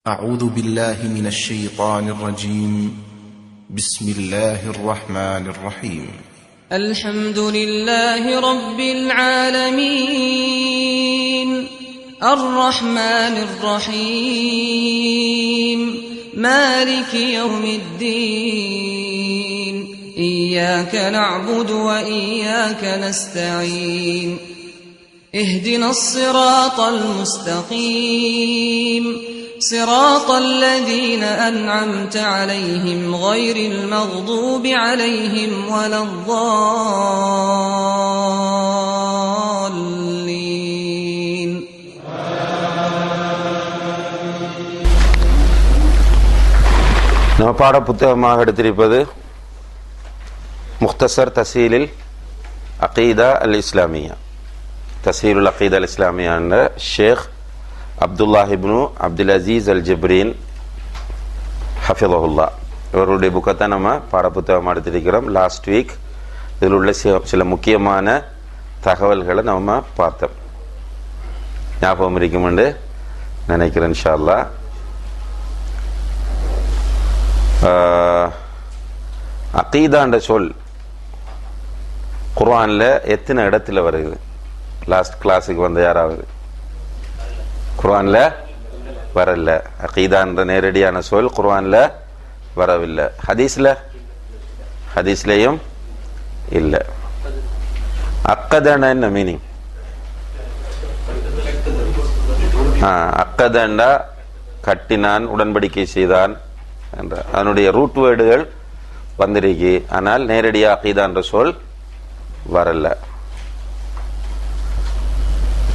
أعوذ بالله من الشيطان الرجيم. بسم الله الرحمن الرحيم. الحمد لله رب العالمين الرحمن الرحيم مالك يوم الدين إياك نعبد وإياك نستعين اهدنا الصراط المستقيم صراط الذين أنعمت عليهم غير المغضوب عليهم ولا الضالين. நம்ம பாட புத்தகமாக எடுத்திருப்பது முக்தசர் தசீலில் அகீதா அல் இஸ்லாமியா. தசீலுல் அகீதா அல் இஸ்லாமியா என்ற ஷேக் அப்துல்லாஹ் இப்னு அப்துல் அசீஸ் அல் ஜிப்ரீன் ஹஃபிதஹுல்லா இவருடைய புக்கத்தை நம்ம பாடப்புத்தகமாக எடுத்திருக்கிறோம். லாஸ்ட் வீக் இதில் உள்ள சில முக்கியமான தகவல்களை நம்ம பார்த்தோம். ஞாபகம் இருக்குமென்று நினைக்கிறேன் இன்ஷா அல்லாஹ். அகீதான்ற சொல் குர்ஆனில் எத்தனை இடத்துல வருது? லாஸ்ட் கிளாஸுக்கு வந்த யாராவது குர்ஆன்ல வரல. அகீதான்ற நேரடியான சொல் குர்ஆன்ல வரவில்லை. ஹதீஸ்லயும் இல்லை. அக்கதன என்ன மீனிங்? அக்கதண்டா கட்டினான், உடன்படிக்கை செய்தான் என்ற அதனுடைய ரூட் வேர்டுகள் வந்திருக்கு. ஆனால் நேரடியாக அகீதான்ற சொல் வரல.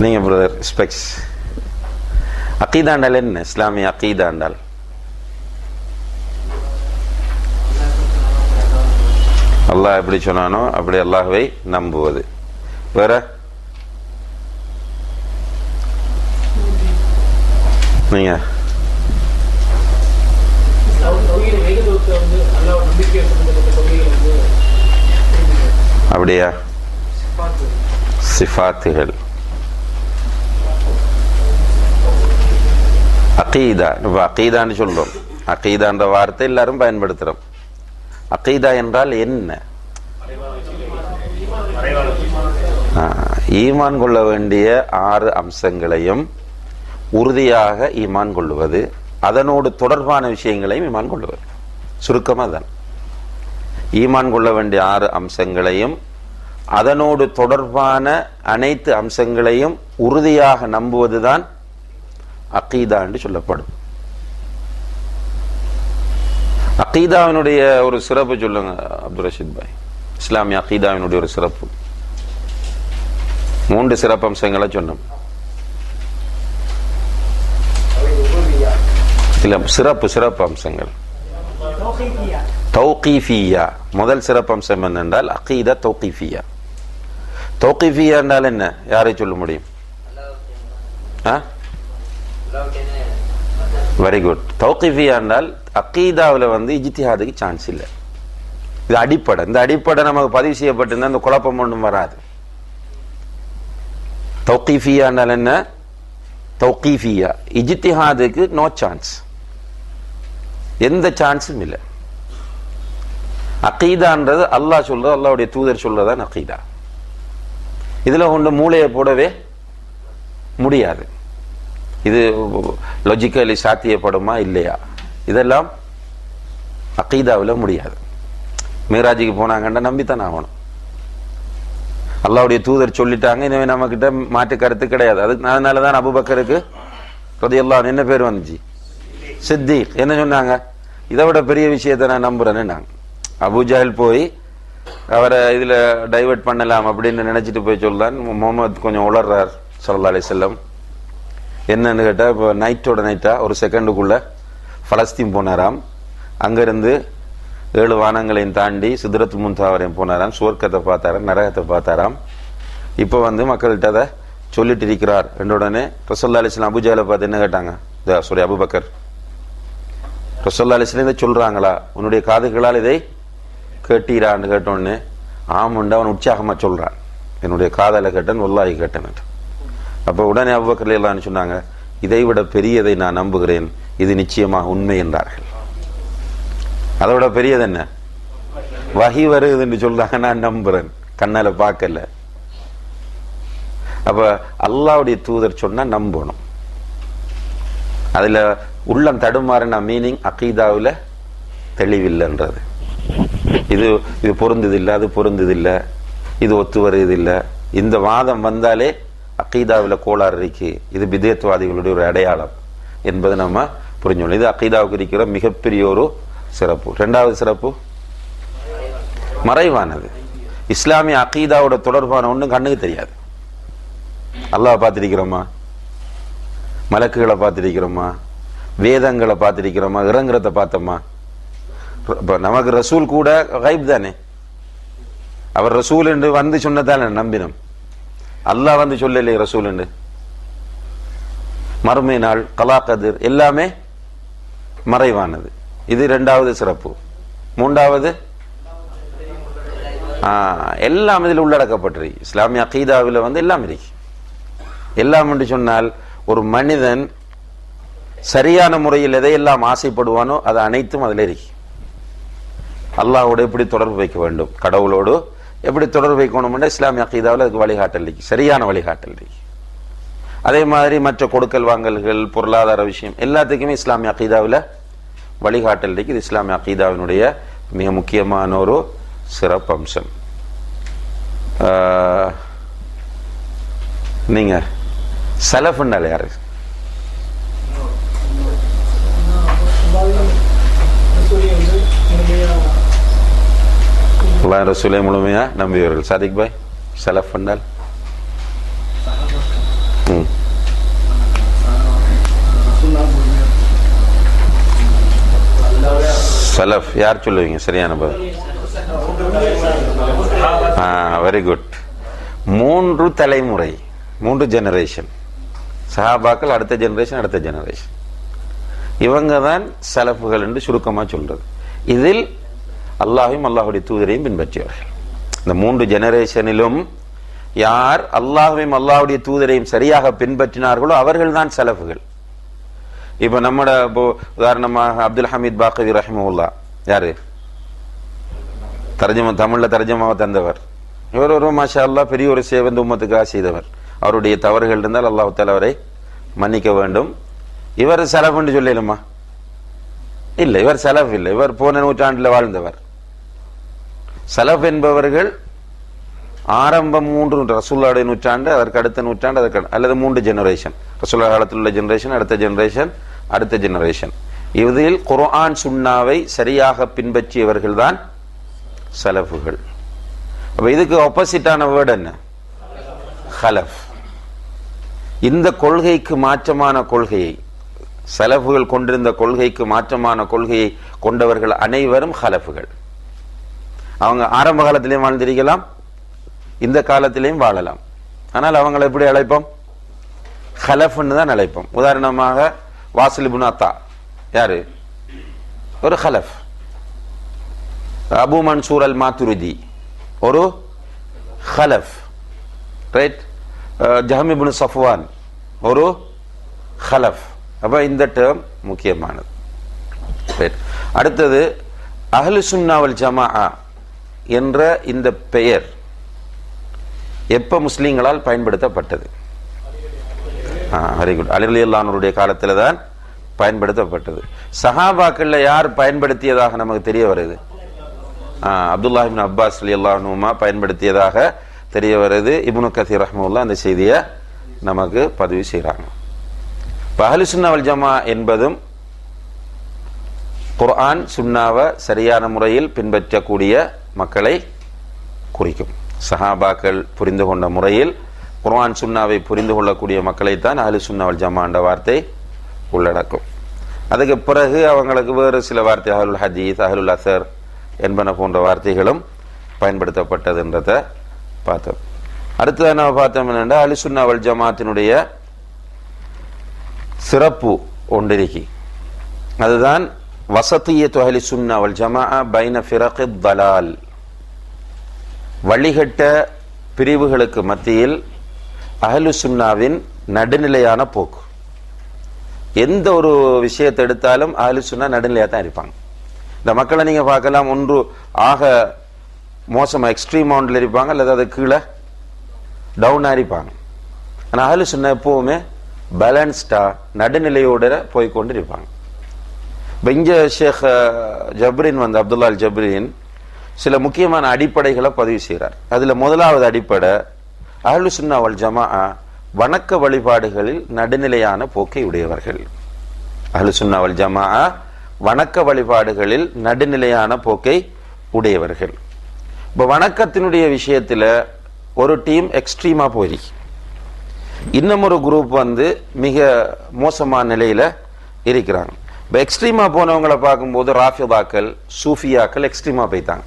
நீங்க பிரதர் ஸ்பெக்ஸ் அகீதாண்டால் என்ன? இஸ்லாமிய அகீதாண்டால் அல்லாஹ் எப்படி சொன்னானோ அப்படி அல்லாஹ்வை நம்புவது. வேற நீங்க அப்படியா? சிஃபாத்துகள் அகீதா. இப்போ அகீதான்னு சொல்றோம். அகீதான்ற வார்த்தை எல்லாரும் பயன்படுத்துறோம். அகீதா என்றால் என்ன? ஈமான் கொள்ள வேண்டிய 6 அம்சங்களையும் உறுதியாக ஈமான் கொள்ளுவது, அதனோடு தொடர்பான விஷயங்களையும் ஈமான் கொள்ளுவது. சுருக்கமாக தான் ஈமான் கொள்ள வேண்டிய 6 அம்சங்களையும் அதனோடு தொடர்பான அனைத்து அம்சங்களையும் உறுதியாக நம்புவதுதான் அகீதா என்று சொல்லப்படும். அகீதாவினுடைய ஒரு சிறப்பு சொல்லுங்க அப்துல் ரஷீத் பாய். இஸ்லாமிய அகீதாவினுடைய ஒரு சிறப்பு 3 சிறப்பு அம்சங்களை சொன்னோம். இல்ல, சிறப்பு அம்சங்கள். தௌகீஃபியா முதல் சிறப்பு அம்சம் என்னென்றால் அகீதா தௌகீஃபியா. தௌகீஃபியா என்றால் என்ன? யாரை சொல்ல முடியும்? Very good. தௌகீஃபியா என்றால் அகீதாவில் இஜ்திஹாதுக்கு சான்ஸ் இல்லை. இது அடிப்படை. இந்த அடிப்படை நமக்கு பதிவு செய்யப்பட்டிருந்தா இந்த குழப்பம் ஒன்றும் வராது. தௌகீஃபியா என்றால் என்ன? தௌகீஃபியா இஜ்திஹாதுக்கு நோ சான்ஸ், எந்த சான்ஸும் இல்லை. அகீதான்றது அல்லாஹ் சொல்றது, அல்லாஹ்வுடைய தூதர் சொல்றதான் அகீதா. இதுல ஒன்று மூளையை போடவே முடியாது. இது லாஜிக்கலி சாத்தியப்படுமா இல்லையா? இதெல்லாம் அகீதாவில் முடியாது. மேராஜுக்கு போனாங்கன்னா நம்பித்தான் ஆகணும். அல்லாஹ்வுடைய தூதர் சொல்லிட்டாங்க, எனவே நம்ம கிட்ட மாற்று கருத்து கிடையாது. அதனாலதான் அபூபக்கருக்கு ரலியல்லாஹு என்ன பேர் வந்துச்சு? சித்தீக். என்ன சொன்னாங்க? இதை விட பெரிய விஷயத்தை நான் நம்புறேன்னு. அபூஜஹல் போய் அவரை இதுல டைவர்ட் பண்ணலாம் அப்படின்னு நினைச்சிட்டு போய் சொல்றான். முகமது கொஞ்சம் உளர்றார் ஸல்லல்லாஹு அலைஹி வஸல்லம். என்னன்னு கேட்டா, இப்போ நைட்டோட நைட்டா ஒரு செகண்டுக்குள்ள பலஸ்தீன் போனாராம். அங்கிருந்து 7 வானங்களையும் தாண்டி சித்ரத்துல் முன்தஹா வரையும் போனாராம். சுவர்க்கத்தை பார்த்தாராம், நரகத்தை பார்த்தாராம். இப்போ மக்கள்கிட்ட அதை சொல்லிட்டு இருக்கிறார் என்ற உடனே ரசூலுல்லாஹி அலைஹி வஸல்லம் அபூஜஹலை பார்த்து என்ன கேட்டாங்க? அபூபக்கர் ரசூலுல்லாஹி அலைஹி வஸல்லம் இதை சொல்றாங்களா? உன்னுடைய காதுகளால் இதை கேட்டீரான்னு கேட்டோடனே ஆமுண்டு அவன் உற்சாகமா சொல்றான், என்னுடைய காதலை கேட்டன், வல்லாஹி கேட்டன். அப்போ உடனே அபூபக்கர் ரலியல்லாஹு அன்ஹு சொன்னாங்க, இதைவிட பெரியதை நான் நம்புகிறேன், இது நிச்சயமாக உண்மை என்றார்கள். அதோட பெரியது என்ன? வஹி வருதுன்னு சொல்றாங்க, நான் நம்புறேன், கண்ணால பார்க்கல. அப்ப அல்லாஹ்வுடைய தூதர் சொன்னா நம்பணும். அதுல உள்ளம் தடுமாறின மீனிங் அகீதாவில் தெளிவில்லைன்றது. இது இது பொருந்ததில்லை, அது பொருந்ததில்லை, இது ஒத்து வருவதில்லை, இந்த வாதம் வந்தாலே அகீதாவில் கோளாறு இருக்கு, இது பிதயத்வாதிகளுடைய ஒரு அடையாளம் என்பதை நம்ம புரிஞ்சுக்கணும். இது அகீதாவுக்கு இருக்கிற மிகப்பெரிய ஒரு சிறப்பு. இரண்டாவது சிறப்பு மறைவானது. இஸ்லாமிய அகீதாவோட தொடர்பான ஒன்றும் கண்ணுக்கு தெரியாது. அல்லாஹ் பார்த்திருக்கிறோமா, மலக்குகளை பார்த்திருக்கிறோமா, வேதங்களை பார்த்திருக்கிறோமா, இறங்குறத பார்த்தோமா? நமக்கு ரசூல் கூட கைப் தானே. அவர் ரசூல் என்று வந்து சொன்னதால நம்பினோம். அல்லாஹ் வந்து சொல்லலே ரசூல் என்று. மறுமை நாள், கலா கதிர் எல்லாமே மறைவானது. இது இரண்டாவது சிறப்பு. மூன்றாவது எல்லாம் இதில் உள்ளடக்கப்பட்டிருக்கு. இஸ்லாமிய அகீதாவில் வந்து எல்லாம் இருக்கு. எல்லாம் என்று சொன்னால் ஒரு மனிதன் சரியான முறையில் எதையெல்லாம் ஆசைப்படுவானோ அது அனைத்தும் அதில் இருக்கு. அல்லாஹோடு எப்படி தொடர்பு வைக்க வேண்டும், கடவுளோடு எப்படி தொடர்பு வைக்கணும், இஸ்லாமிய அகீதாவில் அதுக்கு வழிகாட்டல் இருக்கு, சரியான வழிகாட்டல் இருக்கு. அதே மாதிரி மற்ற கொடுக்கல் வாங்கல்கள், பொருளாதார விஷயம் எல்லாத்துக்குமே இஸ்லாமிய அகீதாவில் வழிகாட்டல் இருக்கு. இது இஸ்லாமிய அகீதாவினுடைய மிக முக்கியமான ஒரு சிறப்பம்சம். நீங்க சலஃப்னால யாரு? அல்லாஹ் ரசூலை முழுமையா நம்பியவர்கள். சாதிக் பாய், சலஃப் என்றால் சலஃப் யார் சொல்லுவீங்க? சரியான பதில். Very good. 3 தலைமுறை, 3 ஜெனரேஷன் சஹாபாக்கள், அடுத்த ஜெனரேஷன், அடுத்த ஜெனரேஷன், இவங்க தான் சலஃபுகள் என்று சுருக்கமாக சொல்றது. இதில் அல்லாஹையும் அல்லாஹுடைய தூதரையும் பின்பற்றியவர்கள். இந்த 3 ஜெனரேஷனிலும் யார் அல்லாஹையும் அல்லாஹுடைய தூதரையும் சரியாக பின்பற்றினார்களோ அவர்கள் தான் சலஃபுகள். இப்ப நம்மட உதாரணமாக அப்துல் ஹமீத் பாக்கவி ரஹிமஹுல்லா யாரு? தமிழ்ல தர்ஜமாவை தந்தவர். இவர் ஒரு மாஷா அல்லாஹ் பெரிய ஒரு சேவந்த உம்மத்துக்காக செய்தவர். அவருடைய தவறுகள் இருந்தால் அல்லாஹ் தஆலா அவரை மன்னிக்க வேண்டும். இவர் சலஃப் என்று சொல்லலுமா? இல்லை, இவர் சலஃப் இல்லை. இவர் போன நூற்றாண்டில் வாழ்ந்தவர். சலஃப் என்பவர்கள் ஆரம்பம் 3 ரசூலுல்லாஹ்வுடைய நூற்றாண்டு, அதற்கு அடுத்த நூற்றாண்டு, அல்லது 3 ஜெனரேஷன். ரசூலுல்லாஹ் காலத்தில் உள்ள ஜெனரேஷன், அடுத்த ஜெனரேஷன், அடுத்த ஜெனரேஷன். இதில் குர்ஆன் சுன்னாவை சரியாக பின்பற்றியவர்கள் தான் சலஃபுகள். அப்ப இதுக்கு ஆப்போசிட்டான வேர்டு என்ன? ஹலஃப். இந்த கொள்கைக்கு மாற்றமான கொள்கையை, சலஃபுகள் கொண்டிருந்த கொள்கைக்கு மாற்றமான கொள்கையை கொண்டவர்கள் அனைவரும் ஹலஃபுகள். அவங்க ஆரம்ப காலத்திலையும் வாழ்ந்திருக்கலாம், இந்த காலத்திலையும் வாழலாம். ஆனால் அவங்களை எப்படி அழைப்போம்? ஹலஃப்னு தான் அழைப்போம். உதாரணமாக வாசில் இப்னு அத்தா யாரு? ஒரு ஹலஃப். அபு மன்சூர் அல் மாத்துரிதி ஒரு ஹலஃப், ரைட்? ஜஹம் இப்னு சஃப்வான் ஒரு ஹலஃப். அப்ப இந்த டேர்ம் முக்கியமானது. அடுத்தது அஹ்லு சுன்னா வல் ஜமாஅ என்ற இந்த பெயர் எப்ப முஸ்லிம்களால் பயன்படுத்தப்பட்டது? Very good. அலி ரலியல்லாஹு அன்ஹுடைய காலத்துல தான் பயன்படுத்தப்பட்டது. சஹாபாக்கள்ல யார் பயன்படுத்தியதாக நமக்கு தெரிய வருது? அப்துல்லாஹ் இப்னு அப்பாஸ் ரலியல்லாஹு அன்ஹுமா பயன்படுத்தியதாக தெரிய வருது. இப்னு கஸீர் ரஹ்மத்துல்லாஹ் அந்த செய்தியை நமக்கு பதிவு செய்றாங்க. அஹ்லு சுன்னா வல் ஜமாஅ என்பதும் குர்ஆன் சுன்னாவை சரியான முறையில் பின்பற்றக்கூடிய மக்களை குறிக்கும். சஹாபாக்கள் புரிந்து கொண்ட முறையில் குர்ஆன் சுன்னாவை புரிந்து கொள்ளக்கூடிய மக்களைத்தான் அஹ்லு சுன்னா வல் ஜமாஅ என்ற வார்த்தை உள்ளடக்கும். அதுக்கு பிறகு அவங்களுக்கு வேறு சில வார்த்தை, அஹ்லுல் ஹதீஸ், அஹ்லுல் அஸர் என்பன போன்ற வார்த்தைகளும் பயன்படுத்தப்பட்டதுன்றதை பார்த்தோம். அடுத்தது நம்ம பார்த்தோம் என்னென்னா, அஹ்லு சுன்னா வல் ஜமாஅத்தினுடைய சிறப்பு ஒன்றிருக்கி, அதுதான் வசதியத்து அஹ்லி சுன்னா வல் ஜமாஅ பைன ஃபிரகித் தலால். வழிகட்ட பிரிவுகளுக்கு மத்தியில் அஹ்லு சுன்னாவின் நடுநிலையான போக்கு. எந்த ஒரு விஷயத்தை எடுத்தாலும் அஹ்லு சுன்னா நடுநிலையா தான் இருப்பாங்க. இந்த மக்களை நீங்க பார்க்கலாம், ஒன்று ஆக மோசமா எக்ஸ்ட்ரீம் ஒன்றில் இருப்பாங்க, அல்லது அது கீழே டவுனா இருப்பாங்க. ஆனால் அஹ்லு சுன்னா எப்பவுமே பேலன்ஸ்டா நடுநிலையோட போய்கொண்டு இருப்பாங்க. இங்க ஷேக் ஜப்ரின் அப்துல்லா அல் ஜப்ரின் சில முக்கியமான அடிப்படைகளை பதிவு செய்கிறார். அதுல முதலாவது அடிப்படை, அஹ்லு சுன்னா வல் ஜமாஅ வணக்க வழிபாடுகளில் நடுநிலையான போக்கை உடையவர்கள். அஹ்லு சுன்னா வல் ஜமாஅ வணக்க வழிபாடுகளில் நடுநிலையான போக்கை உடையவர்கள். இப்ப வணக்கத்தினுடைய விஷயத்துல ஒரு டீம் எக்ஸ்ட்ரீமா போய், இன்னும் ஒரு குரூப் மிக மோசமான நிலையில இருக்கிறாங்க. இப்ப எக்ஸ்ட்ரீமா போனவங்களை பார்க்கும்போது ராஃபிதாக்கள், சூஃபியாக்கள் எக்ஸ்ட்ரீமா போய்த்தாங்க.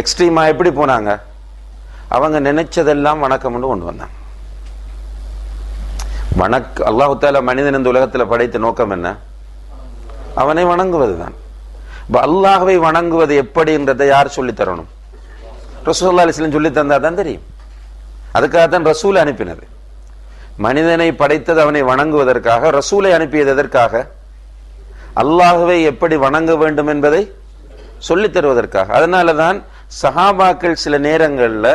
எக்ஸ்ட்ரீமா எப்படி போனாங்க? அவங்க நினைச்சதெல்லாம் வணக்கம் கொண்டு வந்தாங்க. அல்லாஹ் தஆலா மனிதன் இந்த உலகத்தில் படைத்த நோக்கம் என்ன? அவனை வணங்குவதுதான். அல்லாஹ்வை வணங்குவது எப்படி என்றதை யார் சொல்லி தரணும்? ரசூலுல்லாஹி ஸல்லல்லாஹு அலைஹி வஸல்லம் சொல்லி தந்தா தான் தெரியும். அதுக்காகத்தான் ரசூலை அனுப்பினது. மனிதனை படைத்தது அவனை வணங்குவதற்காக, ரசூலை அனுப்பியது எதற்காக? அல்லாஹ்வை எப்படி வணங்க வேண்டும் என்பதை சொல்லி தருவதற்காக. அதனாலதான் சஹாபாக்கள் சில நேரங்கள்ல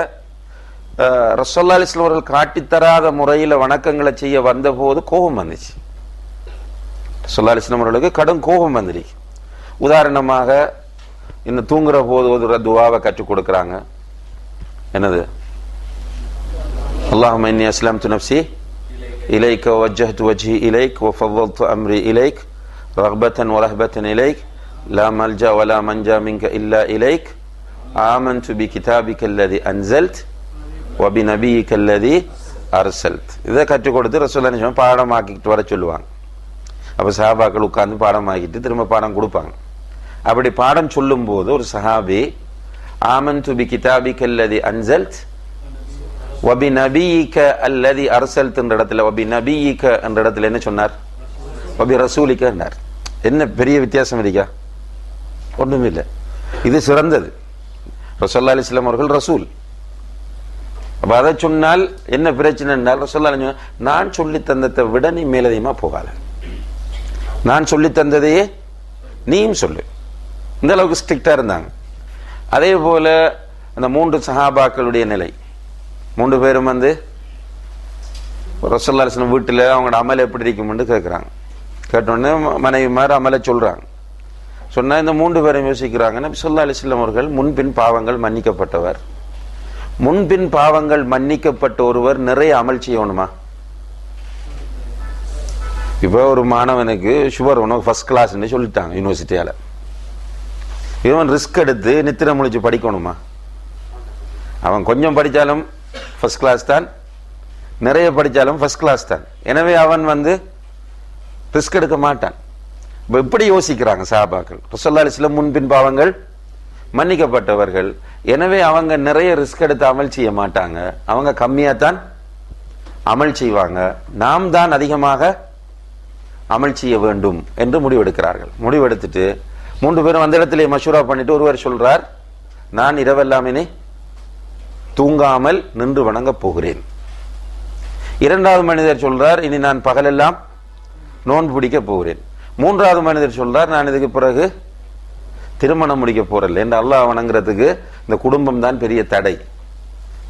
ரசூலுல்லாஹி அலைஹி வஸல்லம் அவர்கள் காட்டித்தராத முறையில வணக்கங்களை செய்ய வந்த போது கோபம் வந்துச்சு. ரசூலுல்லாஹி அலைஹி வஸல்லம் அவர்களுக்கு கடும் கோபம் வந்துருக்கு. உதாரணமாக, இன்னும் தூங்குற போது ஒரு துஆவை கற்றுக் கொடுக்கிறாங்க. என்னது? அல்லாஹும்ம இன்னி அஸ்லம்து நஃப்ஸி இலைக்க வஜ்ஜஹ்து வஜ்ஹி இலைக் வஃபவ்வல்து அம்ரி இலைக் ரக்பத்தன் வரஹபத்தன் இலைக் லா மல்ஜா வலா மன்ஜா மின்க இல்லா இலைக் ஆமன்து பிகிதாபிக அல்லதி அன்ஸல்த் வபிநபியிக அல்லதி அர்ஸல்த். இதை கற்றுக் கொடுத்து ரசூலுல்லாஹி அலைஹி வஸல்லம் பாடமாக்கிட்டு வர சொல்லுவாங்க. அப்ப சஹாபாக்கள் உட்கார்ந்து பாடமாக்கிட்டு திரும்ப பாடம் கொடுப்பாங்க. அப்படி பாடம் சொல்லும் போது ஒரு சஹாபி ஆமன்து பிகிதாபிக அல்லதி அன்ஸல்த் வபிநபியிக அல்லதி அர்ஸல்த் என்ற இடத்துல வபிநபியிக என்ற இடத்துல என்ன சொன்னார்? வபி ரசூலிக என்றார். என்ன பெரிய வித்தியாசம் இருக்கா? ஒன்றும் இல்லை. இது சிறந்தது. ரசூலுல்லாஹி அலைஹி வஸல்லம் அவர்கள் ரசூல். அப்ப அதை சொன்னால் என்ன பிரச்சனை என்றால், ரசூலுல்லாஹி அலைஹி வஸல்லம் நான் சொல்லி தந்ததை விட நீ மேலதிகமா போகாத, நான் சொல்லி தந்ததையே நீயும் சொல்லு. இந்த அளவுக்கு ஸ்ட்ரிக்டா இருந்தாங்க. அதே போல அந்த 3 சஹாபாக்களுடைய நிலை, 3 பேரும் ரசூலுல்லாஹி அலைஹி வஸல்லம் வீட்டில் அவங்களோட அமல் எப்படி இருக்கும்னு கேட்குறாங்க. கேட்டோடனே மனைவிமார் அமலை சொல்றாங்க. சொன்னா இந்த 3 பேரும் யோசிக்கிறாங்க. நபி ஸல்லல்லாஹு அலைஹி வஸல்லம் அவர்கள் முன்பின் பாவங்கள் மன்னிக்கப்பட்டவர். முன்பின் பாவங்கள் மன்னிக்கப்பட்ட ஒருவர் நிறைய அமல் செய்யணுமா? இப்போ ஒரு மாணவனுக்கு சுகர் உனக்கு ஃபர்ஸ்ட் கிளாஸ்ன்னு சொல்லிட்டாங்க யூனிவர்சிட்டியால. இவன் ரிஸ்க் எடுத்து நித்திர முழிச்சு படிக்கணுமா? அவன் கொஞ்சம் படித்தாலும் ஃபர்ஸ்ட் கிளாஸ் தான், நிறைய படித்தாலும் ஃபர்ஸ்ட் கிளாஸ் தான். எனவே அவன் ரிஸ்க் எடுக்க மாட்டான். இப்படி யோசிக்கிறாங்க சஹாபாக்கள். ரசூலுல்லாஹி அலைஹி வஸல்லம் முன்பின் பாவங்கள் மன்னிக்கப்பட்டவர்கள். எனவே அவங்க நிறைய ரிஸ்க் எடுத்து அமல் செய்ய மாட்டாங்க, அவங்க கம்மியா தான் அமல் செய்வாங்க. நாம் தான் அதிகமாக அமல் செய்ய வேண்டும் என்று முடிவெடுக்கிறார்கள். முடிவெடுத்துட்டு 3 பேரும் அந்த இடத்திலே மஷூரா பண்ணிட்டு ஒருவர் சொல்றார், நான் இரவெல்லாமே தூங்காமல் நின்று வணங்க போகிறேன். 2வது மனிதர் சொல்றார், இனி நான் பகலெல்லாம் நோன்பு பிடிக்க போகிறேன். 3வது மனிதர் சொல்றார், நான் இதுக்கு பிறகு திருமணம் முடிக்க போறேன் என்று அல்லாஹ் வணங்குறதுக்கு இந்த குடும்பம் தான் பெரிய தடை,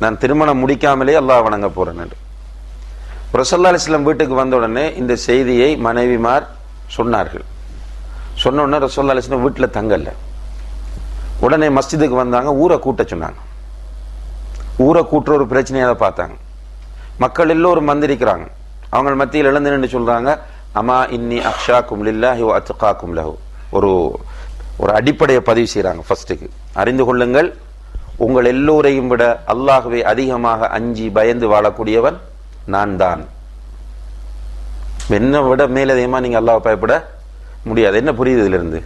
நான் திருமணம் முடிக்காமலே அல்லாஹ் வணங்க போறேன் என்று. ரசூலுல்லாஹி அலைஹி வஸல்லம் வீட்டுக்கு வந்த உடனே இந்த செய்தியை மனைவிமார் சொன்னார்கள். சொன்ன உடனே ரசூலுல்லாஹி அலைஹி வஸல்லம் வீட்டில் தங்கல, உடனே மஸ்ஜிதுக்கு வந்தாங்க. ஊரை கூட்ட சொன்னாங்க. ஊரை கூட்டுற ஒரு பிரச்சனையாக பார்த்தாங்க. மக்கள் எல்லோரும் வந்திருக்கிறாங்க. அவங்க மத்தியில் எழுந்து நின்று சொல்றாங்க, அமா இன்னி அக்ஷாக்கும் லில்லாஹி வ அத்காக்கும் லஹு. ஒரு அடிப்படையை பதிவு செய்யறாங்க. ஃபர்ஸ்ட்டுக்கு அறிந்து கொள்ளுங்கள், உங்கள் எல்லோரையும் விட அல்லாஹ்வை அதிகமாக அஞ்சி பயந்து வாழக்கூடியவன் நான் தான். என்னை விட மேலதிகமா நீங்க அல்லாஹ்வை பயப்பட முடியாது. என்ன புரியுது இதுல இருந்து?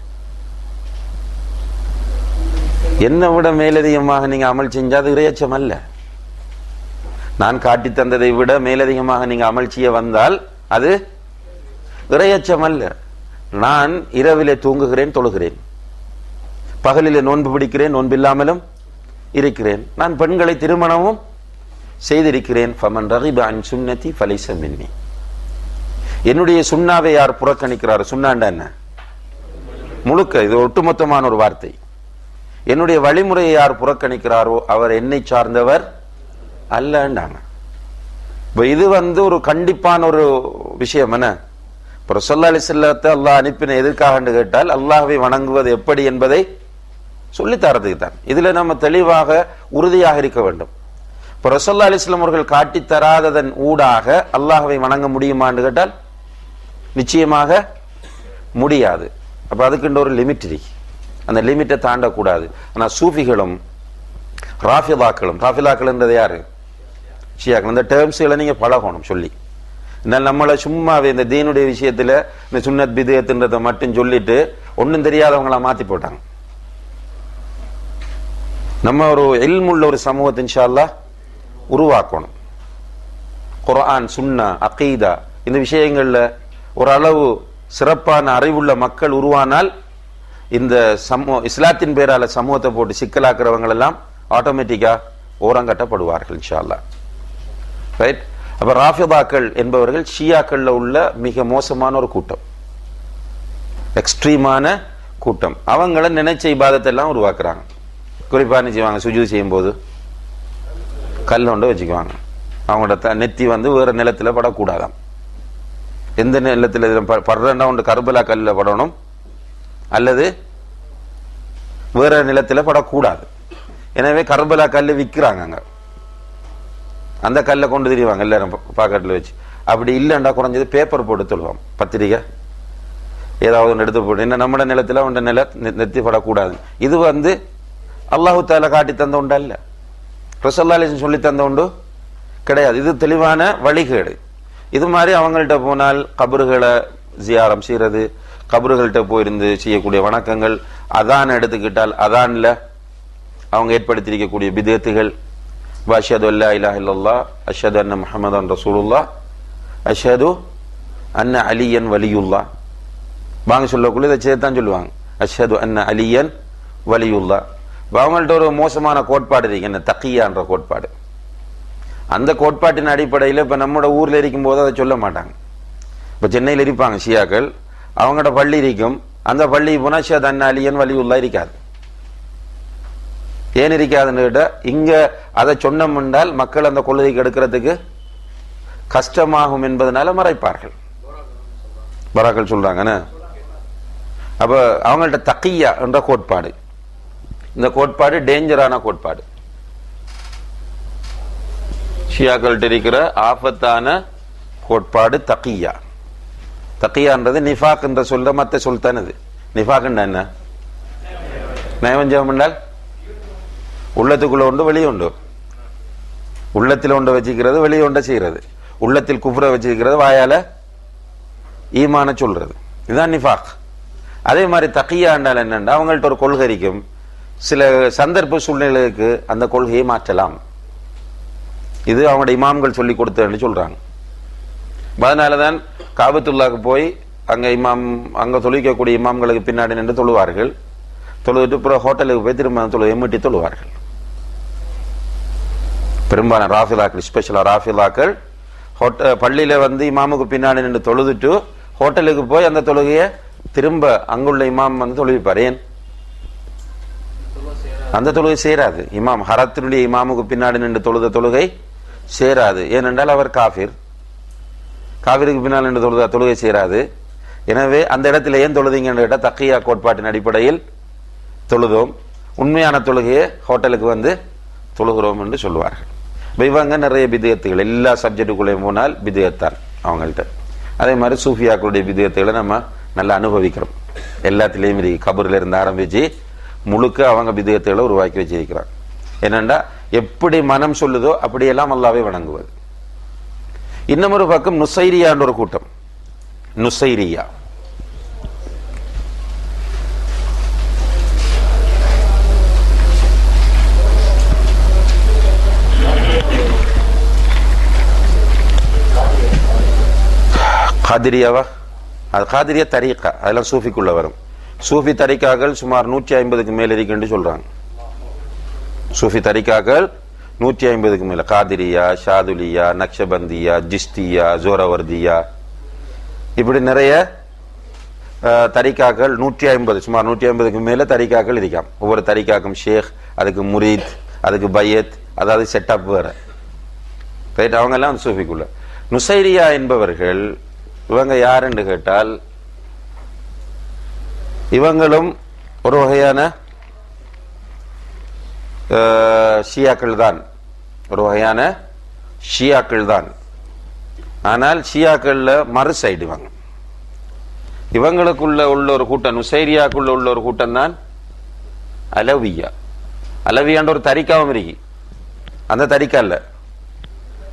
என்னை விட மேலதிகமாக நீங்க அமல் செஞ்சா அது இறையச்சம் அல்ல. நான் காட்டி தந்ததை விட மேலதிகமாக நீங்க அமல் செய்ய வந்தால் அது இறையச்சம் அல்ல. நான் இரவிலே தூங்குகிறேன், தொழுகிறேன், பகலிலே நோன்பு பிடிக்கிறேன், நோன்பில்லாமலும் இருக்கிறேன், நான் பெண்களை திருமணமும் செய்திருக்கிறேன். ஃபமன் ரகிப அன் சுன்னதி ஃபலைஸ மின்னி. என்னுடைய சுண்ணாவை யார் புறக்கணிக்கிறார்? சுண்ணாண்டா என்ன? முழுக்க, இது ஒட்டுமொத்தமான ஒரு வார்த்தை. என்னுடைய வழிமுறையை யார் புறக்கணிக்கிறாரோ அவர் என்னை சார்ந்தவர் அல்லண்டாங்க. இது ஒரு கண்டிப்பான ஒரு விஷயம். என்ன இப்போ ரசூலுல்லாஹி அலைஹி வஸல்லத்தை அல்லாஹ் அனுப்பின எதற்காக கேட்டால் அல்லாஹ்வை வணங்குவது எப்படி என்பதை சொல்லி தரதுக்கு தான். இதுல நம்ம தெளிவாக உறுதியாக இருக்க வேண்டும். இப்போ ரசூலுல்லாஹி அலைஹி வஸல்லம் அவர்கள் காட்டி தராததன் ஊடாக அல்லாஹ்வை வணங்க முடியுமான்னு கேட்டால் நிச்சயமாக முடியாது. அப்ப அதுக்குன்ற ஒரு லிமிட் இருக்கு, அந்த லிமிட்டை தாண்டக்கூடாது. ஆனா சூஃபிகளும் ராஃபிதாக்கள் யாரு? ஷியாக்கள். இந்த டேர்ம்ஸ்களை நீங்க பழகணும் சொல்லி. நம்மளை சும்மாவே இந்த தீனுடைய விஷயத்துல இந்த சுன்னத் பித்அத்ன்றதை மட்டும் சொல்லிட்டு ஒன்னும் தெரியாதவங்களா மாத்தி போட்டாங்க. நம்ம ஒரு இல்முள்ள ஒரு சமூகத்தை இன்ஷா அல்லாஹ் உருவாக்கணும். குர்ஆன், சுன்னா, அகீதா இந்த விஷயங்கள்ல ஓரளவு சிறப்பான அறிவுள்ள மக்கள் உருவானால் இந்த இஸ்லாத்தின் பேரால சமூகத்தை போட்டு சிக்கலாக்குறவங்க எல்லாம் ஆட்டோமேட்டிக்கா ஓரங்கட்டப்படுவார்கள் இன்ஷா அல்லாஹ். ரைட். அப்ப ராஃபிதாக்கள் என்பவர்கள் ஷியாக்கள்ல உள்ள மிக மோசமான ஒரு கூட்டம், எக்ஸ்ட்ரீமான கூட்டம். அவங்கள நினைச்ச இபாதத்தை எல்லாம் உருவாக்குறாங்க. குறிப்பா என்ன செய்வாங்க? சுஜூத் செய்யும் போது கல் ஒன்று வச்சுக்குவாங்க. அவங்களோட நெத்தி வேற நிலத்துல படக்கூடாதாம். எந்த நிலத்துல படுறா ஒன்று கர்பலா கல்ல படணும் அல்லது வேற நிலத்துல படக்கூடாது. எனவே கர்பலா கல்லு விற்கிறாங்க அங்க. அந்த கல்லை கொண்டு தெரிவாங்க எல்லாரும் பாக்கெட்ல வச்சு. அப்படி இல்லைண்டா குறைஞ்சது பேப்பர் போட்டு சொல்லுவோம், பத்திரிகை ஏதாவது ஒன்று எடுத்து போட்டு. என்ன நம்மட நிலத்துல ஒன்ற நெத்தி படக்கூடாது. இது அல்லாஹு தாலா காட்டி தந்த உண்டா இல்ல, ரசூலுல்லாஹி அலைஹி சொல்லி தந்த உண்டு கிடையாது. இது தெளிவான வழிகேடு. இது மாதிரி அவங்கள்ட்ட போனால் கபறுகளை ஜியாரம் செய்யறது, கபறுகள்கிட்ட போயிருந்து செய்யக்கூடிய வணக்கங்கள், அதான் எடுத்துக்கிட்டால் அதான்ல அவங்க ஏற்படுத்தியிருக்கக்கூடிய பித்அத்துகள், அஷ்ஹது அல்லா இலாஹ இல்லல்லாஹ், அஷ்ஹது அன்ன முஹம்மதன் ரசூலுல்லாஹ், அஷ்ஹது அன்ன அலியன் வலியுல்லாஹ். வாங்க சொல்லக்குள்ள இதை சேர்த்தான் சொல்லுவாங்க, அஷ்ஹது அன்ன அலியன் வலியுல்லாஹ். அவங்கள்ட்ட ஒரு மோசமான கோட்பாடு இருக்கு, என்ன தக்கியான்ற கோட்பாடு. அந்த கோட்பாட்டின் அடிப்படையில் இப்ப நம்மளோட ஊர்ல இருக்கும் போது அதை சொல்ல மாட்டாங்க. இப்ப சென்னையில் இருப்பாங்க ஷியாக்கள், அவங்களோட பள்ளி இருக்கும், அந்த பள்ளி போனா அஷ்ஹது அன்ன அலியன் வலியுல்லாஹ் இருக்காது. ஏன் இருக்காதுன்னு கேட்டா, இங்க அதை சொன்னோம் என்றால் மக்கள் அந்த கொள்கைக்கு எடுக்கிறதுக்கு கஷ்டமாகும் என்பதனால மறைப்பார்கள். பராக்கள் சொல்றாங்க. அப்ப அவங்கள்ட்ட தக்கியா என்ற கோட்பாடு, இந்த கோட்பாடு டேஞ்சரான கோட்பாடு. ஷியாக்கள்கிட்ட இருக்கிற ஆபத்தான கோட்பாடு தக்கியா. தக்கியான்றது நிஃபாக் என்ற சொல்ல மற்ற சொல்தானது. நிஃபாக் என்ன? நயவஞ்சகம் என்றால் உள்ளத்துக்குள்ள உண்டு வெளியே உண்டு. உள்ளத்தில் ஒன்றை வச்சுக்கிறது, வெளியே ஒன்றை செய்யறது. உள்ளத்தில் குஃப்ரை வச்சிருக்கிறது, வாயால ஈமான சொல்றது. இதுதான் நிஃபாக். அதே மாதிரி தக்கியா என்றால் என்னன்னா, அவங்கள்ட்ட ஒரு கொள்கை இருக்கும், சில சந்தர்ப்ப சூழ்நிலைகளுக்கு அந்த கொள்கையை மாற்றலாம். இது அவங்களோட இமாம்கள் சொல்லி கொடுத்தன்னு சொல்றாங்க. அதனாலதான் காபத்துல்லாக்கு போய் அங்க தொழுவிக்கக்கூடிய இமாம்களுக்கு பின்னாடி நின்று தொழுவார்கள். தொழுவிட்டு அப்புறம் ஹோட்டலுக்கு போய் திரும்ப எம்மிட்டி தொழுவார்கள். பெரும்பாலான ராஃபிதாக்கள், ஸ்பெஷலா ராஃபிதாக்கள் பள்ளியில இமாமுக்கு பின்னாடி நின்று தொழுதுட்டு ஹோட்டலுக்கு போய் அந்த தொழுகையை திரும்ப அங்குள்ள இமாம் தொழுவிப்பார். ஏன்? அந்த தொழுகை சேராது. இமாம் ஹரத்தினுடைய இமாமுக்கு பின்னாடி நின்று தொழுத தொழுகை சேராது. ஏனென்றால் அவர் காஃபிர். காஃபிருக்கு பின்னால் நின்று தொழுத தொழுகை சேராது. எனவே அந்த இடத்துல ஏன் தொழுதீங்கன்னு கேட்டா, தக்கியா கோட்பாட்டின் அடிப்படையில் தொழுதோம், உண்மையான தொழுகையை ஹோட்டலுக்கு தொழுகிறோம் என்று சொல்லுவார்கள். இவங்க நிறைய பித்அத்துகள், எல்லா சப்ஜெக்டுக்குள்ளேயும் போனால் பித்அத்தான் அவங்கள்ட்ட. அதே மாதிரி சூஃபியாக்களுடைய பித்அத்துகளை நம்ம நல்லா அனுபவிக்கிறோம். எல்லாத்திலையும் இருக்கு. கபூர்ல இருந்து ஆரம்பிச்சு முழுக்க அவங்க பித்அத்துகளை உருவாக்கி வச்சிருக்கிறாங்க. என்னண்டா, எப்படி மனம் சொல்லுதோ அப்படியெல்லாம் அல்லாஹ்வை வணங்குவது. இன்னமொரு பக்கம் நுசைரியான்ற ஒரு கூட்டம். நுசைரியா காதிரியாவா? அது காதிரியா தரீக்கா, அதெல்லாம் சூஃபிக்குள்ள வரும். சூஃபி தரிக்காக்கள் சுமார் 150க்கு மேல இருக்குன்னு சொல்றாங்க. சூஃபி தரிக்காக்கள் 150க்கு மேல. காதிரியா, ஷாதுலியா, நக்ஷபந்தியா, ஜிஸ்தியா, ஜோரவர்தியா, இப்படி நிறைய தரிகாக்கள் 150 சுமார் 150க்கு மேல தரிகாக்கள் இருக்காம். ஒவ்வொரு தரிகாக்கும் ஷேக், அதுக்கு முரீத், அதுக்கு பையத், அதாவது செட்டப் வேற. ரைட், அவங்க எல்லாம் சூஃபிக்குள்ள. நுசைரியா என்பவர்கள் இவங்க யாருன்னு கேட்டால் இவங்களும் ஒரு வகையான ஷியாக்கள் தான், ஒரு வகையான ஷியாக்கள் தான். ஆனால் ஷியாக்கள்ல மறு சைடு இவங்களுக்குள்ள உள்ள ஒரு கூட்டம், நுசைரியாக்குள்ள உள்ள ஒரு கூட்டம் தான் அலவியா. அலவியான்ற ஒரு தரிக்காவும் இருக்கு. அந்த தரிக்கா இல்ல,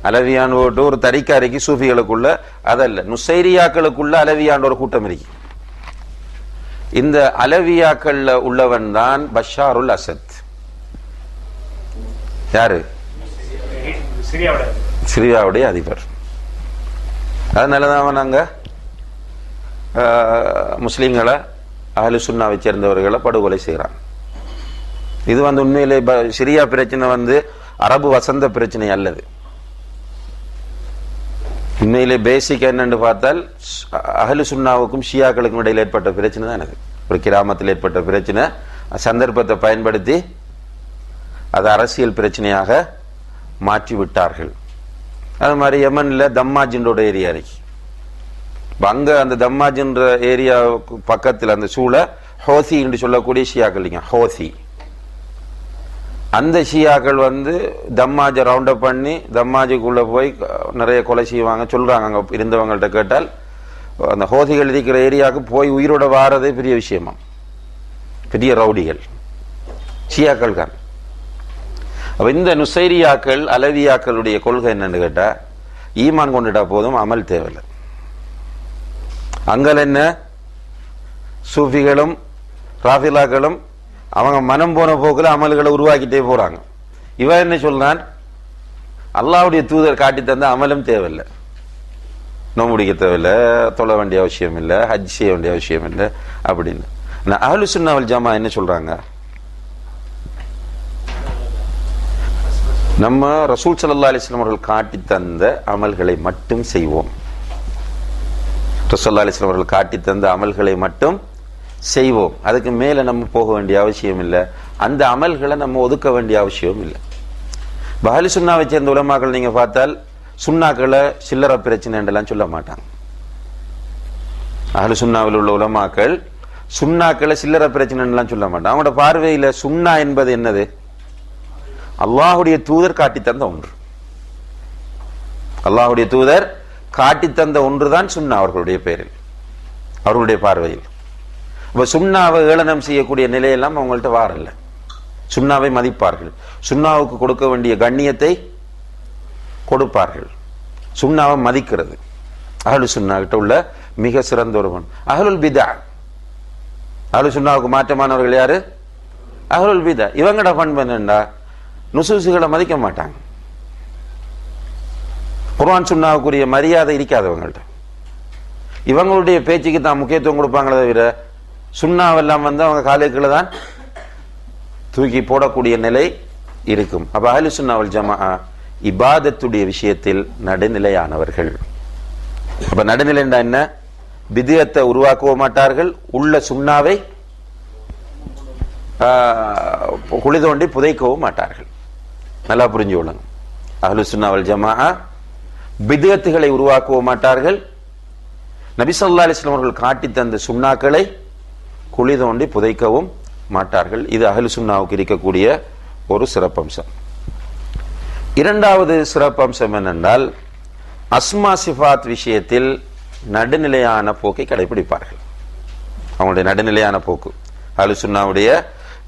அலவியான் போட்டு ஒரு தரிக்கா இருக்கு சூஃபிகளுக்குள்ள, அதல்ல. நுசைரியாக்களுக்குள்ள அலவியான்ற ஒரு கூட்டம் இருக்கு. இந்த அலவியாக்கள்ல உள்ளவன் தான் பஷாருல் அசத். யாரு? சிரியாவுடைய அதிபர். அதனாலதான் நாங்க முஸ்லீம்களை, அஹ்லு சுன்னாவை சேர்ந்தவர்களை படுகொலை செய்யறாங்க. இது உண்மையிலே சிரியா பிரச்சனை அரபு வசந்த பிரச்சனை அல்லது. உண்மையிலே பேசிக் என்னன்னு பார்த்தால் அஹ்லு சுன்னாவுக்கும் ஷியாக்களுக்கும் இடையில் ஏற்பட்ட பிரச்சனை தான் அது. ஒரு கிராமத்தில் ஏற்பட்ட பிரச்சனை, சந்தர்ப்பத்தை பயன்படுத்தி அது அரசியல் பிரச்சனையாக மாற்றி விட்டார்கள். அது மாதிரி யமன்ல தம்மாஜின்ற ஏரியா இருக்கு. அங்க அந்த தம்மாஜின்ற ஏரியாவுக்கு பக்கத்தில் அந்த சூழ ஹோசி என்று சொல்லக்கூடிய ஷியாக்கள், ஹோசி. அந்த ஷியாக்கள் தம்மாஜை ரவுண்ட் அப் பண்ணி தம்மாஜுக்குள்ள போய் நிறைய கொலை செய்வாங்க சொல்றாங்க. அங்க இருந்தவங்கள்ட்ட கேட்டால் அந்த ஹோசிகள் இருக்கிற ஏரியாவுக்கு போய் உயிரோட வாரதே பெரிய விஷயமா, பெரிய ரவுடிகள் ஷியாக்கள் தான். அப்ப இந்த நுசைரியாக்கள் அலவியாக்களுடைய கொள்கை என்னன்னு கேட்டா, ஈமான் கொண்டுட்டா போதும், அமல் தேவையில்லை. அங்கள் என்ன சூஃபிகளும் ராஃபிலாக்களும் அவங்க மனம் போன போக்குல அமல்களை உருவாக்கிட்டே போறாங்க. இவன் என்ன சொல்றான், அல்லாஹ்வுடைய தூதர் காட்டி தந்த அமலும் தேவையில்லை, நோம்பு முடிக்க தேவையில்லை, தொழ வேண்டிய அவசியம் இல்லை, ஹஜ் செய்ய வேண்டிய அவசியம் இல்லை அப்படின்னு. அஹ்லு சுன்னா வல் ஜமா என்ன சொல்றாங்க, நம்ம ரசூல் ஸல்லல்லாஹு அலைஹி வஸல்லம் அவர்கள் காட்டி தந்த அமல்களை மட்டும் செய்வோம். ரசூல் ஸல்லல்லாஹு அலைஹி வஸல்லம் அவர்கள் காட்டி தந்த அமல்களை மட்டும் செய்வோம். அதுக்கு மேல நம்ம போக வேண்டிய அவசியம் இல்லை, அந்த அமல்களை நம்ம ஒதுக்க வேண்டிய அவசியம் இல்லை. அஹ்லு சுன்னாவை சேர்ந்த உலமாக்கள் நீங்க பார்த்தால் சுன்னாக்களை சில்லற பிரச்சனை என்றெல்லாம் சொல்ல மாட்டாங்க. அஹ்லு சுன்னாவில் உள்ள உலமாக்கள் சுன்னாக்களை சில்லற பிரச்சனை எல்லாம் சொல்ல மாட்டாங்க. அவங்களோட பார்வையில சுன்னா என்பது என்னது, அல்லாஹுடைய தூதர் காட்டி தந்த ஒன்று. அல்லாஹுடைய தூதர் காட்டி தந்த ஒன்றுதான் சுன்னா அவர்களுடைய பேரில், அவர்களுடைய பார்வையில். இப்ப சுன்னாவை ஏளனம் செய்யக்கூடிய நிலையெல்லாம் அவங்கள்ட்ட வாரல்ல. சுன்னாவை மதிப்பார்கள், சுன்னாவுக்கு கொடுக்க வேண்டிய கண்ணியத்தை கொடுப்பார்கள். சுன்னாவை மதிக்கிறது அஹ்லு சுன்னா கிட்ட உள்ள மிக சிறந்த ஒருவன். அஹ்லுல் பிதா, அஹ்லு சுன்னாவுக்கு மாற்றமானவர்கள் யாரு, அஹ்லுல் பிதா. இவங்கட பண்பு என்னண்டா, நுசூசுகளை மதிக்க மாட்டாங்க. குர்ஆன் சுன்னாவுக்குரிய மரியாதை இருக்காதவங்கள்ட்ட. இவங்களுடைய பேச்சுக்கு தான் முக்கியத்துவம் கொடுப்பாங்களே தவிர சுன்னாவெல்லாம் அவங்க காலேஜுக்குள்ள தான் தூக்கி போடக்கூடிய நிலை இருக்கும். அப்ப அஹ்லு சுன்னா வல் ஜமாஅ இபாதத்துடைய விஷயத்தில் நடுநிலையானவர்கள். அப்ப நடுநிலைன்னா என்ன, பித்அத்தை உருவாக்க மாட்டார்கள், உள்ள சுன்னாவை குழி தோண்டி புதைக்கவும் மாட்டார்கள். நல்லா புரிஞ்சு கொள்ளுங்க. அஹ்லு சுன்னா வல் ஜமாஅ பித்அத்துகளை உருவாக்கவும் மாட்டார்கள், நபி ஸல்லல்லாஹு அலைஹி வஸல்லம் அவர்கள் காட்டி தந்த சுன்னாக்களை குழி தோண்டி புதைக்கவும் மாட்டார்கள். இது அஹ்லு சுன்னாவுக்கு இருக்கக்கூடிய ஒரு சிறப்பம்சம். இரண்டாவது சிறப்பம்சம் என்னென்றால், அஸ்மா சிஃபாத் விஷயத்தில் நடுநிலையான போக்கை கடைபிடிப்பார்கள். அவங்களுடைய நடுநிலையான போக்கு, அஹ்லு சுன்னாவுடைய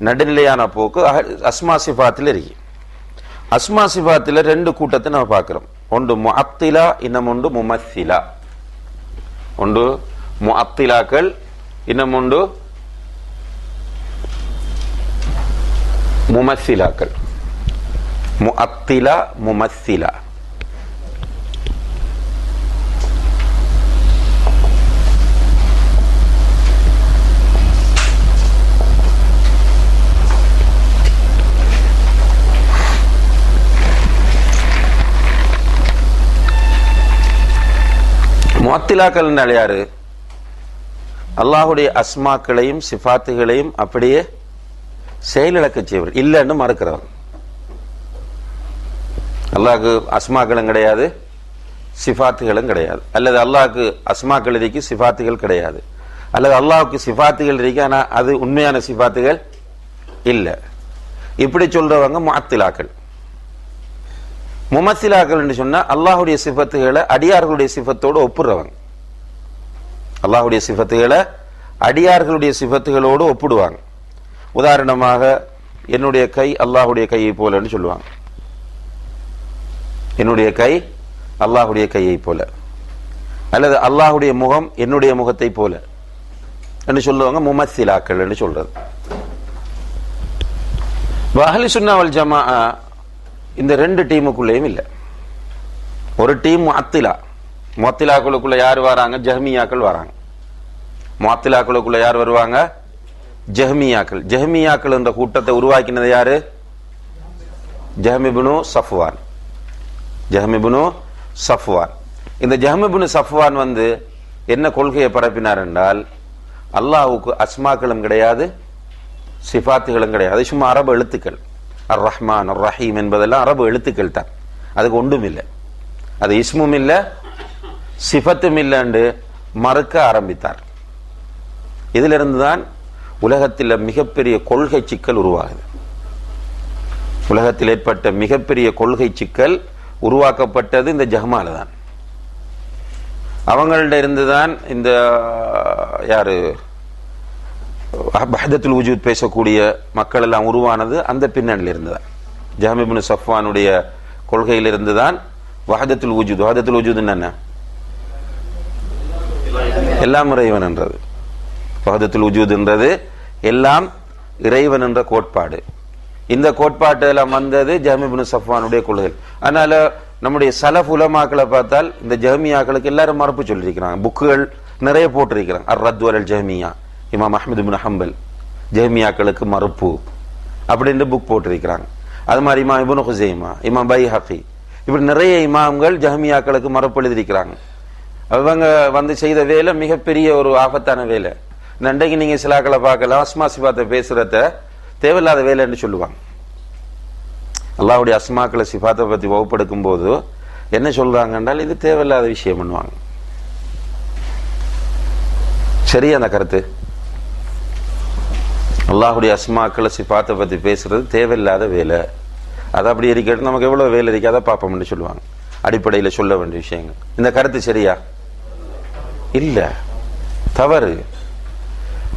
நடுநிலையான போக்கு அஸ்மா சிஃபாத்தில் இருக்கு. அஸ்மா சிஃபாத்தில் ரெண்டு கூட்டத்தை நம்ம பார்க்கிறோம். ஒன்று முஅத்திலா, இன்னும் ஒன்று முமஸ்ஸிலா. ஒன்று முஅத்திலாக்கள், இன்னும் ஒன்று முமஸ்ஸிலாக்கள். முஅத்திலா, முமஸ்ஸிலா. முஅத்திலாக்கள் யாரு? அல்லாஹுடைய அஸ்மாக்களையும் சிஃபாத்துகளையும் அப்படியே செயலிழக்க செய்வர், இல்லைன்னு மறுக்கிறவர். அல்லாஹ்க்கு அஸ்மாக்களும் கிடையாது, சிஃபாத்துகளும் கிடையாது, அல்லது அல்லாஹ்க்கு அஸ்மாக்கள் இருக்கு, சிஃபாத்துகள் கிடையாது, அல்லது அல்லாஹ்வுக்கு சிஃபாத்துகள் இருக்கு, ஆனா அது உண்மையான சிஃபாத்துகள் இல்ல. இப்படி சொல்றவங்க முஅத்திலாக்கள். முமத்திலாக்கள் என்று சொன்னா அல்லாஹுடைய சிஃபத்துகளை அடியார்களுடைய சிஃபத்தோடு ஒப்புடுறவங்க. அல்லாஹுடைய சிஃபத்துகளை அடியார்களுடைய சிஃபத்துகளோடு ஒப்பிடுவாங்க. உதாரணமாக என்னுடைய கை அல்லாஹுடைய கையை போலன்னு சொல்லுவாங்க. என்னுடைய கை அல்லாஹுடைய கையை போல, அல்லது அல்லாஹுடைய முகம் என்னுடைய முகத்தை போல என்று சொல்லுவாங்க. முமத்திலாக்கள் என்று சொல்றது. அஹ்லு சுன்னா வல் ஜமாஅ இந்த ரெண்டு டீமுக்குள்ளேயும் இல்லை. ஒரு டீம் முஅத்திலா. முஅத்திலாக்களுக்குள்ள யார் வராங்க? ஜஹ்மியாக்கள் வராங்க. முஅத்திலாக்களுக்குள்ள யார் வருவாங்க? ஜஹ்மியாக்கள். ஜஹ்மியாக்கள் என்ற கூட்டத்தை உருவாக்கினது யாரு? ஜஹ்ம் இப்னு சஃப்வான். ஜஹ்ம் இப்னு சஃப்வான். இந்த ஜஹ்ம் இப்னு சஃப்வான் என்ன கொள்கையை பரப்பினார் என்றால், அல்லாஹ்வுக்கு அஸ்மாக்களும் கிடையாது, சிஃபாத்துகளும் கிடையாது. அது சும்மா அரபு எழுத்துக்கள். அர் ரஹ்மான் அர் ரஹீம் என்பதெல்லாம் அரபு எழுத்துக்கள் தான். அதுக்கு ஒன்றும் இல்லை, அது இஸ்மும் இல்லை, சிஃபத்தும் இல்லைன்னு மறுக்க ஆரம்பித்தார். இதிலிருந்து தான் உலகத்தில் மிகப்பெரிய கொள்கை சிக்கல் உருவாகுது. உலகத்தில் ஏற்பட்ட மிகப்பெரிய கொள்கை சிக்கல் உருவாக்கப்பட்டது இந்த ஜஹ்மால தான். அவங்கள்ட்ட இருந்துதான் இந்த யாரு வஹ்தத்துல் வஜூத் பேசக்கூடிய மக்கள் எல்லாம் உருவானது. அந்த பின்னணியில் இருந்துதான், ஜஹ்ம் இப்னு சஃப்வானுடைய கொள்கையில் இருந்துதான் வஹ்தத்துல் வஜூத். வஹ்தத்துல் வஜூத் என்ன? எல்லாம் இறைவன் என்றது. வஹ்தத்துல் வஜூத் என்றது எல்லாம் இறைவன் என்ற கோட்பாடு. இந்த கோட்பாட்டு எல்லாம் வந்தது ஜஹ்ம் இப்னு சஃப்வானுடைய கொள்கை. அதனால நம்முடைய சலஃப் உலமாக்களை பார்த்தால் இந்த ஜஹ்மியாக்களுக்கு எல்லாரும் மறுப்பு சொல்லியிருக்கிறாங்க. புக்குகள் நிறைய போட்டிருக்கிறாங்க. அர் ரத் வல் ஜஹ்மியா, இமாம் அஹ்மத் இப்னு ஹம்பல் ஜஹ்மியாக்களுக்கு மறுப்பு அப்படின்னு புக் போட்டிருக்கிறாங்க. அது மாதிரி இமாம் இப்னு ஹுஸைமா, இமாம் பைஹகி, இப்படி நிறைய இமாம்கள் ஜஹ்மியாக்களுக்கு மறுப்பு எழுதியிருக்கிறாங்க. அவங்க செய்த வேலை மிகப்பெரிய ஒரு ஆபத்தான வேலை. நண்டைக்கு நீங்க சிலாக்களை பார்க்கலாம், அஸ்மா சிஃபாத்தை பேசுறத தேவையில்லாத வேலைன்னு சொல்லுவாங்க. அல்லாஹ்வுடைய அஸ்மாக்களை சிஃபாத்தை பத்தி வகுப்படுக்கும் போது என்ன சொல்றாங்க என்றால், இது தேவையில்லாத விஷயம் பண்ணுவாங்க. சரி, அந்த கருத்து அல்லாஹ்வுடைய அஸ்மாக்களை சிஃபாத்தை பத்தி பேசுறது தேவையில்லாத வேலை, அது அப்படி இருக்கிறது, நமக்கு எவ்வளவு வேலை இருக்கு அதை பார்ப்போம்னு சொல்லுவாங்க. அடிப்படையில் சொல்ல வேண்டிய விஷயங்கள். இந்த கருத்து சரியா? இல்ல, தவறு,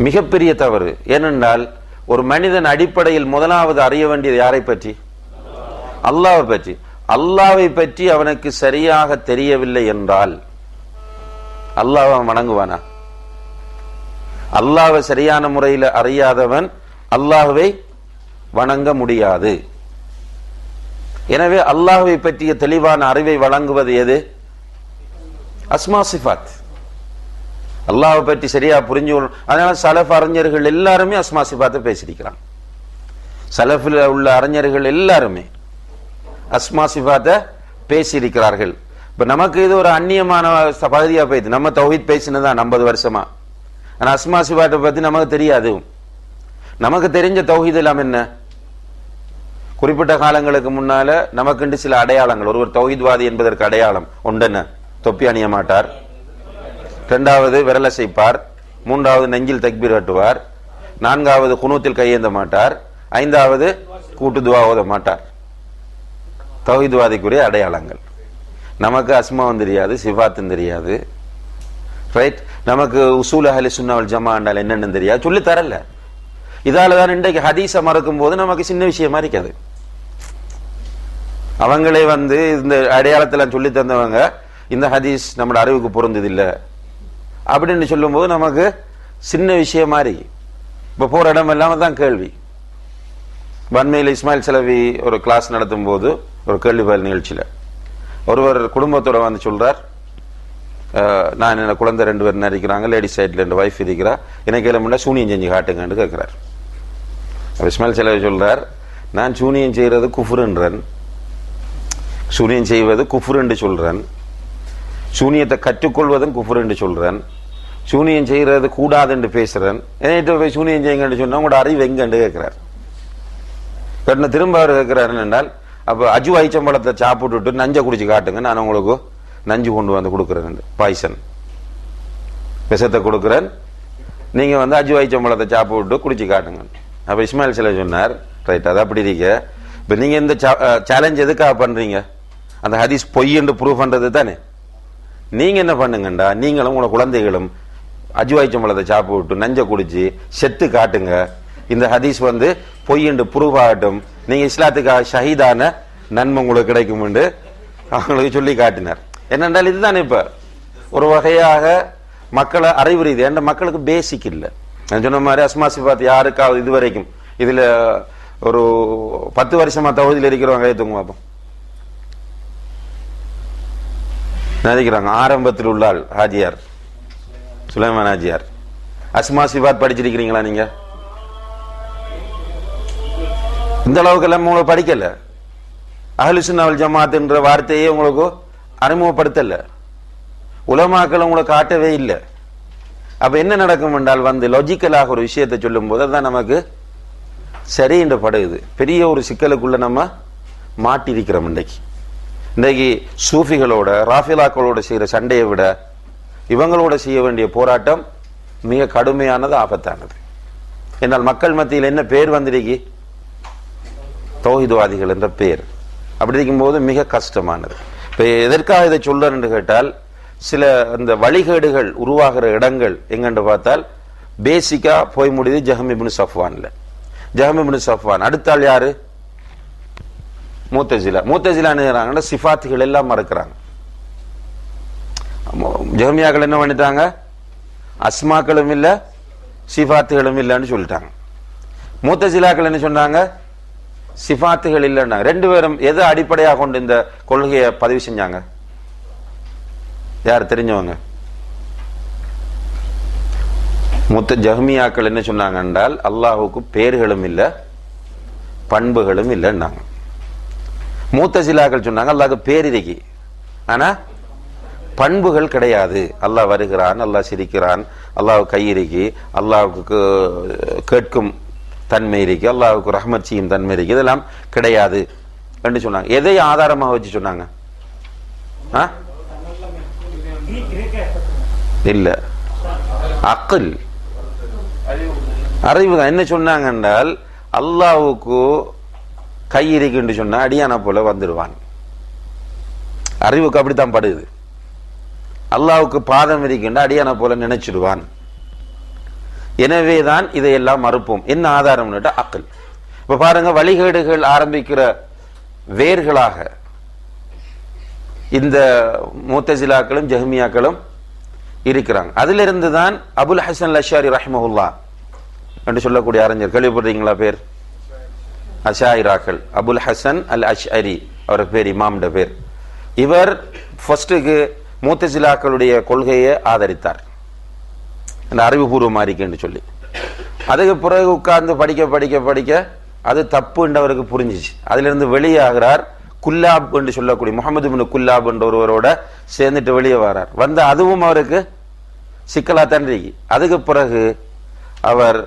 மிகப்பெரிய தவறு. ஏனென்றால் ஒரு மனிதன் அடிப்படையில் முதலாவது அறிய வேண்டியது யாரை பற்றி? அல்லாஹ்வை பற்றி. அல்லாஹ்வை பற்றி அவனுக்கு சரியாக தெரியவில்லை என்றால் அல்லாஹ்வை வணங்குவானா? அல்லாஹ்வை சரியான முறையில் அறியாதவன் அல்லாஹ்வை வணங்க முடியாது. எனவே அல்லாஹ்வை பற்றிய தெளிவான அறிவை வழங்குவது எது? அஸ்மா சிஃபாத். அல்லாஹ்வை பற்றி சரியா புரிஞ்சு. அதனால சலஃப் அறிஞர்கள் எல்லாருமே அஸ்மா சிஃபாத்தை பேசியிருக்கிறாங்க. சலஃபில் உள்ள அறிஞர்கள் எல்லாருமே அஸ்மா சிஃபாத்தை பேசியிருக்கிறார்கள். இப்ப நமக்கு இது ஒரு அந்நியமான பகுதியா போயிடுது. நம்ம தௌஹீத் பேசினதான் 50 வருஷமா. ஆனா அஸ்மா சிஃபாத்தை பத்தி நமக்கு தெரியாது. நமக்கு தெரிஞ்ச தௌஹீத் எல்லாம் என்ன? குறிப்பிட்ட காலங்களுக்கு முன்னால நமக்குண்டு சில அடையாளங்கள். ஒருவர் தௌஹீத்வாதி என்பதற்கு அடையாளம் ஒன்றென்ன? தொப்பி அணிய மாட்டார், 2வது விரல செய்ப்பார், 3வது நெஞ்சில் தக்பீர் கட்டுவார், 4வது குனூத்தில் கையேந்த மாட்டார், 5வது கூட்டு துவா ஓத மாட்டார். தௌஹீத்வாதிக்குரிய அடையாளங்கள். நமக்கு அஸ்மாவும் தெரியாது, சிஃபாத்தும் தெரியாது. ரைட்? நமக்கு உசூல் அஹ்லி சுன்னா வல் ஜமாஅ என்றால் என்னன்னு தெரியாது, சொல்லி தரல. இதாலதான் இன்றைக்கு ஹதீஸை மறக்கும் போது நமக்கு சின்ன விஷயமா இருக்காது. அவங்களே இந்த அடையாளத்தில் சொல்லி தந்தவங்க இந்த ஹதீஸ் நம்மளோட அறிவுக்கு பொருந்ததில்லை அப்படின்னு சொல்லும் போது நமக்கு சின்ன விஷயம் மாதிரி. இப்ப போற இடம் இல்லாம தான் கேள்வி. வன்மையில் இஸ்மாயில் சலவி ஒரு கிளாஸ் நடத்தும் போது ஒரு கேள்வி பதில் நிகழ்ச்சியில ஒருவர் குடும்பத்தோட சொல்றார், நான் என்ன குழந்தை 2 பேர் இருக்கிறாங்க, லேடிஸ் சைட்ல 2 வைஃப் இருக்கிறா, எனக்கு எல்லாம் சூனியம் செஞ்சு காட்டுங்கன்னு கேட்கிறார். இஸ்மாயில் சலவி சொல்றார், நான் சூனியம் செய்யறது குஃப்ருன்றேன், சூனியம் செய்வது குஃப்ரு என்று சொல்றேன். சூனியத்தை கற்றுக்கொள்வதும் குஃபர் என்று சொல்றேன், சூனியம் செய்யறது கூடாது என்று பேசுறேன். என்கிட்ட போய் சூனியம் செய்யுங்கன்னு சொன்னா உங்களோட அறிவு எங்கன்னு கேட்கிறார். திரும்ப அவர் கேட்கிறாரு என்றால், அப்ப அஜு ஐச்சம்பழத்தை சாப்பிட்டுட்டு நஞ்சை குடிச்சு காட்டுங்க, நான் உங்களுக்கு நஞ்சு கொண்டு வந்து கொடுக்குறேன், பாய்சன் விஷத்தை கொடுக்குறேன், நீங்க வந்து அஜு ஐச்சம்பழத்தை சாப்பிட்டு குடிச்சு காட்டுங்க. அப்ப இஸ்மாயில் சிலை சொன்னார், ரைட், அது அப்படி இருக்க. இப்ப நீங்க இந்த சேலஞ்ச் எதுக்காக பண்றீங்க? அந்த ஹதீஸ் பொய் என்று ப்ரூவ் பண்றது தானே. நீங்க என்ன பண்ணுங்கண்டா, நீங்களும் உங்களோட குழந்தைகளும் அஜு ஐச்சம்பழத்தை சாப்பிட்டு நஞ்சை குடிச்சு செத்து காட்டுங்க, இந்த ஹதீஸ் வந்து பொய் என்று ப்ரூவ் ஆகட்டும், நீங்க இஸ்லாத்துக்காக ஷஹீதான நன்மை உங்களுக்கு கிடைக்கும் என்று அவங்களுக்கு சொல்லி காட்டினார். என்னென்றால் இதுதான் இப்ப ஒரு வகையாக மக்களை அறிவுறுது. என்ற மக்களுக்கு பேசிக் இல்லை. நான் சொன்ன மாதிரி அஸ்மா சிஃபாத் யாருக்காவது இதுவரைக்கும் இதுல ஒரு 10 வருஷமா தகுதியில் இருக்கிறவங்க கைத்துங்க பார்ப்போம். நினைக்கிறாங்க ஆரம்பத்தில் உள்ள ஆள் ஹாஜியார் சுலைமான் ஹாஜியார். அஸ்மா சிஃபாத் படிச்சிருக்கிறீங்களா நீங்க? இந்த அளவுக்கு எல்லாம் உங்களுக்கு படிக்கல. அஹ்லு சுன்னா வல் ஜமாத் என்ற வார்த்தையே உங்களுக்கு அறிமுகப்படுத்தல. உலமாக்கள் உங்களை காட்டவே இல்லை. அப்ப என்ன நடக்கும் என்றால் வந்து லாஜிக்கலாக ஒரு விஷயத்தை சொல்லும் போது அதுதான் நமக்கு சரி என்று படுகுது. பெரிய ஒரு சிக்கலுக்குள்ள நம்ம மாட்டிருக்கிறோம். இன்றைக்கு சூஃபிகளோட ராஃபிலாக்களோட செய்யற சண்டையை விட இவங்களோட செய்ய வேண்டிய போராட்டம் மிக கடுமையானது, ஆபத்தானது. என்னால் மக்கள் மத்தியில் என்ன பேர் வந்திருக்கு? தௌஹீத்வாதிகள் என்ற பேர். அப்படி இருக்கும்போது மிக கஷ்டமானது. இப்ப எதற்காக இதை சொல்றேன் என்று கேட்டால், சில அந்த வழிகேடுகள் உருவாகிற இடங்கள் எங்கன்னு பார்த்தால் பேசிக்கா போய் முடியுது ஜஹம் இப்னு சஃப்வான்ல. ஜஹம் இப்னு சஃப்வான் அடுத்தாள் யாரு? முத்தஸிலா. முத்தஸிலா என்ன சிஃபாத்துகள் எல்லாம் மறக்கிறாங்க. ஜஹமியாக்கள் என்ன பண்ணிட்டாங்க? அஸ்மாக்களும் இல்ல சிஃபாத்துகளும் இல்லைன்னு சொல்லிட்டாங்க. முத்தஸிலாக்கள் என்ன சொன்னாங்க? சிஃபாத்துகள் இல்லைன்னா. ரெண்டு பேரும் எதை அடிப்படையாக கொண்டு இந்த கொள்கையை பதிவு செஞ்சாங்க? யார் தெரிஞ்சவங்க? ஜஹ்மியாக்கள் என்ன சொன்னாங்க என்றால், அல்லாஹுக்கு பேர்களும் இல்ல பண்புகளும் இல்லைன்னாங்க. முத்தஸிலாக்கள் சொன்னாங்க அல்லாஹ்க்கு பேர் இருக்கு, ஆனா பண்புகள் கிடையாது. அல்லாஹ் வருகிறான், அல்லாஹ் சிரிக்கிறான், அல்லாஹ் கை இருக்கு, அல்லாஹுக்கு கேட்கும் தன்மை இருக்கு, அல்லாஹுக்கு ரஹ்மத் செய்யும் தன்மை இருக்கு, இதெல்லாம் கிடையாது என்று சொன்னாங்க. எதை ஆதாரமாக வச்சு சொன்னாங்க? இல்ல, அக்ல், அறிவு தான். என்ன சொன்னாங்க என்றால், அல்லாஹுக்கு கை இருக்குன்னு சொன்னா அடியான போல வந்துடுவான். அறிவுக்கு அப்படித்தான் படுது. அல்லாஹுக்கு பாதம் இருக்குன்னா அடியான போல நினைச்சிடுவான். எனவேதான் இதையெல்லாம் மறுப்போம். என்ன ஆதாரம்? அக்ல். இப்ப பாருங்க, வழிகேடுகள் ஆரம்பிக்கிற வேர்களாக இந்த முத்தஸிலாக்களும் ஜஹ்மியாக்களும் இருக்கிறாங்க. அதுல இருந்து தான் அபுல் ஹசன் அல் அஷ்அரி ரஹ்மஹுல்லாஹ் என்று சொல்லக்கூடிய அறிஞர், கேள்விப்படுறீங்களா பேர்? அஷாயிராக்கள். அபுல் ஹசன் அல் அஷ்அரி அவர் பேர், இமாம்ட பேர். இவர் ஃபர்ஸ்டுக்கு முத்தஸிலாக்களுடைய கொள்கையை ஆதரித்தார், அந்த அறிவுபூர்வமா இருக்குன்னு சொல்லி. அதுக்கு பிறகு உட்கார்ந்து படிக்க படிக்க படிக்க அது தப்பு என்று அவருக்கு புரிஞ்சிச்சு. அதுல இருந்து வெளியாகிறார். குல்லாப் என்று சொல்லக்கூடிய முகமது இப்னு குல்லாப் என்ற ஒருவரோட சேர்ந்துட்டு வெளியே வரார். வந்து அதுவும் அவருக்கு சிக்கலா தன்றிக்கு. அதுக்கு பிறகு அவர்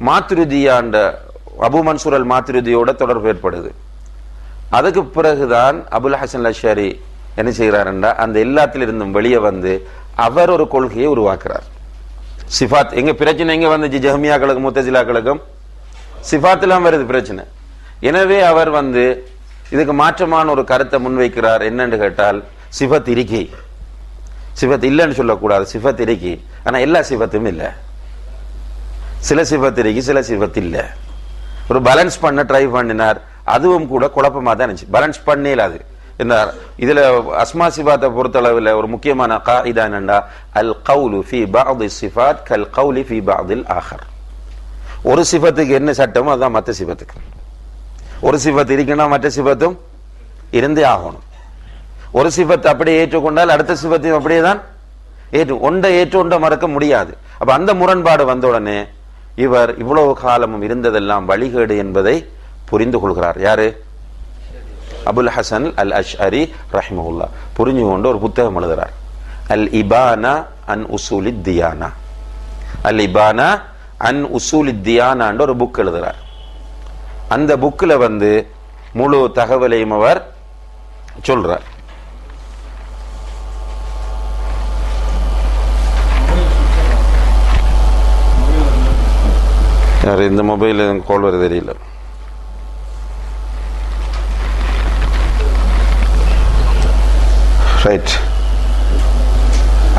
மாத்துருதியாண்ட அபு மன்சூர் அல் மாத்துருதியோட தொடர்பு ஏற்படுது. அதுக்கு பிறகுதான் அபுல் ஹசன் அஷ்அரி என்ன செய்கிறார் என்றால், அந்த எல்லாத்திலிருந்தும் வெளியே வந்து அவர் ஒரு கொள்கையை உருவாக்குறார். சிஃபாத் எங்க பிரச்சனை எங்க வந்துச்சு? ஜஹ்மியாக்களுக்கும் முத்தஸிலாக்களுக்கும் சிஃபாத்லாம் வருது பிரச்சனை. எனவே அவர் வந்து இதுக்கு மாற்றமான ஒரு கருத்தை முன்வைக்கிறார். என்னன்னு கேட்டால், சிஃபத் இருக்கி, சிஃபத் இல்லைன்னு சொல்லக்கூடாது, சிஃபத் இருக்கி, ஆனா எல்லா சிஃபத்தும் இல்லை. சில சிஃபத் இருக்கி, சில சிஃபத் இல்லை. ஒரு பேலன்ஸ் பண்ண ட்ரை பண்ணினார். அதுவும் கூட குழப்பமா தான் இருந்துச்சு. பேலன்ஸ் பண்ணல. அது இந்த இதுல அஸ்மா சிஃபாத்தை பொறுத்தளவில் ஒரு முக்கியமான காயிதா என்னன்னா, அல் கவுலு ஃபி பஅதி சிஃபாத் கல் கவுலி ஃபி பஅதில் ஆஹர். ஒரு சிஃபத்துக்கு என்ன சட்டமோ அதுதான் மற்ற சிஃபத்துக்கு. ஒரு சிஃபத் இருக்குன்னா மற்ற சிஃபத்தும் இருந்தே ஆகணும். ஒரு சிஃபத் அப்படியே ஏற்றுக்கொண்டால் அடுத்த சிஃபத்தையும் அப்படியே தான் ஒன்றை ஏற்று ஒன்றை மறக்க முடியாது. அப்ப அந்த முரண்பாடு வந்த உடனே இவர் இவ்வளவு காலமும் இருந்ததெல்லாம் வழிகேடு என்பதை புரிந்து கொள்கிறார். யாரு? அபுல் ஹசன் அல் அஷ்அரி ரஹ்மஹுல்லாஹ். புரிஞ்சு கொண்டு ஒரு புத்தகம் எழுதுறார். அல் இபானா அன் உசூலி தியானா. அல் இபானா அன் உசூலி தியானான்ற ஒரு புக் எழுதுறார். அந்த புக்கில் முழு தகவலையும் அவர் சொல்றார். இந்த மொபைல் கால் வர தெரியல. ரைட்.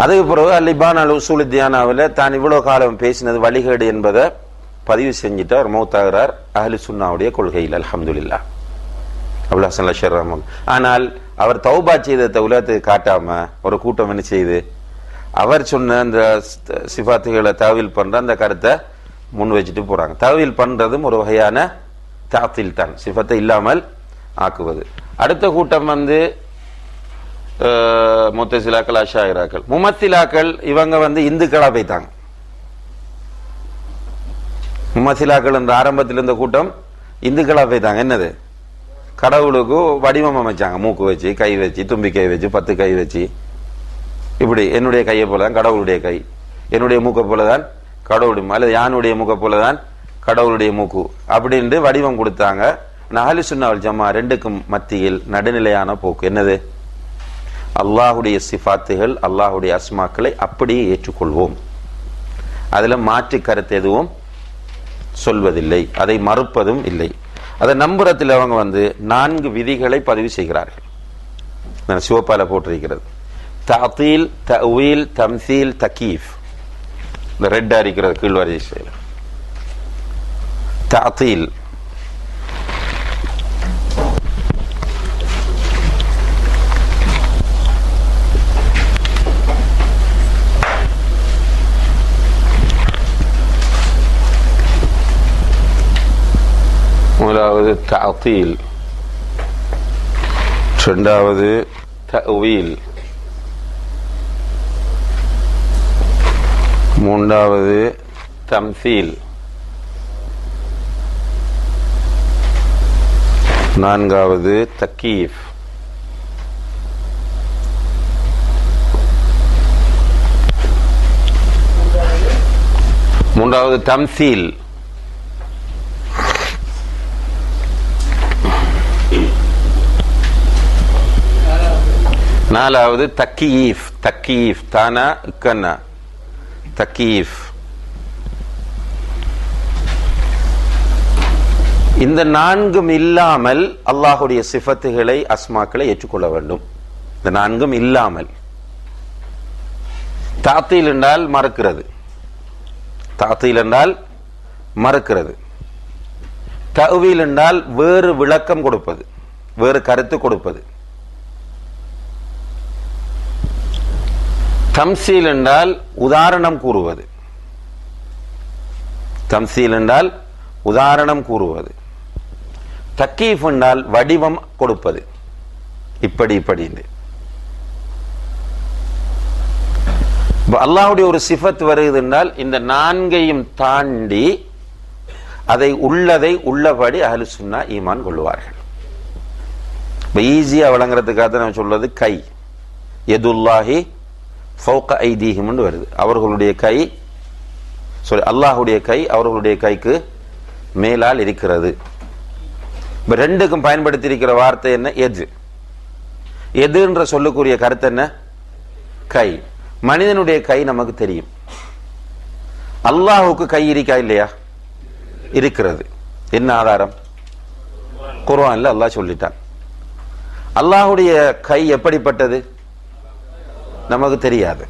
அதுக்கு பிறகு அல் இபான் அல் உசூல் தியானாவில் தான் இவ்வளவு காலம் பேசினது வழிகேடு என்பதை பதிவு செஞ்சுட்டு அவர் மௌத்தாகிறார் அஹ்லு சுன்னாவுடைய கொள்கையில். அல்ஹம்துலில்லாஹ். அபுல் ஹசன் அஷ்ஷரி ரஹ்மத்துல்லாஹ். ஆனால் அவர் தௌபா செய்ததை உலகத்துக்கு காட்டாம ஒரு கூட்டம் என்ன செய்து அவர் சொன்ன அந்த சிஃபாத்துகளை தஅவீல் பண்ற அந்த கருத்தை முன் வச்சுட்டு போறாங்க. தஅவீல் பண்றதும் ஒரு வகையான தஅத்தீல் தான், சிஃபத்தை இல்லாமல் ஆக்குவது. அடுத்த கூட்டம் முத்தசிலாக்கள், அஷாயிராக்கள். முமத்திலாக்கள் இவங்க இந்துக்களா போய்த்தாங்க. முமத்திலாக்கள் என்ற ஆரம்பத்தில் இருந்த கூட்டம் இந்துக்களா போய்த்தாங்க. என்னது? கடவுளுக்கு வடிவம் அமைச்சாங்க. மூக்கு வச்சு, கை வச்சு, தும்பிக்கை வச்சு, 10 கை வச்சு, இப்படி என்னுடைய கையை போலதான் கடவுளுடைய கை, என்னுடைய மூக்கை போலதான் கடவுளுடைய, அல்லது யானுடைய மூக்கை போலதான் கடவுளுடைய மூக்கு அப்படின்ட்டு வடிவம் கொடுத்தாங்க. அஹ்லு சுன்னா வல் ஜமாஅ ரெண்டுக்கும் மத்தியில் நடுநிலையான போக்கு என்னது? அல்லாஹுடைய சிஃபாத்துகள், அல்லாஹுடைய அஸ்மாக்களை அப்படியே ஏற்றுக்கொள்வோம். அதுல மாற்று கருத்து எதுவும் சொல்வதில்லை, அதை மறுப்பதும் இல்லை. அதை நம்புறத்தில் அவங்க 4 விதிகளை பதிவு செய்கிறார்கள். சிவப்பால போட்டிருக்கிறது. தஅத்தீல், தஅவீல், தம்சீல், தகீஃப். இந்த ரெட்டா இருக்கிறது கீழ்வரிசையில். தஅத்தீல் முதலாவது தஅத்தீல், இரண்டாவது தஅவீல், மூன்றாவது தம்சீல், நான்காவது தகீஃப், மூன்றாவது தம்சீல், நாலாவது தக்கீஃப். தக்கீஃப் தானா இக்கன்னா தக்கீஃப். இந்த 4ம் இல்லாமல் அல்லாஹுடைய சிஃபத்துகளை, அஸ்மாக்களை ஏற்றுக்கொள்ள வேண்டும். இந்த 4ம் இல்லாமல். தஅத்தீல் என்றால் மறுக்கிறது. தஅத்தீல் என்றால் மறுக்கிறது. தஅவீல் என்றால் வேறு விளக்கம் கொடுப்பது, வேறு கருத்து கொடுப்பது. தம்சீல் என்றால் உதாரணம் கூறுவது. தம்சீல் என்றால் உதாரணம் கூறுவது. தக்கீஃப் என்றால் வடிவம் கொடுப்பது. இப்படி இப்படி. அல்லாஹ்வுடைய ஒரு சிஃபத் வருது என்றால் இந்த 4ஐயும் தாண்டி அதை உள்ளதை உள்ளபடி அஹ்லு சுன்னா ஈமான் கொள்வார்கள். ஈஸியா வழங்குறதுக்காக நான் சொல்றது கை. யதுல்லாஹி ஃபௌக ஐதீஹிம் என்று வருது. அவர்களுடைய கை, அல்லாஹுடைய கை அவர்களுடைய கைக்கு மேலால் இருக்கிறது. இப்ப ரெண்டுக்கும் பயன்படுத்தி இருக்கிற வார்த்தை என்ன? எது. எதுன்ற சொல்லுக்குரிய கருத்து என்ன? கை. மனிதனுடைய கை நமக்கு தெரியும். அல்லாஹுக்கு கை இருக்கா இல்லையா? இருக்கிறது. என்ன ஆதாரம்? குர்ஆன்ல அல்லாஹ் சொல்லிட்டான். அல்லாஹுடைய கை எப்படிப்பட்டது நமக்கு தெரியாது.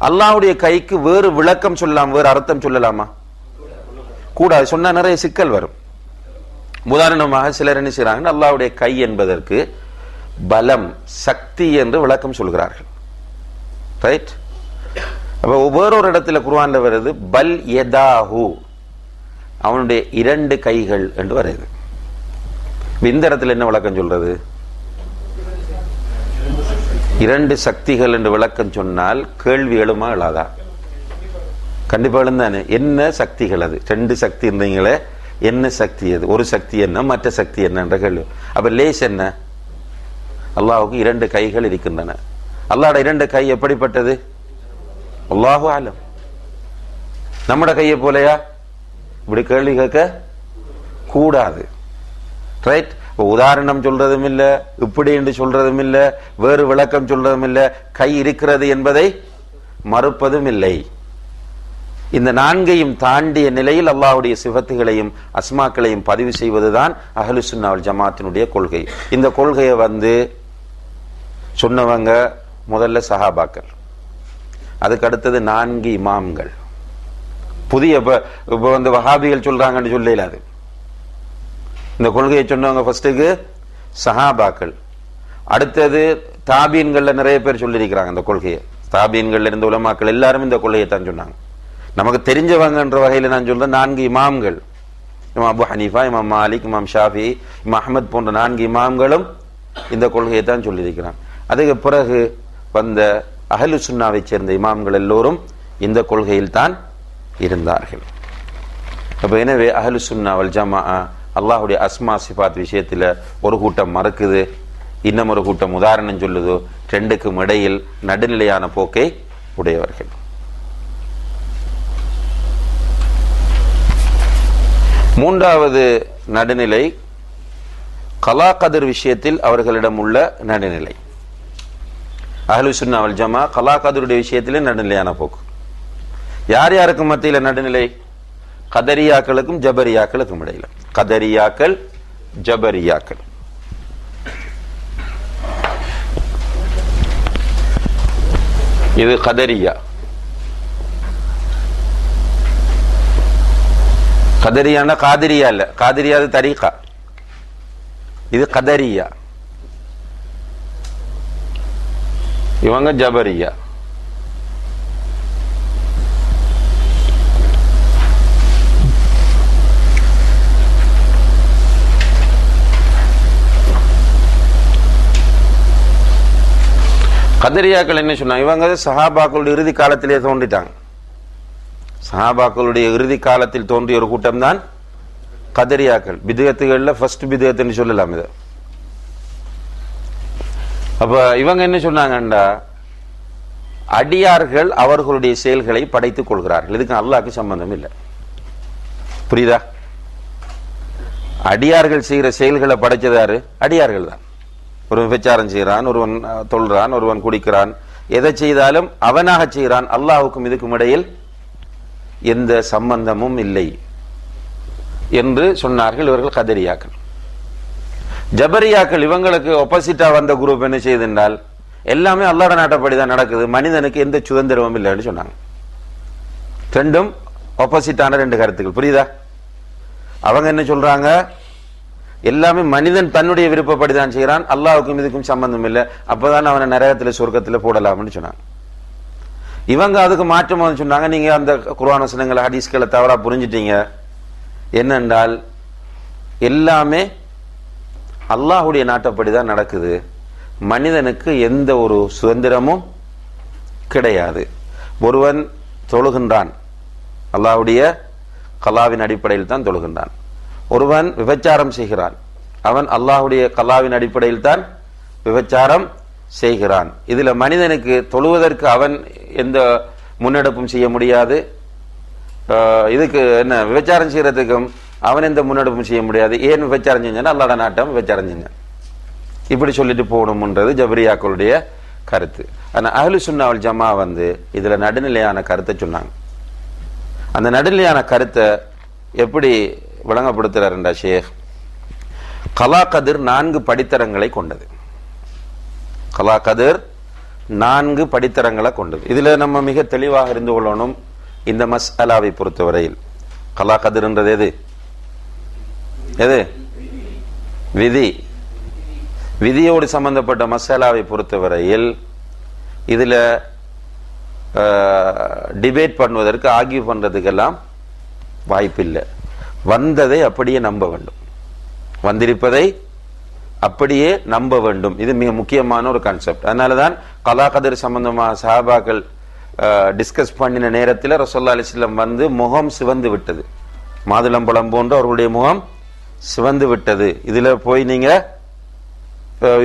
அல்லாஹ்வுடைய கைக்கு வேறு விளக்கம் சொல்லலாம், வேறு அர்த்தம் சொல்லலாமா? கூடாது. சொன்னா நிறைய சிக்கல் வரும். உதாரணமாக சிலர் என்ன செய்றாங்க, அல்லாஹ்வுடைய கை என்பதற்கு பலம், சக்தி என்று விளக்கம் சொல்கிறார்கள். ரைட்? அப்ப ஒவ்வொரு இடத்துல குர்ஆன்ல வருது பல் யதாஹு, அவனுடைய 2 கைகள் என்று வருது. இந்த இடத்துல என்ன விளக்கம் சொல்றது? 2 சக்திகள் என்று விளக்கம் சொன்னால் கேள்வி எழுமா எழாதா? கண்டிப்பா எழுந்தானே. என்ன சக்திகள் அது? 2 சக்தி இருந்தீங்களே, என்ன சக்தி அது? ஒரு சக்தி என்ன, மற்ற சக்தி என்ன என்ற கேள்வி. அப்ப லேஸ் என்ன? அல்லாஹ்வுக்கு 2 கைகள் இருக்கின்றன. அல்லாஹ்வுடைய இரண்டு கை எப்படிப்பட்டது? அல்லாஹு அலம். நம்மட கையை போலையா? இப்படி கேள்வி கேட்க கூடாது. ரைட்? உதாரணம் சொல்றதும் இல்ல, இப்படி என்று சொல்றதும் இல்ல, வேறு விளக்கம் சொல்றதும் இல்ல, கை இருக்கிறது என்பதை மறுப்பதும் இல்லை. இந்த நான்கையும் தாண்டிய நிலையில் அல்லாஹ்வுடைய சிஃபத்துகளையும் அஸ்மாக்களையும் பதிவு செய்வதுதான் அஹ்லுஸ் சுன்னah வல் ஜமாஅத்தினுடைய கொள்கை. இந்த கொள்கையை சொன்னவங்க முதல்ல சஹாபாக்கள், அதுக்கு அடுத்தது 4 இமாம்கள். புதிய இப்ப வஹாபிகள் சொல்றாங்கன்னு சொல்லல. அது இந்த கொள்கையை சொன்னவங்க ஃபர்ஸ்டுக்கு சஹாபாக்கள், அடுத்தது தாபீன்கள்ல நிறைய பேர் சொல்லியிருக்கிறாங்க இந்த கொள்கையை. தாபீன்கள்ல இருந்த உலமாக்கள் எல்லாரும் இந்த கொள்கையை தான் சொன்னாங்க. நமக்கு தெரிஞ்சவங்கன்ற வகையில் நான் சொல்றேன் 4 இமாம்கள், இமாம் அபு ஹனீஃபா, இமாம் மாலிக், இமாம் ஷாஃபி, இமாம் அஹ்மத் போன்ற 4 இமாம்களும் இந்த கொள்கையை தான் சொல்லியிருக்கிறாங்க. அதுக்கு பிறகு வந்த அஹ்லு சுன்னாவை சேர்ந்த இமாம்கள் எல்லோரும் இந்த கொள்கையில் தான் இருந்தார்கள். அப்ப எனவே அஹ்லு சுன்னah வல் ஜமாஅ அல்லாஹ்வுடைய அஸ்மா சிஃபாத் விஷயத்துல ஒரு கூட்டம் மறுக்குது, இன்னும் ஒரு கூட்டம் உதாரணம் சொல்லுதோ, ரெண்டுக்கும் இடையில் நடுநிலையான போக்கை உடையவர்கள். மூன்றாவது நடுநிலை கலா கதிர் விஷயத்தில் அவர்களிடம் உள்ள நடுநிலை. அஹ்லு சுன்னah வல் ஜமாஅ கலா கதிருடைய விஷயத்திலே நடுநிலையான போக்கு. யார் யாருக்கு மத்தியில நடுநிலை? கதரியாக்களுக்கும் ஜபரியாக்களுக்கும் இடையில. கதரியாக்கள், ஜபரியாக்கள். இது கதரியா. கதரியான காதிரியா இல்ல, காதிரியா அது தரீகா, இது கதரியா. இவங்க ஜபரியா. கதரியாக்கள் என்ன சொன்னாங்க? இவங்க சஹாபாக்களுடைய இறுதி காலத்திலே தோன்றிட்டாங்க. சஹாபாக்களுடைய இறுதி காலத்தில் தோன்றிய ஒரு கூட்டம் தான் கதரியாக்கள். பிதுகத்துகள்ல ஃபர்ஸ்ட் பிதுகத்துன்னு சொல்லலாம் இதை. அப்ப இவங்க என்ன சொன்னாங்கண்டா, அடியார்கள் அவர்களுடைய செயல்களை படைத்துக் கொள்கிறார்கள், இதுக்கு அல்லாஹ்க்கு சம்பந்தம் இல்லை. புரியுதா? அடியார்கள் செய்கிற செயல்களை படைச்சதாரு? அடியார்கள் தான். ஒருவன் விபச்சாரம் செய்கிறான், ஒருவன் தொல்றான், ஒருவன் குடிக்கிறான், எதை செய்தாலும் அவனாக செய்கிறான், அல்லாஹ்வுக்கும் இதுக்கும் இடையில் எந்த சம்பந்தமும் இல்லை என்று சொன்னார்கள் இவர்கள் கதரியாக்கள். ஜபரியாக்கள் இவங்களுக்கு ஆப்போசிட்டா வந்த குரூப் என்ன செய்யுதுன்றால், எல்லாமே அல்லாஹ்வுடைய நாட்டப்படிதான் நடக்குது, மனிதனுக்கு எந்த சுதந்திரமும் இல்லைன்னு சொன்னாங்க. ரெண்டும் ஆப்போசிட்டான 2 கருத்துக்கள். புரியுதா? அவங்க என்ன சொல்றாங்க? எல்லாமே மனிதன் தன்னுடைய விருப்பப்படிதான் செய்கிறான், அல்லாஹ்வுக்கும் இதுக்கும் சம்பந்தம் இல்லை, அப்பதான் அவனை நரகத்துல சொர்க்கத்துல போடலாம்னு சொன்னாங்க. இவங்க அதுக்கு மாற்றமா சொன்னாங்க, நீங்க அந்த குர்ஆன் வசனங்களை ஹதீஸ்களை தவறா புரிஞ்சிட்டீங்க. என்னென்றால் எல்லாமே அல்லாஹ்வுடைய நாட்டப்படிதான் நடக்குது, மனிதனுக்கு எந்த ஒரு சுதந்திரமும் கிடையாது. ஒருவன் தொழுகின்றான், அல்லாஹ்வுடைய கலாவின் அடிப்படையில் தான் தொழுகின்றான். ஒருவன் விபச்சாரம் செய்கிறான், அவன் அல்லாஹ்வுடைய கலாவின் அடிப்படையில் தான் விபச்சாரம் செய்கிறான். இதுல மனிதனுக்கு தொழுவதற்கு அவன் எந்த முன்னெடுப்பும் செய்ய முடியாது, இதுக்கு என்ன விபச்சாரம் செய்யறதுக்கும் அவன் எந்த முன்னெடுப்பும் செய்ய முடியாது. ஏன் விபச்சாரம் செஞ்சான்? அல்லாஹ்வுடைய நாட்டம் விபச்சாரம் செஞ்சான். இப்படி சொல்லிட்டு போகணும்ன்றது ஜபரியாக்களுடைய கருத்து. ஆனா அஹ்லு சுன்னah வல் ஜமாஅ இதுல நடுநிலையான கருத்தை சொன்னாங்க. அந்த நடுநிலையான கருத்தை எப்படி விளங்கப்படுத்துறாருண்டா ஷேக், கலா கதிர் 4 படித்தரங்களை கொண்டது. கலா கதிர் 4 படித்தரங்களை கொண்டது. இதுல நம்ம மிக தெளிவாக இருந்து கொள்ளணும். இந்த மஸ்அலாவை பொறுத்தவரையில் கலா கதிர்ன்றது எது? விதி. விதியோடு சம்பந்தப்பட்ட மஸ்அலாவை பொறுத்தவரையில் இதுல டிபேட் பண்ணுவதற்கு, ஆர்கியூ பண்றதுக்கெல்லாம் வாய்ப்பில்லை. வந்ததை அப்படியே நம்ப வேண்டும், வந்திருப்பதை அப்படியே நம்ப வேண்டும். இது மிக முக்கியமான ஒரு கான்செப்ட். அதனாலதான் கலா கதிர் சம்பந்தமாக சஹாபாக்கள் டிஸ்கஸ் பண்ணின நேரத்தில் ரசூலுல்லாஹி அலைஹி வஸல்லம் முகம் சிவந்து விட்டது, மாதுளம்பழம் போன்று அவர்களுடைய முகம் சிவந்து விட்டது, இதுல போய் நீங்க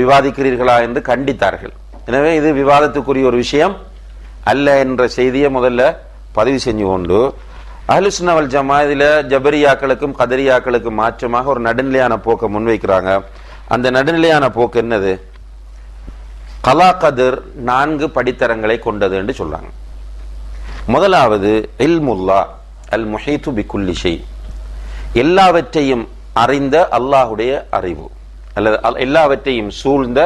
விவாதிக்கிறீர்களா என்று கண்டித்தார்கள். எனவே இது விவாதத்துக்குரிய ஒரு விஷயம் அல்ல என்ற செய்தியை முதல்ல பதிவு செஞ்சு கொண்டு, அஹ்லுஸ் சுன்னah வல் ஜமாஅத் இதில் ஜபரியாக்களுக்கும் கதரியாக்களுக்கும் மாற்றமாக ஒரு நடுநிலையான போக்கை முன்வைக்கிறாங்க. அந்த நடுநிலையான போக்கு என்னது? கலா கதிர் 4 படித்தரங்களை கொண்டது என்று சொல்றாங்க. முதலாவது இல்முல்லா அல் முஹீது பிகுல்லி ஷை, எல்லாவற்றையும் அறிந்த அல்லாஹுடைய அறிவு, அல்லது எல்லாவற்றையும் சூழ்ந்த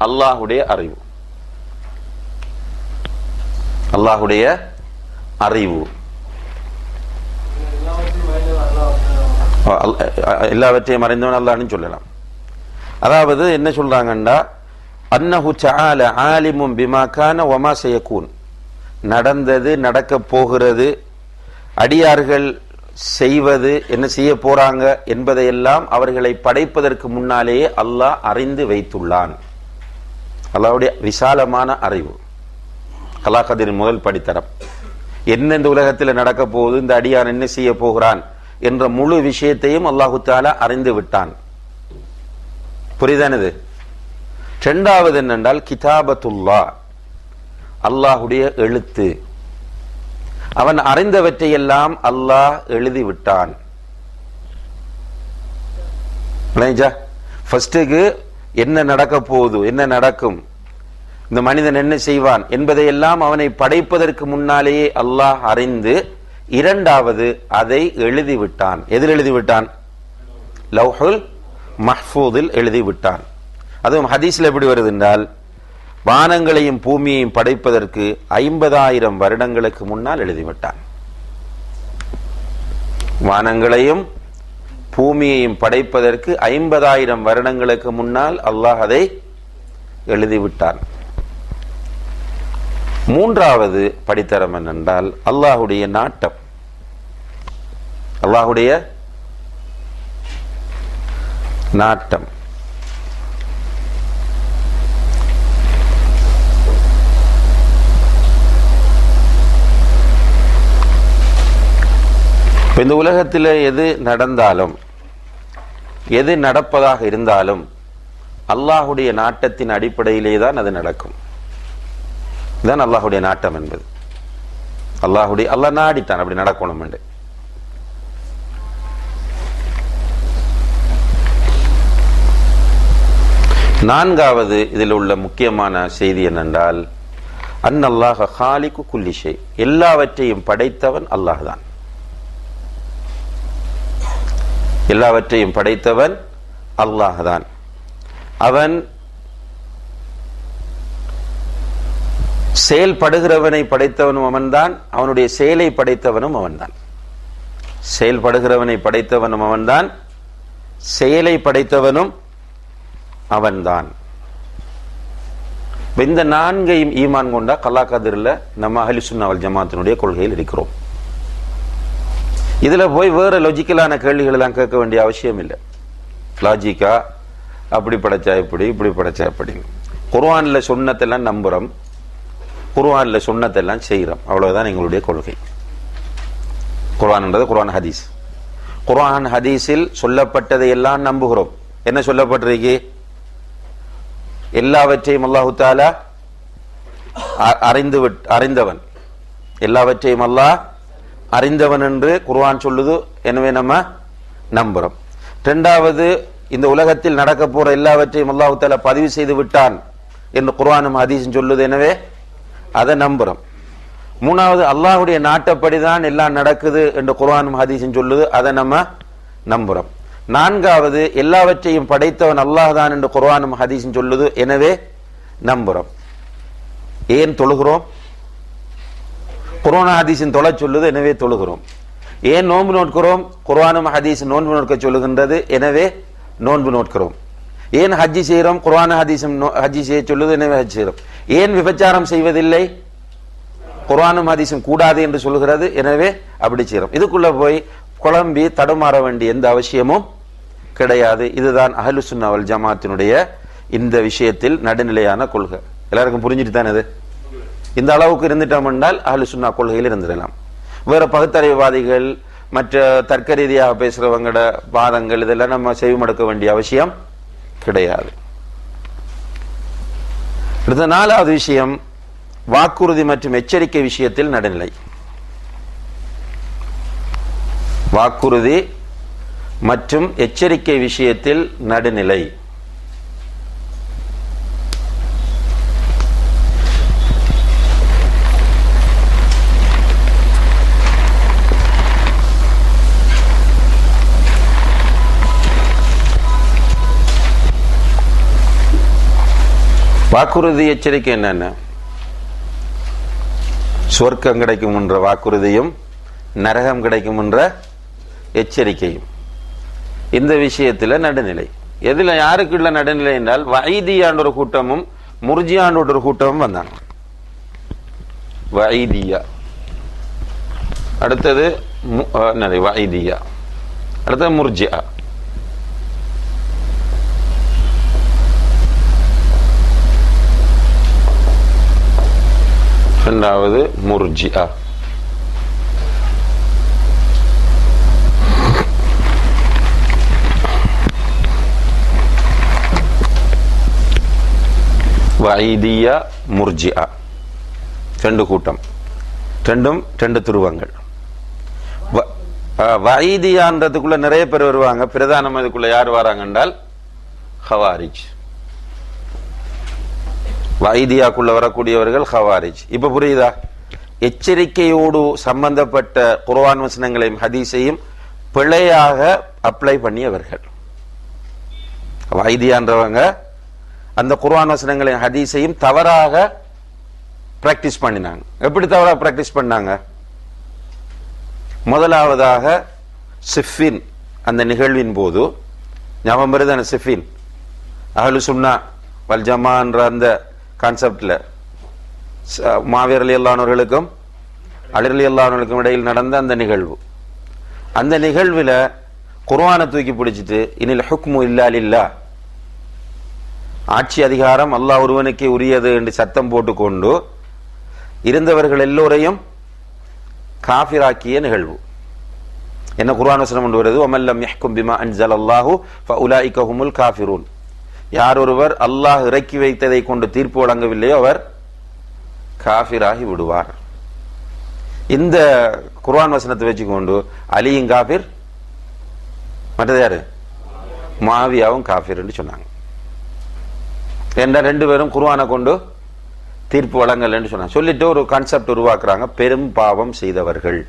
அல்லாஹுடைய அறிவு. அல்லாஹுடைய அறிவு, எல்லாவற்றையும் அறிந்தவன் அல்லாஹ்னு சொல்லலாம். அதாவது என்ன சொல்றாங்கன்னா, அன்னஹு தஆல ஆலிமும் பிமா கான வமா சயகூன், நடந்தது, நடக்க போகிறது, அடியார்கள் செய்வது, என்ன செய்ய போறாங்க என்பதையெல்லாம் அவர்களை படைப்பதற்கு முன்னாலேயே அல்லாஹ் அறிந்து வைத்துள்ளான். அல்லாஹ்வுடைய விசாலமான அறிவு கலாகதிரின் முதல் படித்தரம். என்ன இந்த உலகத்தில் நடக்க போகுது, இந்த அடியான் என்ன செய்ய போகிறான் என்ற முழு விஷயத்தையும் அல்லாஹு தஆலா அறிந்து விட்டான். புரியுதானது? இரண்டாவது என்னென்றால் கிதாபத்துல்லா, அல்லாஹுடைய எழுத்து. அவன் அறிந்தவற்றையெல்லாம் அல்லாஹ் எழுதி விட்டான். ஃபர்ஸ்டுக்கு என்ன நடக்க போகுது, என்ன நடக்கும், இந்த மனிதன் என்ன செய்வான் என்பதையெல்லாம் அவனை படைப்பதற்கு முன்னாலேயே அல்லாஹ் அறிந்து, இரண்டாவது அதை எழுதிவிட்டான். எதில் எழுதிவிட்டான்? லவ்ஹுல் மஹ்ஃபூதில் எழுதிவிட்டான். அதுவும் ஹதீஸ்ல எப்படி வருது என்றால், வானங்களையும் பூமியையும் படைப்பதற்கு 50,000 வருடங்களுக்கு முன்னால் எழுதிவிட்டான். வானங்களையும் பூமியையும் படைப்பதற்கு 50,000 வருடங்களுக்கு முன்னால் அல்லாஹ் அதை எழுதிவிட்டான். மூன்றாவது படித்தரம் என்னென்றால் அல்லாஹுடைய நாட்டம், அல்லாஹுடைய நாட்டம். இந்த உலகத்தில் எது நடந்தாலும், எது நடப்பதாக இருந்தாலும் அல்லாஹுடைய நாட்டத்தின் அடிப்படையிலே தான் அது நடக்கும். இதுதான் அல்லாஹுடைய நாட்டம் என்பது. அல்லாஹ் நாடித்தான் அப்படி நடக்கணும் என்று. நான்காவது இதில் உள்ள முக்கியமான செய்தி என்னென்றால், அன்னல்லாஹ காலிகு குல்லி ஷை, எல்லாவற்றையும் படைத்தவன் அல்லாஹ் தான். எல்லாவற்றையும் படைத்தவன் அல்லாஹ் தான். அவன் செயல்படுகிறவனை படைத்தவனும் அவன்தான், அவனுடைய செயலை படைத்தவனும் அவன்தான். செயல்படுகிறவனை படைத்தவனும் அவன்தான், செயலை படைத்தவனும் அவன்தான். இந்த 4ஐயும் ஈமான் கொண்டா கலா கதிரில் நம்ம அஹ்லுஸ் சுன்னah வல் ஜமாஅத்தினுடைய கொள்கையில் இருக்கிறோம். இதுல போய் வேற லாஜிக்கலான கேள்விகள் எல்லாம் கேட்க வேண்டிய அவசியம் இல்லை. லாஜிக்கா அப்படி படைச்சா இப்படி, இப்படி படைச்சா எப்படின்னு. குர்ஆன்ல சொன்னதெல்லாம் நம்புறோம், குர்ஆன்ல சொன்னதெல்லாம் செய்கிறோம், அவ்வளவுதான் எங்களுடைய கொள்கை. குர்ஆன்ன்றது குர்ஆன் ஹதீஸ். குர்ஆன் ஹதீஸில் சொல்லப்பட்டதை எல்லாம் நம்புகிறோம். என்ன சொல்லப்பட்டிருக்கு? எல்லாவற்றையும் அல்லாஹு தஆலா அறிந்தவன், எல்லாவற்றையும் அல்லாஹ் அறிந்தவன் என்று குர்ஆன் சொல்லுது. எனவே நம்ம நம்புறோம். இரண்டாவது, இந்த உலகத்தில் நடக்க போற எல்லாவற்றையும் அல்லாஹு தஆலா பதிவு செய்து விட்டான் என்று குர்ஆனும் ஹதீஸும் சொல்லுது. எனவே அதை நம்புறோம். மூணாவது, அல்லாஹ்வுடைய நாட்டப்படிதான் எல்லாம் நடக்குது என்று குர்ஆனும் ஹதீஸும் சொல்லுது. அதை நம்ம நம்புறோம். நான்காவது, எல்லாவற்றையும் படைத்தவன் அல்லாஹ் தான் என்று குர்ஆனும் ஹதீஸும் சொல்லுது. எனவே நம்புறோம். ஏன் தொழுகிறோம்? குர்ஆன் ஹதீஸின் தொழ சொல்லுது, எனவே தொழுகிறோம். ஏன் நோன்பு நோட்கிறோம்? குர்ஆனும் ஹதீஸ் நோன்பு நோட்க சொல்லுகின்றது, எனவே நோன்பு நோட்கிறோம். ஏன் ஹஜ்ஜி செய்கிறோம்? குர்ஆன் ஹதீஸும் ஹஜ்ஜி செய்ய சொல்லுது, எனவே ஹஜ் செய்கிறோம். ஏன் விபச்சாரம் செய்வதில்லை? குர்ஆனும் ஹதீஸும் கூடாது என்று சொல்லுகிறது, எனவே அப்படி செய்கிறோம். இதுக்குள்ள போய் குழம்பி தடுமாற வேண்டிய எந்த அவசியமும் கிடையாது. இதுதான் அஹ்லுஸ் சுன்னah வல் ஜமாஅத்தினுடைய இந்த விஷயத்தில் நடுநிலையான கொள்கை. எல்லாருக்கும் புரிஞ்சுட்டு தானே? இது இந்த அளவுக்கு இருந்துட்டோம் என்றால் அஹ்லுஸ் சுன்னah கொள்கையில் இருந்துடலாம். வேற பகுத்தறிவுவாதிகள் மற்ற தர்க்க ரீதியாக பேசுறவங்களோட வாதங்கள் இதெல்லாம் நம்ம செவிமடுக்க வேண்டிய அவசியம் கிடையாது. அடுத்த 4வது விஷயம் வாக்குறுதி மற்றும் எச்சரிக்கை விஷயத்தில் நடுநிலை. வாக்குறுதி மற்றும் எச்சரிக்கை விஷயத்தில் நடுநிலை. வாக்குறுதி எச்சரிக்கை என்னென்ன? சொர்க்கம் கிடைக்கும் என்ற வாக்குறுதியும் நரகம் கிடைக்கும் என்ற எச்சரிக்கையும். இந்த விஷயத்தில் நடுநிலை. எதுல யாருக்குள்ள நடுநிலை என்றால் வஐதியான்ற ஒரு கூட்டமும் முர்ஜியான்ற ஒரு கூட்டமும் வந்தாங்க. வஐதியா அடுத்தது வஐதியா அடுத்தது முர்ஜியா. இரண்டாவது முர்ஜியா. வஐதியா முர்ஜியா 2 கூட்டம், ரெண்டு துருவங்கள். வஐதியான்றதுக்குள்ள நிறைய பேர் வருவாங்க. பிரதானம் இதுக்குள்ள யார் வராங்க என்றால் ஹவாரிஜ். வஐதியாக்குள்ள வரக்கூடியவர்கள் ஹவாரிஜ். இப்ப புரியுதா? எச்சரிக்கையோடு சம்பந்தப்பட்ட குர்ஆன் வசனங்களையும் ஹதீஸையும் பிழையாக அப்ளை பண்ணியவர்கள். வஐதியான்றவங்க அந்த குர்ஆன் வசனங்களையும் ஹதீஸையும் தவறாக பிராக்டிஸ் பண்ணினாங்க. எப்படி தவறாக பிராக்டிஸ் பண்ணாங்க? முதலாவதாக சிஃபின் அந்த நிகழ்வின் போது ஞாபகம் வருது. சிஃபின் அஹ்லு சுன்னா வல் ஜமா என்ற அந்த கான்செப்ட்ல முஆவியா ரலியல்லாஹு அன்ஹுவுக்கும் அலி ரலியல்லாஹு அன்ஹுவுக்கும் இடையில் நடந்த அந்த நிகழ்வு. அந்த நிகழ்வுல குர்ஆனை தூக்கி பிடிச்சிட்டு இனில் ஹுக்மு இல்லா லில்லாஹ், ஆட்சி அதிகாரம் அல்லாஹ் ஒருவனுக்கே உரியது என்று சத்தம் போட்டுக்கொண்டு இருந்தவர்கள் எல்லோரையும் காஃபிராக்கிய நிகழ்வு. என்ன குர்ஆன் வசனம் கொண்டு வருது? வமல்லம் யஹ்கும் பிமா அன்ஸலல்லாஹு ஃபஉலாயிக ஹுமுல் காஃபிரூன். யார் ஒருவர் அல்லாஹ் இறக்கி வைத்ததை கொண்டு தீர்ப்பு வழங்கவில்லையோ அவர் காஃபிராகி விடுவார். இந்த குர்ஆன் வசனத்தை வச்சுக்கொண்டு அலியும் காஃபிர், மற்றது யாரு? முஆவியாவும் காஃபிர் என்று சொன்னாங்க. என்ற 2 பேரும் குர்ஆனை கொண்டு தீர்ப்பு வழங்கல் என்று சொன்னாங்க. சொல்லிட்டு ஒரு கான்செப்ட் உருவாக்குறாங்க, பெரும் பாவம் செய்தவர்கள்.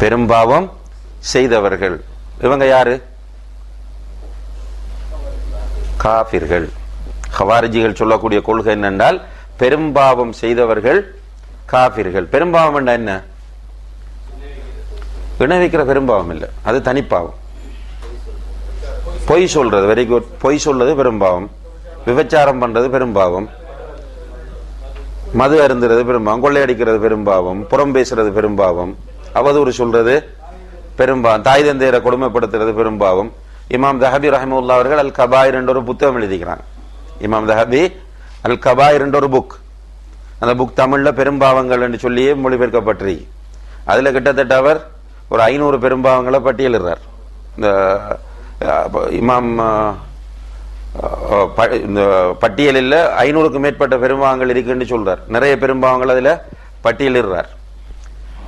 பெரும் பாவம் செய்தவர்கள் இவங்க யாரு? காஃபிர்கள். ஹவாரிஜிகள் சொல்லக்கூடிய கொள்கை என்னென்றால் பெரும்பாவம் செய்தவர்கள் காஃபிர்கள். பெரும்பாவம் என்ன? வினைவிக்கிற பெரும்பாவம் இல்லை, அது தனிப்பாவம். பொய் சொல்றது, வெரி குட், பொய் சொல்றது பெரும்பாவம். விபச்சாரம் பண்றது பெரும்பாவம். மது அருந்துறது பெரும்பாவம். கொள்ளையடிக்கிறது பெரும்பாவம். புறம் பேசுறது பெரும்பாவம். அவதூறு சொல்றது பெரும்பாவம். தாய் தந்தையரை கொடுமைப்படுத்துறது பெரும்பாவம். இமாம் தஹபி ரஹிமஹுல்லாஹ் அவர்கள் அல் கபாயிர் என்ற ஒரு புத்தகம் எழுதிக்கிறாங்க. இமாம் தஹபி அல் கபாயிர் என்ற ஒரு புக். அந்த புக் தமிழ்ல பெரும்பாவங்கள் என்று சொல்லியே மொழிபெயர்க்கப்பட்டிருக்கு. அதுல கிட்டத்தட்ட அவர் ஒரு 500 பெரும்பாவங்களை பட்டியலிடுறார். இந்த இமாம் இந்த பட்டியலில் 500க்கும் மேற்பட்ட பெரும்பாவங்கள் இருக்குன்னு சொல்றார். நிறைய பெரும்பாவங்கள் அதுல பட்டியலிடுறார்.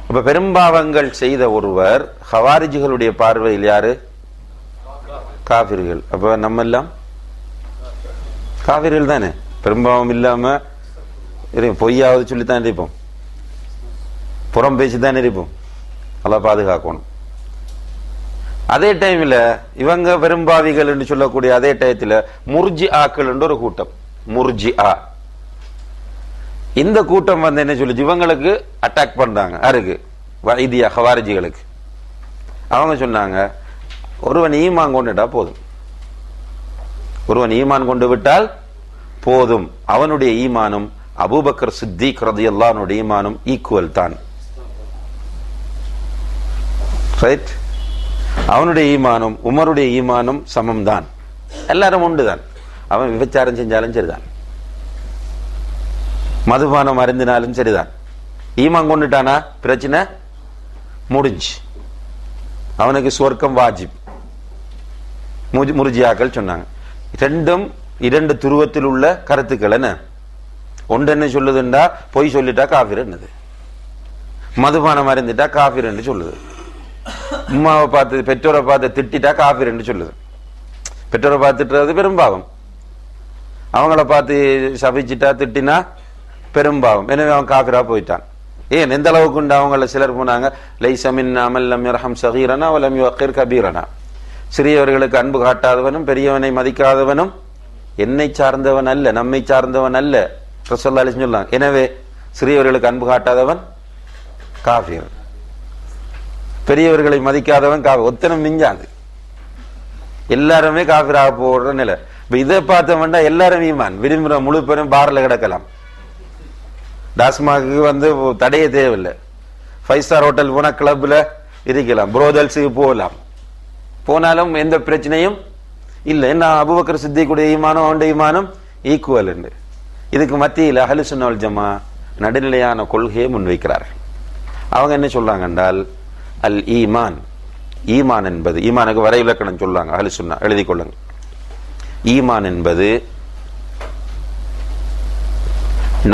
அப்ப பெரும்பாவங்கள் செய்த ஒருவர் ஹவாரிஜிகளுடைய பார்வையில் யாரு? காஃபிர்கள். அப்ப நம்ம எல்லாம் காஃபிர்கள் தானே. பெரும்பாவம் இல்லாம பொய்யாவது சொல்லித்தான் இருப்போம், புறம் பேசித்தான் இருப்போம். அல்லாஹ் பாதுகாக்கணும். அதே டைம்ல இவங்க பெரும்பாவிகள் என்று சொல்லக்கூடிய அதே டயத்துல முர்ஜி ஆக்கள் என்ற ஒரு கூட்டம், முர்ஜி ஆ. இந்த கூட்டம் வந்து என்ன சொல்லுச்சு? இவங்களுக்கு அட்டாக் பண்றாங்க. யாருக்கு? வைதியா ஹவாரிஜிகளுக்கு. அவங்க சொன்னாங்க, ஒருவன் ஈமான் கொண்டுட்டா போதும், ஒருவன் ஈமான் கொண்டு விட்டால் போதும், அவனுடைய ஈமானும் அபூபக்கர் சித்திக் ரலியல்லாஹு அன்ஹு ஈமானும் ஈக்குவல் தான். ரைட்? அவனுடைய ஈமானும் உமருடைய ஈமானும் சமம் தான், எல்லாரும் உண்டுதான். அவன் விபச்சாரம் செஞ்சாலும் சரிதான், மதுபானம் அருந்தினாலும் சரிதான், ஈமான் கொண்டுட்டானா பிரச்சனை முடிஞ்சு, அவனுக்கு சொர்க்கம் வாஜிப். முர்ஜியாக்கள் சொன்னாங்க. ரெண்டும் இரண்டு துருவத்தில் உள்ள கருத்துக்கள். என்ன ஒன்று என்ன சொல்லுதுண்டா, பொய் சொல்லிட்டா காஃபிர் என்னது, மதுபானம் அறிந்துட்டா காஃபிர் என்று சொல்லுது, உம்மாவை பார்த்து பெற்றோரை பார்த்து திட்டா காஃபிர் என்று சொல்லுது. பெற்றோரை பார்த்து திட்டுறது பெரும்பாவம், அவங்கள பார்த்து சபிச்சிட்டா திட்டினா பெரும்பாவம், எனவே அவன் காஃபிரா போயிட்டான். ஏன் எந்த அளவுக்கு உண்டு? அவங்கள சிலர் போனாங்க, லைசமின் அமல்லம் யர்ஹம் சகீரனா வலம் யுவக்கிர் கபீரனா, சிறியவர்களுக்கு அன்பு காட்டாதவனும் பெரியவனை மதிக்காதவனும் என்னை சார்ந்தவன் அல்ல, நம்மை சார்ந்தவன் அல்ல ரசூலுல்லாஹி அலைஹி வஸல்லம் சொன்னாங்க. எனவே சிறியவர்களுக்கு அன்பு காட்டாதவன் காஃபிர், பெரியவர்களை மதிக்காதவன் காஃபிர், ஒத்தனம் மிஞ்சாது, எல்லாருமே காஃபிராக போடுற நிலை. இப்ப இதை பார்த்தோம்னா எல்லாரும் ஈமான், விரும்புகிற முழு பேரும் பார்ல கிடக்கலாம், டாஸ்மாக்கு தடைய தேவையில்லை, 5 ஸ்டார் ஹோட்டல் போனா கிளப்ல இருக்கலாம், புரோதல்ஸுக்கு போகலாம், போனாலும் எந்த பிரச்சனையும் இல்லை. என்ன அபூபக்கர் சித்திக்குடைய ஈமானும் அவனுடைய ஈமானும் ஈக்குவல். இதுக்கு மத்தியில் அஹ்லு சுன்னah வல் ஜமாஅஹ் நடுநிலையான கொள்கையை முன்வைக்கிறார்கள். அவங்க என்ன சொல்றாங்க என்றால், அல் ஈமான், ஈமான் என்பது, ஈமானுக்கு வரை இலக்கணம் சொல்றாங்க அஹ்லு சுன்னah, எழுதி கொள்ளுங்க. ஈமான் என்பது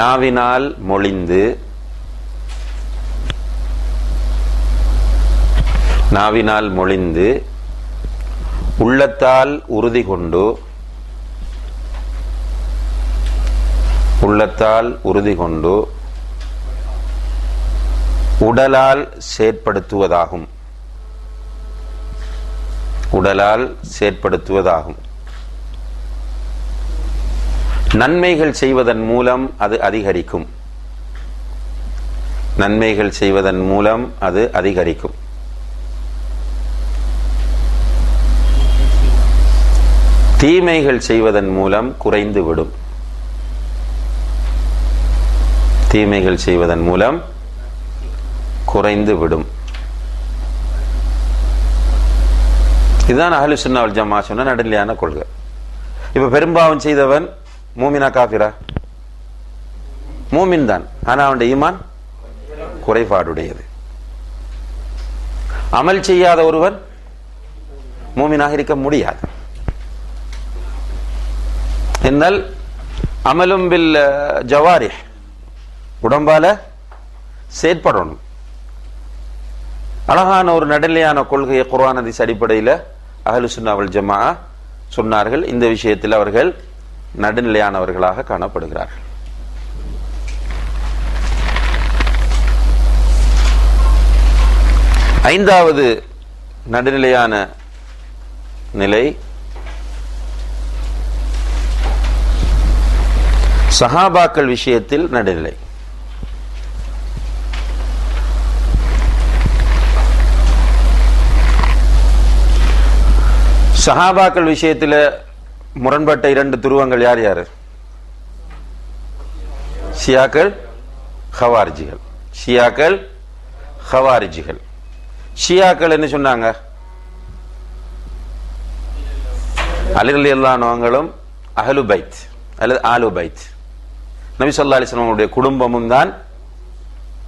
நாவினால் மொழிந்து, நாவினால் மொழிந்து உள்ளத்தால் உறுதி கொண்டு, உள்ளத்தால் உறுதி கொண்டு உடலால் செயற்படுத்துவதாகும், உடலால் செயற்படுத்துவதாகும். நன்மைகள் செய்வதன் மூலம் அது அதிகரிக்கும், நன்மைகள் செய்வதன் மூலம் அது அதிகரிக்கும். தீமைகள் செய்வதன் மூலம் குறைந்துவிடும், தீமைகள் செய்வதன் மூலம் குறைந்துவிடும். இதுதான் அஹ்லு சுன்னah வல் ஜமாஅஹ் சொன்ன நடுநிலையான கொள்கை. இப்ப பெரும்பாவம் செய்தவன் மூமினா காஃபிரா? மூமின் தான், ஆனா அவனுடைய ஈமான் குறைபாடுடையது. அமல் செய்யாத ஒருவன் மூமினாக இருக்க முடியாது. என்னால் அமலும் பில் ஜவாரிஹ், உடம்பால செயற்படணும். அழகான ஒரு நடுநிலையான கொள்கையை குர்ஆன் ஹதீஸ் அடிப்படையில் அஹ்லு சுன்னah வல் ஜமாஅஹ் சொன்னார்கள். இந்த விஷயத்தில் அவர்கள் நடுநிலையானவர்களாக காணப்படுகிறார்கள். ஐந்தாவது நடுநிலையான நிலை சஹாபாக்கள் விஷயத்தில் நடுநிலை. சஹாபாக்கள் விஷயத்தில் முரண்பட்ட இரண்டு துருவங்கள் யார் யாரு? ஷியாக்கள், ஹவாரிஜிகள். ஷியாக்கள், ஹவாரிஜிகள். ஷியாக்கள் என்ன சொன்னாங்க? அலி ரலியல்லாஹு அன்ஹுங்களும் அஹ்லு பைத் அல்லது ஆலு பைத், நபி ஸல்லல்லாஹு அலைஹி வஸல்லம் உடைய குடும்பமும் தான்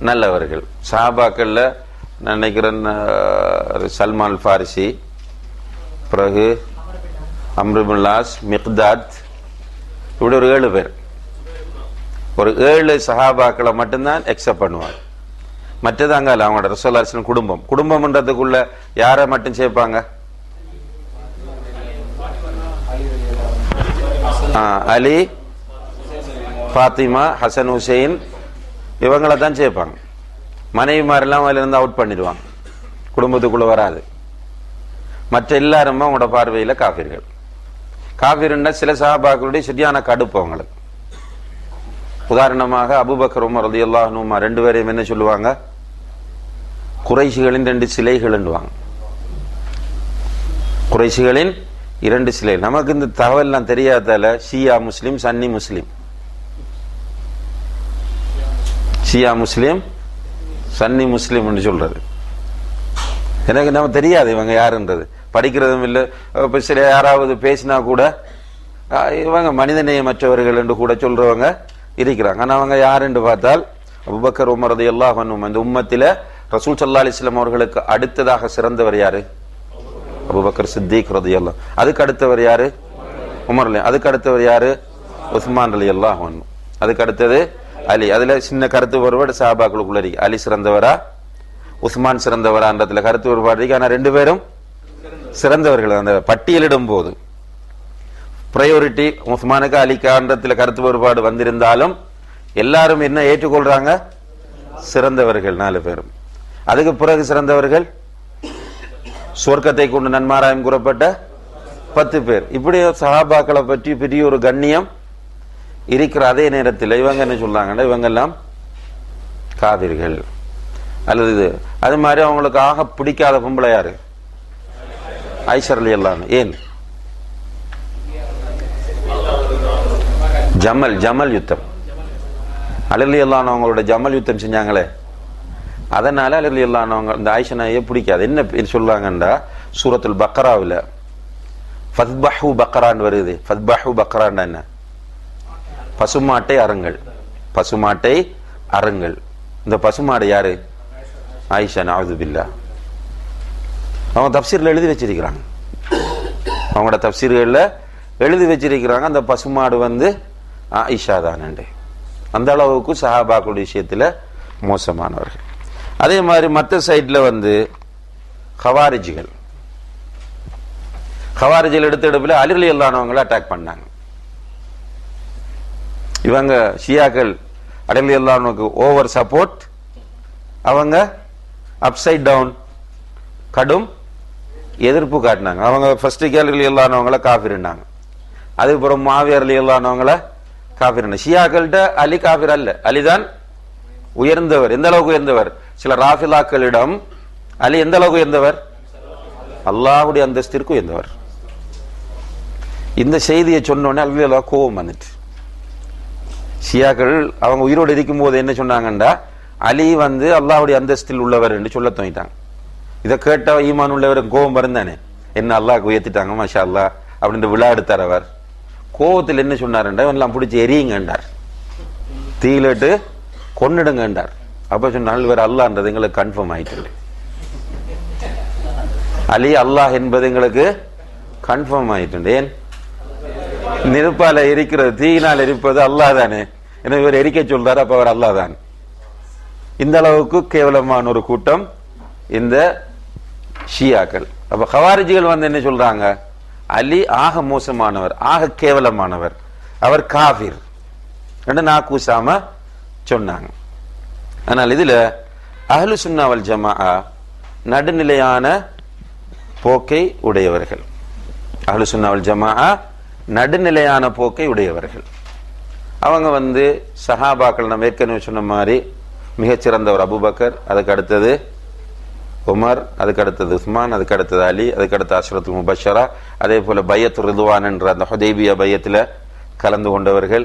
நல்லவர்கள். சஹாபாக்கள்ல நான் நினைக்கிறேன் சல்மான் ஃபாரிசி, பிறகு அம்ர் இப்னு ஆஸ், மிக்தாத், இப்படி ஒரு 7 பேர், ஒரு 7 சஹாபாக்களை மட்டும்தான் எக்ஸப்ட் பண்ணுவாங்க. மற்றது அங்க அவங்களோட ரசூலுல்லாஹி அலைஹி வஸல்லம் குடும்பம், குடும்பம்ன்றதுக்குள்ள யாரை மட்டும் சேர்ப்பாங்க? அலி, ஃபாத்திமா, ஹசன், ஹுசைன், இவங்களை தான் சேர்ப்பாங்க. மனைவிமாரெல்லாம் அதில் இருந்து அவுட் பண்ணிடுவாங்க, குடும்பத்துக்குள்ள வராது. மற்ற எல்லாருமே அவங்களோட பார்வையில காஃபிர்கள். காஃபிர்னா சில சஹாபாக்களுடைய சரியான கடுப்பு அவங்களுக்கு. உதாரணமாக அபூபக்கர், உமர் ரலியல்லாஹு அன்ஹுமா 2 பேரையும் என்ன சொல்லுவாங்க? குறைஷிகளின் 2 சிலைகள்ன்னுவாங்க. குறைஷிகளின் 2 சிலை. நமக்கு இந்த தகவல்லாம் தெரியாதால ஷியா முஸ்லிம், சன்னி முஸ்லிம், ஷியா முஸ்லிம், சன்னி முஸ்லிம் என்று சொல்றது எனக்கு நம்ம தெரியாது இவங்க யாருன்றது, படிக்கிறதும் இல்லை. இப்போ சில யாராவது பேசினா கூட இவங்க மனிதநேயமற்றவர்கள் என்று கூட சொல்றவங்க இருக்கிறாங்க. ஆனால் அவங்க யாருன்னு பார்த்தால் அபூபக்கர், உமர் ரலியல்லாஹு அன்ஹும். அந்த உம்மத்தில ரசூல் ஸல்லல்லாஹு அலைஹி வஸல்லம் அவர்களுக்கு அடுத்ததாக சிறந்தவர் யாரு? அபூபக்கர் சித்திக் ரலியல்லாஹு. அதுக்கு அடுத்தவர் யாரு? உமர் அதுக்கு அடுத்தவர் யாரு? உஸ்மான் ரலியல்லாஹு அன்ஹு. அதுக்கு அடுத்தது அலி. அதுல சின்ன கருத்து வேறுபாடு சஹாபாக்களுக்குள்ள இருக்கு. அலி சிறந்தவரா உஸ்மான் சிறந்தவரான்றதுல கருத்து வேறுபாடு இருக்கு. ஆனா ரெண்டு பேரும் சிறந்தவர்கள். அந்த பட்டியலிடும் போது பிரையோரிட்டி உஸ்மானுக்கு அலிக்கான்றதுல கருத்து வேறுபாடு வந்திருந்தாலும் எல்லாரும் என்ன ஏற்றுக்கொள்றாங்க? சிறந்தவர்கள் 4 பேரும். அதுக்கு பிறகு சிறந்தவர்கள் சொர்க்கத்தை கொண்டு நன்மாராயம் கூறப்பட்ட 10 பேர். இப்படி சஹாபாக்களை பற்றி பெரிய ஒரு கண்ணியம் இருக்கிற அதே நேரத்தில் இவங்க என்ன சொல்றாங்கன்னா இவங்க எல்லாம் காவிர்கள் அல்லது அது மாதிரி அவங்களுக்கு ஆக பிடிக்காத பொம்பளை யாரு? ஆயிஷா ரலியல்லாஹு அன்ஹா. ஏன்? ஜமல் யுத்தம். அலி ரலியல்லாஹு அன்ஹு அவங்களோட ஜமல் யுத்தம் செஞ்சாங்களே, அதனால அலி ரலியல்லாஹு அன்ஹு அவங்க இந்த ஆயிஷா நாயை பிடிக்காது. என்ன சொல்றாங்கன்றா சூரத்துல் பக்ராவில் ஃபத்பஹு பக்ரான் வருது. ஃபத்பஹு பக்ரான் என்ன? பசுமாட்டை அருங்கள். பசுமாட்டை அருங்கள். இந்த பசுமாடு யாரு? ஆயிஷா நஅூது பில்லாஹ். அவங்க தப்சீர்ல எழுதி வச்சிருக்கிறாங்க. அவங்களோட தப்சீர்கள்ல எழுதி வச்சிருக்கிறாங்க அந்த பசுமாடு ஆயிஷா தான். அந்த அளவுக்கு சஹாபாக்களுடைய விஷயத்துல மோசமானவர்கள். அதே மாதிரி மற்ற சைட்ல ஹவாரிஜிகள் எடுத்த அலி ரலியல்லாஹு அன்ஹுவை அட்டாக் பண்ணாங்க. இவங்க ஷியாக்கள் அலி ரலியல்லாஹு அன்ஹுவுக்கு ஓவர் சப்போர்ட், அவங்க அப்சைட் டவுன் கடும் எதிர்ப்பு காட்டினாங்க. அவங்க ஃபர்ஸ்ட் அலி ரலியல்லாஹு அன்ஹுவை காஃபிர்னாங்க. அதுக்கப்புறம் முஆவியா ரலியல்லாஹு அன்ஹுவை காஃபிர். ஷியாக்கள்கிட்ட அலி காஃபிர் அல்ல, அலிதான் உயர்ந்தவர். எந்த அளவுக்கு உயர்ந்தவர்? சில ராஃபிலாக்களிடம் அலி எந்த அளவுக்கு உயர்ந்தவர்? அல்லாஹ்வுடைய அந்தஸ்திற்கு உயர்ந்தவர். இந்த செய்தியை சொன்னோடனே அல்லாஹ் கோபம் வந்துட்டு ஷியாக்கள் அவங்க உயிரோடு இருக்கும் போது என்ன சொன்னாங்கண்டா அலி அல்லாஹ்வுடைய அந்தஸ்தில் உள்ளவர் என்று சொல்ல துவங்கிட்டாங்க. இதை கேட்ட ஈமான் உள்ளவருக்கு கோபம் வருந்தானே, என்ன அல்லாஹ்க்கு உயர்த்திட்டாங்க மாஷா அல்லாஹ் அப்படின்ற விழா எடுத்தார். அவர் கோபத்தில் என்ன சொன்னார்ன்றா எல்லாம் பிடிச்சி எரியுங்கண்டார், தீயிலிட்டு கொன்னிடுங்கண்டார். அப்ப சொன்னால் இவர் அல்லாஹ்ன்றது எங்களுக்கு கன்ஃபார்ம் ஆயிட்டு, அலி அல்லாஹ் என்பது எங்களுக்கு கன்ஃபார்ம் ஆயிட்டு. ஏன்? நெருப்பால எரிக்கிறது, தீயினால் எரிப்பது அல்லாஹ் தானே, எனவே இவர் எரிக்க சொல்றாரு, அப்ப அவர் அல்லாஹ் தான். இந்த அளவுக்கு கேவலமான ஒரு கூட்டம் இந்த ஷியாக்கள். அப்ப ஹவாரிஜிகள் என்ன சொல்றாங்க? அலி ஆக மோசமானவர், ஆக கேவலமானவர், அவர் காஃபிர் என்று நாக்கூசாம சொன்னாங்க. ஆனால் இதுல அஹ்லு சுன்னா வல் ஜமாஅ நடுநிலையான போக்கை உடையவர்கள். அஹ்லு சுன்னா வல் ஜமாஅ நடுநிலையான போக்கை உடையவர்கள். அவங்க சஹாபாக்கள் நம்ம ஏற்கனவே சொன்ன மாதிரி மிகச்சிறந்தவர் அபூபக்கர், அதுக்கு அடுத்தது உமர், அதுக்கு அடுத்தது உஸ்மான், அதுக்கு அடுத்தது அலி, அதுக்கு அடுத்த அஷ்ரத்துல் முபஷரா, அதே போல பையத்து ரிதுவான் என்ற அந்த ஹுதைபியா பையத்தில் கலந்து கொண்டவர்கள்.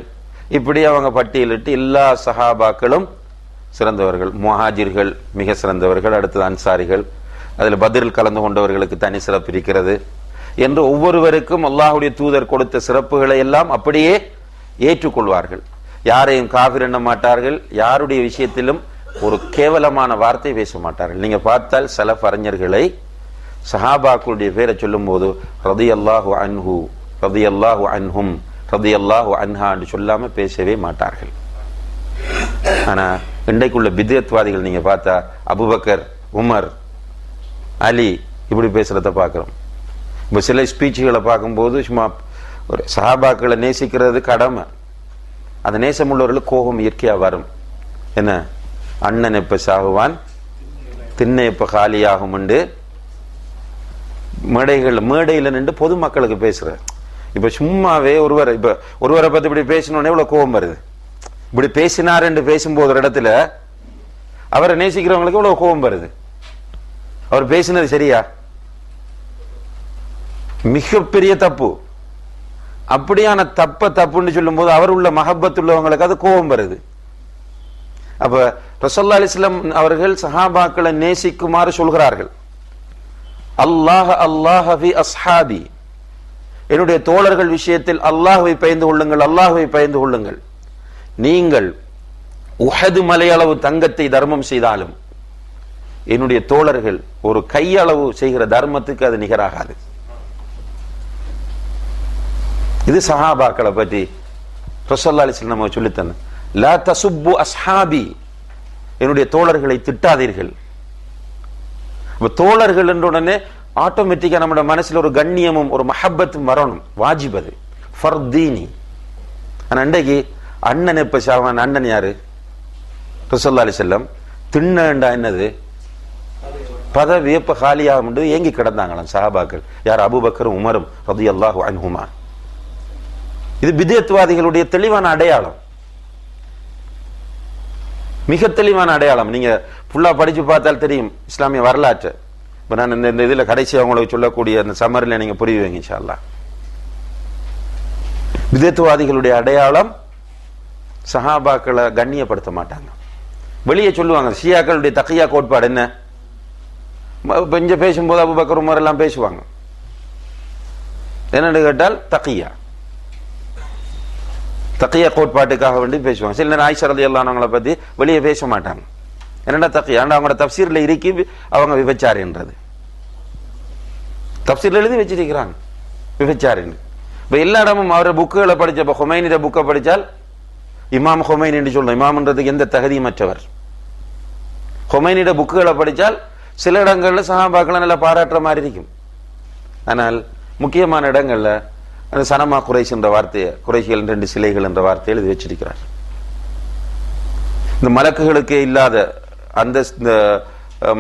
இப்படி அவங்க பட்டியலிட்டு எல்லா சஹாபாக்களும் சிறந்தவர்கள். முஹாஜிர்கள் மிக சிறந்தவர்கள், அடுத்தது அன்சாரிகள், அதில் பத்ரில் கலந்து கொண்டவர்களுக்கு தனி சிறப்பு இருக்கிறது என்று ஒவ்வொருவருக்கும் அல்லாஹ்வுடைய தூதர் கொடுத்த சிறப்புகளை எல்லாம் அப்படியே ஏற்றுக்கொள்வார்கள். யாரையும் காஃபிர் எண்ண மாட்டார்கள், யாருடைய விஷயத்திலும் ஒரு கேவலமான வார்த்தை பேச மாட்டார்கள். நீங்க பார்த்தால் சலஃப் அறிஞர்களை சஹாபாக்களுடைய பேரை சொல்லும் போது ரதியல்லாஹு அன்ஹு, ரதியல்லாஹு அன்ஹும், ரதியல்லாஹு அன்ஹா என்று சொல்லாம பேசவே மாட்டார்கள். ஆனா இன்றைக்குள்ள பித்அத்வாதிகள் நீங்க பார்த்தா அபூபக்கர், உமர், அலி இப்படி பேசுறத பார்க்கிறோம். இப்ப சில ஸ்பீச்சுகளை பார்க்கும்போது சும்மா ஒரு சஹாபாக்களை நேசிக்கிறது கடமை, அந்த நேசம் உள்ளவர்களுக்கு கோபம் இயற்கையா வரும். என்ன, அண்ணன் எப்ப சாகுவான், திண்ணை எப்ப காலியாகும் என்று மேடையில நின்று பொதுமக்களுக்கு பேசுற. இப்ப சும்மாவே ஒருவரை பத்தி இப்படி பேசணும்னே இவ்வளவு கோபம் வருது. இப்படி பேசினார் என்று பேசும்போது ஒரு இடத்துல அவரை நேசிக்கிறவங்களுக்கு இவ்வளவு கோபம் வருது. அவர் பேசினது சரியா? மிகப்பெரிய தப்பு. அப்படியான தப்புன்னு சொல்லும் போது அவர் உள்ள மஹப்பத் உள்ளவங்களுக்கு அது கோபம் வருது. அப்ப ரசூலுல்லாஹி அலைஹி வஸல்லம் அவர்கள் சஹாபாக்களை நேசிக்குமாறு சொல்கிறார்கள். அல்லாஹ் அல்லாஹ் ஃபி அஸ்ஹாபி, என்னுடைய தோழர்கள் விஷயத்தில் அல்லாஹ்வை பயந்து கொள்ளுங்கள், அல்லாஹ்வை பயந்து கொள்ளுங்கள். நீங்கள் உஹது மலையளவு தங்கத்தை தர்மம் செய்தாலும் என்னுடைய தோழர்கள் ஒரு கையளவு செய்கிற தர்மத்துக்கு அது நிகராகாது. இது சஹாபாக்களை பற்றி ரசூலுல்லாஹி அலைஹி வஸல்லம் நம்ம சொல்லித்தன. லா தசுப்பு அஸ்ஹாபி, என்னுடைய தோழர்களை திட்டாதீர்கள். தோழர்கள் என்ற உடனே ஆட்டோமேட்டிக்கா நம்முடைய மனசுல ஒரு கண்ணியமும் ஒரு மஹப்பத்தும் வரணும். வாஜிபது ஃபர்தீனி. ஆனா இன்றைக்கு அண்ணன் எப்ப சாவான்? அண்ணன் யாரு? ரசூலுல்லாஹி அலைஹி வஸல்லம். திண்ணண்டா என்னது? பதவி எப்ப காலியாக ஏங்கி கிடந்தாங்களாம் சஹாபாக்கள். யார்? அபூபக்கரும் உமரும் ரலியல்லாஹு அன்ஹுமா. இது பிதஅத்வாதிகளுடைய தெளிவான அடையாளம், மிக தெளிவான அடையாளம். நீங்க ஃபுல்லா படிச்சு பார்த்தால் தெரியும் இஸ்லாமிய வரலாற்று. இப்ப நான் இந்த இதுல கடைசி அவங்களுக்கு சொல்லக்கூடிய அந்த சம்மரில் நீங்க புரியுவீங்க இன்ஷா அல்லாஹ். பிதஅத்வாதிகளுடைய அடையாளம், சஹாபாக்களை கண்ணியப்படுத்த மாட்டாங்க. வெளியே சொல்லுவாங்க ஷியாக்களுடைய தக்கியா கோட்பாடு என்ன? கொஞ்சம் பேசும்போது அபூபக்கர் உமர் எல்லாம் பேசுவாங்க. என்னன்னு கேட்டால் தக்கியா கோட்பாட்டுக்காக வேண்டி பேசுவாங்க. சில நேரம் ஆயிஷா ரலியல்லாஹு அன்ஹா பத்தி வெளியே பேச மாட்டாங்க. என்னடா தக்கியா? அவங்களோட தப்சீர்ல இருக்கி அவங்க விபச்சாரின்றது தப்சீர்ல எழுதி வச்சிருக்கிறாங்க விபச்சாரின்னு. இப்ப எல்லா இடமும் அவரை புக்குகளை படிச்ச ஹுமைனிட புக்கை படிச்சால் இமாம் ஹுமைனி என்று சொல்லணும். இமாம்ன்றதுக்கு எந்த தகுதியமற்றவர். ஹுமைனிட புக்குகளை படிச்சால் சில இடங்கள்ல சஹாபாக்களை நல்லா பாராட்டுற மாதிரி இருக்கும். ஆனால் முக்கியமான இடங்கள்ல அந்த சனமா குறைஷ் என்ற வார்த்தையை, குறைஷிகள் 2 சிலைகள் என்ற வார்த்தையை எழுதி வச்சிருக்கிறார். இந்த மலக்குகளுக்கே இல்லாத அந்த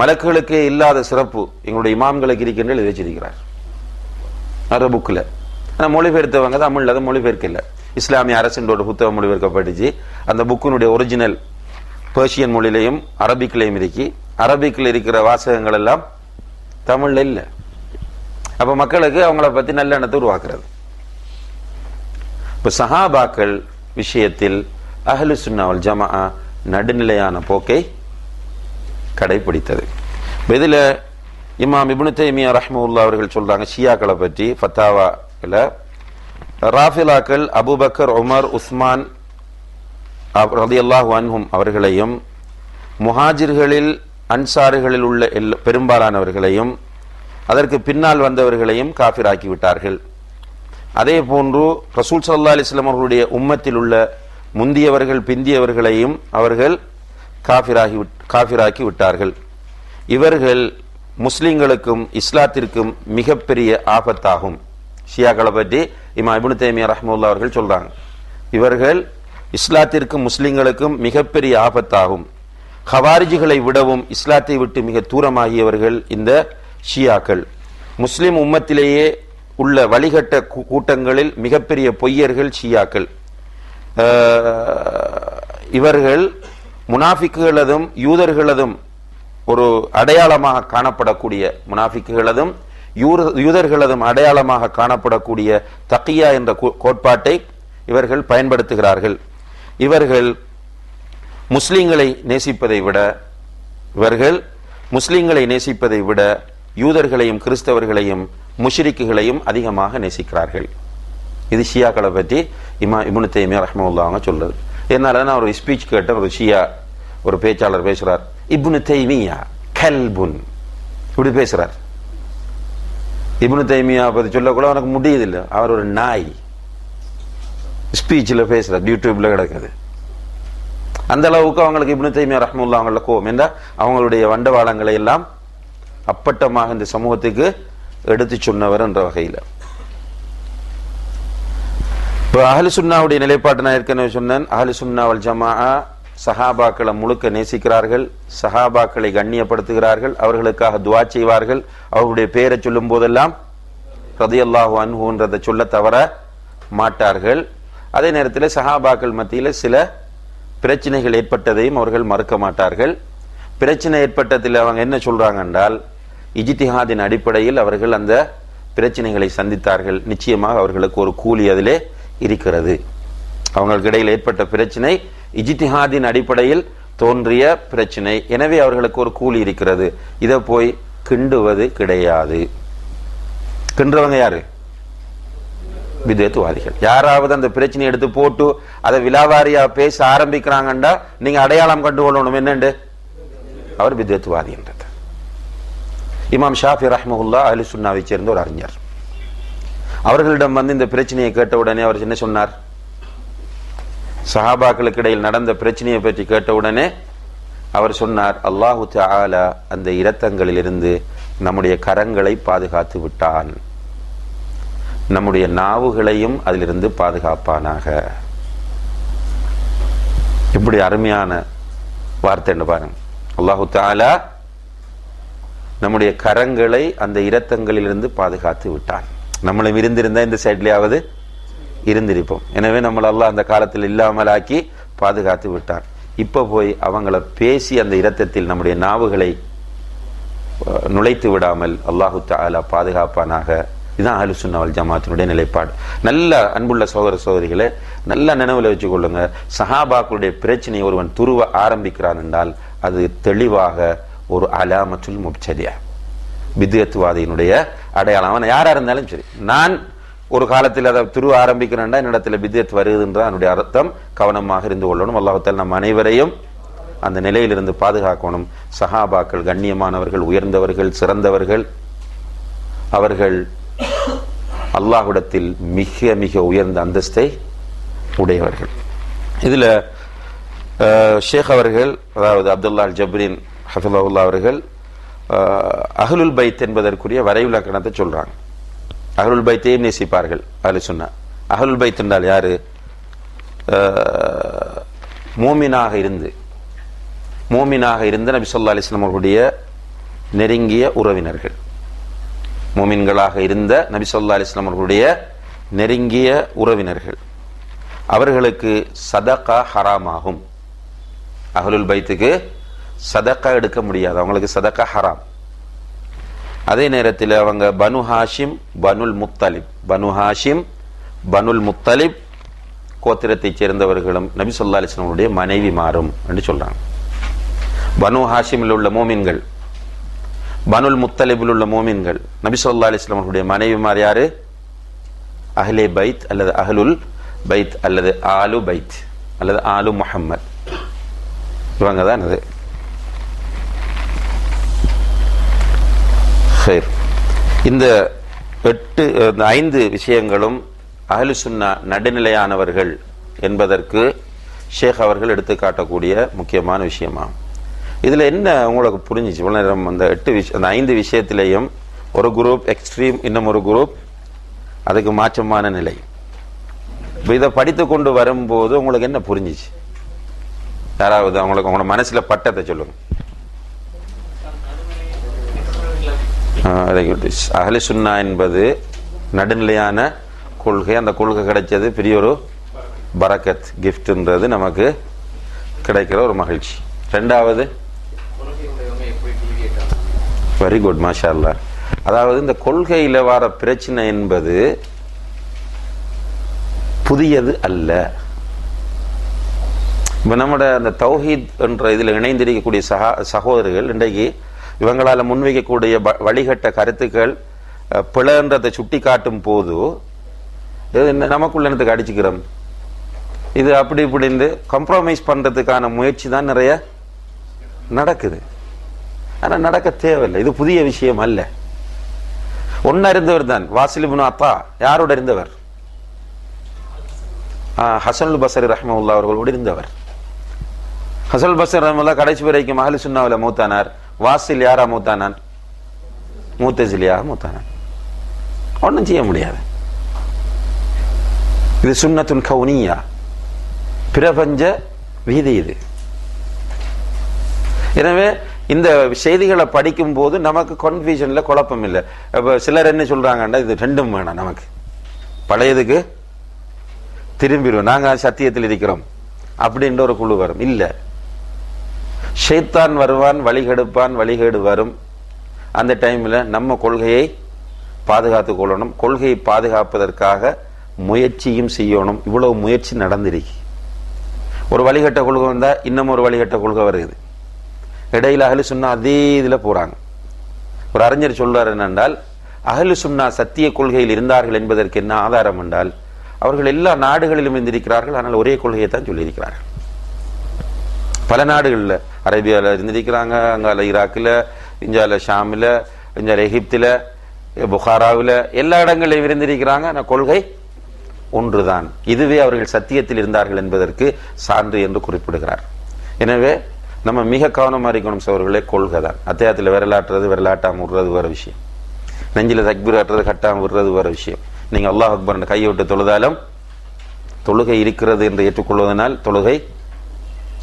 மலக்குகளுக்கே இல்லாத சிறப்பு எங்களுடைய இமாம்களுக்கு இருக்கின்ற எழுதி வச்சிருக்கிறார் புக்கில். ஆனால் மொழிபெயர்த்தவங்க தமிழ்ல அதை மொழிபெயர்க்கல. இஸ்லாமிய அரசினோட புத்தகம் மொழிபெயர்க்கப்பட்டுச்சு. அந்த புக்கினுடைய ஒரிஜினல் பெர்ஷியன் மொழியிலையும் அரபிக்லையும் இருக்கி, அரபிக்கில் இருக்கிற வாசகங்கள் எல்லாம் தமிழ்ல இல்லை. அப்ப மக்களுக்கு அவங்கள பத்தி நல்ல எண்ணத்தை உருவாக்குறது. இப்ப சஹாபாக்கள் விஷயத்தில் அஹ்லு சுன்னா வல் ஜமாஅ நடுநிலையான போக்கை கடைபிடித்தது. இதுல இமாம் இப்னு தைமியா ரஹ்மத்துல்லாஹி அவர்கள் சொல்றாங்க ஷியாக்களை பற்றி ஃபத்தாவால, ராஃபிலாக்கள் அபூபக்கர், உமர், உஸ்மான் ரலியல்லாஹு அன்ஹும் அவர்களையும், முஹாஜிர்களில் அன்சாரிகளில் உள்ள பெரும்பாலானவர்களையும், அதற்கு பின்னால் வந்தவர்களையும் காஃபிராக்கி விட்டார்கள். அதே போன்று ரசூல் ஸல்லல்லாஹு அலைஹி வஸல்லம் அவர்களுடைய உம்மத்தில் உள்ள முந்தியவர்கள் பிந்தியவர்களையும் அவர்கள் காஃபிராக்கி விட்டார்கள். இவர்கள் முஸ்லிம்களுக்கும் இஸ்லாத்திற்கும் மிகப்பெரிய ஆபத்தாகும். ஷியாக்களை பற்றி இமாம் இப்னு தைமியா ரஹ்மத்துல்லாஹி அவர்கள் சொல்றாங்க, இவர்கள் இஸ்லாத்திற்கும் முஸ்லிம்களுக்கும் மிகப்பெரிய ஆபத்தாகும். ஹவாரிஜிகளை விடவும் இஸ்லாத்தை விட்டு மிக தூரமாகியவர்கள் இந்த ஷியாக்கள். முஸ்லிம் உம்மத்திலேயே உள்ள வழிகட்ட கூட்டங்களில் மிகப்பெரிய பொய்யர்கள் ஷியாக்கள். இவர்கள் முனாஃபிக்குகளதும் யூதர்களதும் ஒரு அடையாளமாக காணப்படக்கூடிய, முனாஃபிக்குகளதும் யூதர்களதும் அடையாளமாக காணப்படக்கூடிய தக்கியா என்ற கோட்பாட்டை இவர்கள் பயன்படுத்துகிறார்கள். இவர்கள் முஸ்லிம்களை நேசிப்பதை விட யூதர்களையும் கிறிஸ்தவர்களையும் முஷ்ரிக்குகளையும் அதிகமாக நேசிக்கிறார்கள். இது ஷியாக்களை பற்றி இமாம் இப்னு தைமியா ரஹ்மத்துல்லாஹி அவங்க சொல்றது. என்னால நான் ஒரு ஸ்பீச் கேட்ட ஒரு ஷியா ஒரு பேச்சாளர் பேசுறார், இப்னு தைமியா கல்புன் இப்படி பேசுறார். இப்னு தைமியா பத்தி சொல்லக்கூட அவனுக்கு முடியுதில்லை, அவர் ஒரு நாய். ஸ்பீச்சில் பேசுறார், யூடியூப்ல கிடக்குது. அந்த அளவுக்கு அவங்களுக்கு இப்னு தைமியா ரஹ்மத்துல்லாஹி அவங்கள கோபம் என்றா அவங்களுடைய வண்டவாளங்களை எல்லாம் அப்பட்டமாக இந்த சமூகத்துக்கு எடுத்து சொன்னவர் என்ற வகையில். இப்போ அஹ்லு சுன்னாவுடைய நிலைப்பாட்டை நான் ஏற்கனவே சொன்னேன். அஹ்லு சுன்னா வல் ஜமாஅ சஹாபாக்களை முழுக்க நேசிக்கிறார்கள், சஹாபாக்களை கண்ணியப்படுத்துகிறார்கள், அவர்களுக்காக துஆ செய்வார்கள். அவர்களுடைய பெயரை சொல்லும் போதெல்லாம் ரலியல்லாஹு அன்ஹுன்றதை சொல்ல தவற மாட்டார்கள். அதே நேரத்தில் சஹாபாக்கள் மத்தியில் சில பிரச்சனைகள் ஏற்பட்டதையும் அவர்கள் மறுக்க மாட்டார்கள். பிரச்சனை ஏற்பட்டதில் அவங்க என்ன சொல்றாங்க என்றால், இஜ்திஹாதின் அடிப்படையில் அவர்கள் அந்த பிரச்சனைகளை சந்தித்தார்கள். நிச்சயமாக அவர்களுக்கு ஒரு கூலி அதிலே இருக்கிறது. அவங்களுக்கு இடையில் ஏற்பட்ட பிரச்சனை இஜ்திஹாதின் அடிப்படையில் தோன்றிய பிரச்சனை, எனவே அவர்களுக்கு ஒரு கூலி இருக்கிறது. இதை போய் கிண்டுவது கிடையாது. கிண்டுறவங்க யாரு? பிதஅத்வாதிகள். யாராவது அந்த பிரச்சனை எடுத்து போட்டு அதை விலாவாரியா பேச ஆரம்பிக்கிறாங்கண்டா நீங்க அடையாளம் கண்டுகொள்ளணும் என்னண்டு, அவர் பிதஅத்வாதி என்றது. இமாம் ஷாஃபி ரஹ்மத்துல்லாஹி அலைஹி சுன்னாவை சேர்ந்த ஒரு அறிஞர். அவர்களிடம் வந்து இந்த பிரச்சனையை கேட்ட உடனே அவர் என்ன சொன்னார்? சஹாபாக்களுக்கு இடையில் நடந்த பிரச்சனையை பற்றி கேட்ட உடனே அவர் சொன்னார், அல்லாஹு தஆலா அந்த இரத்தங்களிலிருந்து நம்முடைய கரங்களை பாதுகாத்து விட்டான், நம்முடைய நாவுகளையும் அதிலிருந்து பாதுகாப்பானாக. இப்படி அருமையான வார்த்தை என்ன பாருங்க. அல்லாஹு தஆலா நம்முடைய கரங்களை அந்த இரத்தங்களிலிருந்து பாதுகாத்து விட்டான். நம்மளும் இருந்திருந்தா இந்த சைட்லயாவது இருந்திருப்போம். எனவே நம்மள அல்லாஹ் அந்த காலத்தில் இல்லாமலாக்கி பாதுகாத்து விட்டான். இப்ப போய் அவங்கள பேசி அந்த இரத்தத்தில் நம்முடைய நாவுகளை நுழைத்து விடாமல் அல்லாஹு தஆலா பாதுகாப்பானாக. இதுதான் அஹ்லுஸ் சுன்னah வல் ஜமாஅத்தினுடைய நிலைப்பாடு. நல்ல அன்புள்ள சகோதர சகோதரிகளை நல்ல நினைவுல வச்சுக் கொள்ளுங்க. சஹாபாக்களுடைய பிரச்சனையை ஒருவன் துருவ ஆரம்பிக்கிறான் என்றால் அது தெளிவாக ஒரு அலாமத்துல் முப்ததிஅ, பித்அத்வாதியினுடைய அடையாளம். அவன் யாரா இருந்தாலும் சரி, நான் ஒரு காலத்தில் அதை துருவ ஆரம்பிக்கிறேன்டா என்னிடத்துல பித்அத் வருதுன்ற அதனுடைய அர்த்தம் கவனமாக இருந்து கொள்ளணும். அல்லாஹ் தஆலா நம் அனைவரையும் அந்த நிலையிலிருந்து பாதுகாக்கணும். சஹாபாக்கள் கண்ணியமானவர்கள், உயர்ந்தவர்கள், சிறந்தவர்கள். அவர்கள் அல்லாஹ்விடத்தில் மிக மிக உயர்ந்த அந்தஸ்தை உடையவர்கள். இதுல ஷேக் அவர்கள், அதாவது அப்துல்லா அல் ஜப்ரீன் ஹஃபிظஹுல்லாஹ் அவர்கள் அஹ்லுல் பைத் என்பதற்குரிய வரைவிலக்கணத்தை சொல்றாங்க. அஹ்லுல் பைத்தையும் நேசிப்பார்கள் அஹ்லுஸ் சுன்னah. அஹ்லுல் பைத் என்றால் யாரு? மூமினாக இருந்த நபி ஸல்லல்லாஹு அலைஹி வஸல்லம் அவர்களுடைய நெருங்கிய உறவினர்கள். மூமின்களாக இருந்த நபி ஸல்லல்லாஹு அலைஹி வஸல்லம் அவர்களுடைய நெருங்கிய உறவினர்கள். அவர்களுக்கு சதகா ஹராமாகும். அஹ்லுல் பைத்துக்கு சதகா எடுக்க முடியாது, அவங்களுக்கு சதகா ஹராம். அதே நேரத்தில் அவங்க பனு ஹாஷிம் பனுல் முத்தலிப் கோத்திரத்தைச் சேர்ந்தவர்களும் நபி ஸல்லல்லாஹு அலைஹி வஸல்லம் உடைய மனைவி மாறும் என்று சொல்றாங்க. பனு ஹாஷிமில் உள்ள மோமின்கள், பனுல் முத்தலிபில் உள்ள மோமின்கள், நபி ஸல்லல்லாஹு அலைஹி வஸல்லம் உடைய மனைவிமார் யாரு? அஹ்லே பைத் அல்லது அஹ்லுல் பைத் அல்லது ஆலு பைத் அல்லது ஆலு முஹம்மத், இவங்க தான் அது. இந்த 5 விஷயங்களும் அஹ்லுஸ் சுன்னah நடுநிலையானவர்கள் என்பதற்கு ஷேக் அவர்கள் எடுத்து காட்டக்கூடிய முக்கியமான விஷயமாகும். இதுல என்ன உங்களுக்கு புரிஞ்சிச்சு? அந்த 5 விஷயத்திலேயும் ஒரு குரூப் எக்ஸ்ட்ரீம், இன்னும் ஒரு குரூப் அதுக்கு மாற்றமான நிலை. இதை படித்து கொண்டு வரும்போது உங்களுக்கு என்ன புரிஞ்சிச்சு? யாராவது உங்களோட மனசுல பட்டத்தை சொல்லுங்க. அஹ்லுஸ் சுன்னah என்பது நடுநிலையான கொள்கை. அந்த கொள்கை கிடைச்சது பெரிய ஒரு பரக்கத், கிஃப்ட்ன்றது நமக்கு கிடைக்கிற ஒரு மகிழ்ச்சி. 2வது, வெரி குட், மாஷா அல்லாஹ். அதாவது இந்த கொள்கையில வர பிரச்சனை என்பது புதியது அல்ல. இப்ப நம்மட அந்த தௌஹீத் என்ற இதில் இணைந்திருக்கக்கூடிய சகோதரர்கள் இன்றைக்கு இவங்களால முன்வைக்கக்கூடிய வழிகட்ட கருத்துக்கள் பிளன்றதை சுட்டி காட்டும் போது நமக்குள்ள என்னத்துக்கு அடிச்சுக்கிறோம், இது அப்படி இப்படின்னு காம்ப்ரமைஸ் பண்றதுக்கான முயற்சி தான் நிறைய நடக்குது. ஆனா நடக்க தேவையில்லை, இது புதிய விஷயம் அல்ல. ஒன்னா இருந்தவர் தான் வாசில் இப்னு அத்தா. யாரோட இருந்தவர்? ஹசனுல் பஸ்ரி ரஹ்மத்துல்லாஹி அவர்களோடு இருந்தவர். ஹசனுல் பஸ்ரி ரஹ்மத்துல்லாஹ் கடைசி வரைக்கும் அஹ்லுஸ் சுன்னஹ்ல மூத்தானார். வாசில் யாரா மூத்தானான்? முத்தஸிலியாக மூத்தானான். ஒன்றும் செய்ய முடியாது. இது சுன்னத்துன் கௌனியா, பிரபஞ்ச விதி இது. எனவே இந்த செய்திகளை படிக்கும் போது நமக்கு கன்ஃபியூஷன்ல குழப்பம் இல்லை. இப்ப சிலர் என்ன சொல்றாங்கன்னா, இது ரெண்டும் வேணாம், நமக்கு பழையதுக்கு திரும்பிடுவோம், நாங்க சத்தியத்தில் இருக்கிறோம் அப்படின்ற ஒரு குழு வரும். இல்ல, ஷைத்தான் வருவான், வழிகெடுப்பான், வழிகேடு வரும். அந்த டைம்ல நம்ம கொள்கையை பாதுகாத்துக் கொள்ளணும். கொள்கையை பாதுகாப்பதற்காக முயற்சியும் செய்யணும். இவ்வளவு முயற்சி நடந்திருக்கு. ஒரு வழிகட்ட கொள்கை வந்தா இன்னும் ஒரு வழிகட்ட கொள்கை வருது. இடையில அஹ்லுஸ் சுன்னah அதே இதுல போறாங்க. ஒரு அறிஞர் சொல்றாரு என்னென்றால், அஹ்லுஸ் சுன்னah சத்திய கொள்கையில் இருந்தார்கள் என்பதற்கு என்ன ஆதாரம் என்றால், அவர்கள் எல்லா நாடுகளிலும் இருந்திருக்கிறார்கள், ஆனால் ஒரே கொள்கையை தான் சொல்லியிருக்கிறார்கள். பல நாடுகள்ல, அரேபியாவில் இருந்திருக்கிறாங்க, அங்கால ஈராக்கில், இஞ்சால ஷாமில், இஞ்சால எகிப்தில், புகாராவில் எல்லா இடங்களையும் இருந்திருக்கிறாங்க. ஆனால் கொள்கை ஒன்றுதான். இதுவே அவர்கள் சத்தியத்தில் இருந்தார்கள் என்பதற்கு சான்று என்று குறிப்பிடுகிறார். எனவே நம்ம மிக கவனமாக இருக்கணும் சோர்களே. கொள்கை தான். அத்தியாயத்தில் விரலாட்டுறது விரலாட்டாம விடுறது வேற விஷயம். நெஞ்சில தக்பீர் ஆட்டுறது கட்டாம விடுறது வேற விஷயம். நீங்க அல்லாஹ் அக்பர் கையை விட்டு தொழுதாலும் தொழுகை இருக்கிறது என்று ஏற்றுக்கொள்வதனால் தொழுகை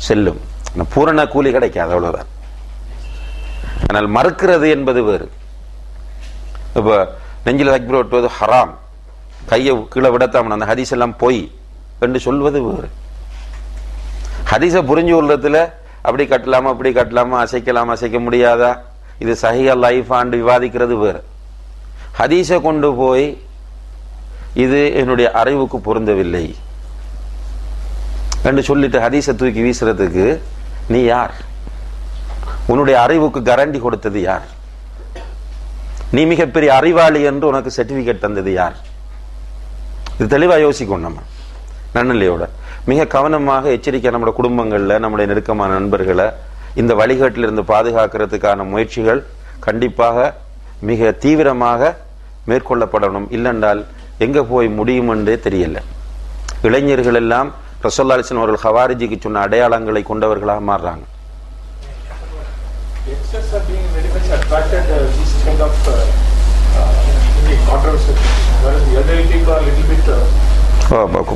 செல்லும். பூரண கூலி கிடைக்காது, அவ்வளவுதான். ஆனால் மறுக்கிறது என்பது வேறு. இப்ப நெஞ்சில தக்பீர் ஓட்டுவது ஹராம், கையை கீழே விடத்தாம அந்த ஹதீஸ் எல்லாம் பொய் என்று சொல்வது வேறு. ஹதீஸை புரிஞ்சு கொள்றதுல அப்படி கட்டலாமா அப்படி கட்டலாமா, அசைக்கலாமா அசைக்க முடியாதா, இது சஹீஹா லைஃபாண்டு விவாதிக்கிறது வேறு. ஹதீஸை கொண்டு போய் இது என்னுடைய அறிவுக்கு பொருந்தவில்லை என்று சொல்லிட்டு ஹதீஸை தூக்கி வீசுறதுக்கு நீ யார்? உன்னுடைய அறிவுக்கு கரண்டி கொடுத்தது யார்? நீ மிகப்பெரிய அறிவாளி என்று உனக்கு சர்டிபிகேட் தந்தது யார்? இது தெளிவாக யோசிக்கும். நம்ம நன்னலையோட மிக கவனமாக எச்சரிக்கை நம்முடைய குடும்பங்கள்ல நம்முடைய நெருக்கமான நண்பர்களை இந்த வழிகாட்டிலிருந்து பாதுகாக்கிறதுக்கான முயற்சிகள் கண்டிப்பாக மிக தீவிரமாக மேற்கொள்ளப்படணும். இல்லைன்றால் எங்க போய் முடியும் என்றே தெரியல. இளைஞர்கள் எல்லாம் ரசூலுல்லாஹி அலைஹி வஸல்லம் அவர்கள் ஹவாரிஜிக்கு சொன்ன அடையாளங்களை கொண்டவர்களாக மாறுறாங்க.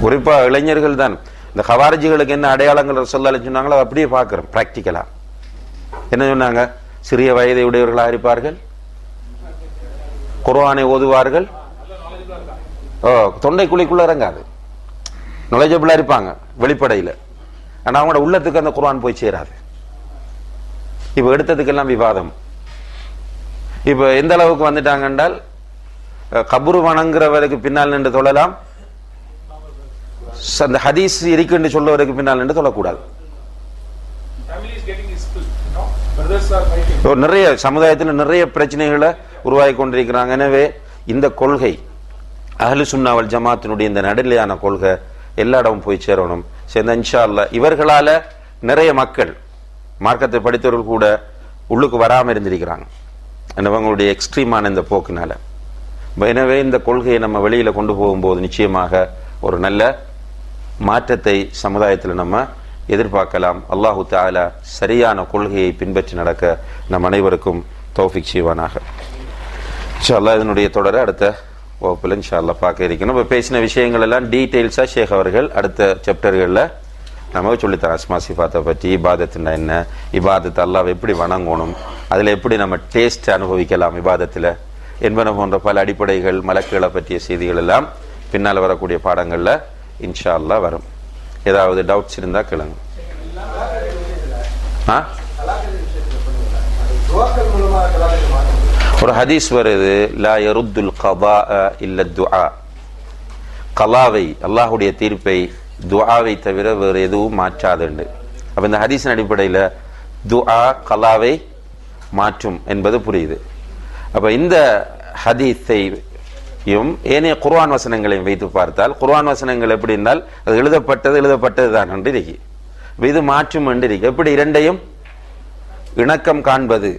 குறிப்பா இளைஞர்கள் தான் இந்த ஹவாரிஜிகளுக்கு என்ன அடையாளங்கள் ரசூலுல்லாஹி அலைஹி சொன்னாங்களோ அப்படியே பார்க்கிறோம். பிராக்டிக்கலா என்ன சொன்னாங்க? சிறிய வயதை உடையவர்களாக இருப்பார்கள், குர்ஆனை ஓதுவார்கள், தொண்டை குழிக்குள்ள இறங்காது, நுழைஜபிளா இருப்பாங்க வெளிப்படையில. ஆனா அவங்களோட உள்ளத்துக்கு அந்த குர்ஆன் போய் சேராது. இப்ப எடுத்ததுக்கெல்லாம் விவாதம். இப்ப எந்த அளவுக்கு வந்துட்டாங்க என்றால் கபுரு வணங்குறவருக்கு பின்னால் நின்று தொழலாம், அந்த ஹதீஸ் இருக்குன்னு சொல்லுவதற்கு பின்னால் நின்று தொழக்கூடாது. நிறைய சமுதாயத்தில் நிறைய பிரச்சனைகளை உருவாகி கொண்டிருக்கிறாங்க. எனவே இந்த கொள்கை அஹ்லு சுன்னா வல் ஜமாத்தினுடைய இந்த நடுநிலையான கொள்கை எல்லா இடமும் போய் சேரணும். சேர்ந்த இன்ஷா அல்லாஹ் இவர்களால நிறைய மக்கள் மார்க்கத்தை படித்தவர்கள் கூட உள்ளுக்கு வராமல் இருந்திருக்கிறாங்க அவங்களுடைய எக்ஸ்ட்ரீமான இந்த போக்குனால. எனவே இந்த கொள்கையை நம்ம வெளியில கொண்டு போகும்போது நிச்சயமாக ஒரு நல்ல மாற்றத்தை சமுதாயத்தில் நம்ம எதிர்பார்க்கலாம். அல்லாஹு தஆலா சரியான கொள்கையை பின்பற்றி நடக்க நம் அனைவருக்கும் தௌஃபீக் செய்வானாக. இன்ஷா அல்லாஹ் இதனுடைய தொடர அடுத்த வகுப்பில் இன்ஷா அல்லாஹ் பார்க்க இருக்கணும். இப்போ பேசின விஷயங்கள் எல்லாம் டீட்டெயில்ஸாக ஷேக் அவர்கள் அடுத்த சாப்டர்களில் நமக்கு சொல்லித்தர. அஸ்மா சிஃபாத்தை பற்றி, இபாதத்துனா என்ன, இபாதத்தை அல்லாஹ் எப்படி வணங்கணும், அதில் எப்படி நம்ம டேஸ்ட் அனுபவிக்கலாம் இபாதத்தில் என்பன போன்ற பல அடிப்படைகள் மலக்குகளை பற்றிய செய்திகள் எல்லாம் பின்னால் வரக்கூடிய பாடங்களில் இன்ஷா அல்லாஹ் வரும். ஏதாவது டவுட்ஸ் இருந்தால் கேளுங்க. ஒரு ஹதீஸ் வருது, லா யருத்துல் கதா இல்ல துஆ. கலாவை அல்லாஹுடைய தீர்ப்பை துஆவை தவிர வேறு எதுவும் மாற்றாதுண்டு. அப்ப இந்த ஹதீஸின் அடிப்படையில் துஆ கலாவை மாற்றும் என்பது புரியுது. அப்ப இந்த ஹதீஸையும் ஏனைய குர்ஆன் வசனங்களையும் வைத்து பார்த்தால் குர்ஆன் வசனங்கள் எப்படி இருந்தால் அது எழுதப்பட்டது தான் என்று இருக்கு, இது மாற்றும் என்று இருக்கு. எப்படி இரண்டையும் இணக்கம் காண்பது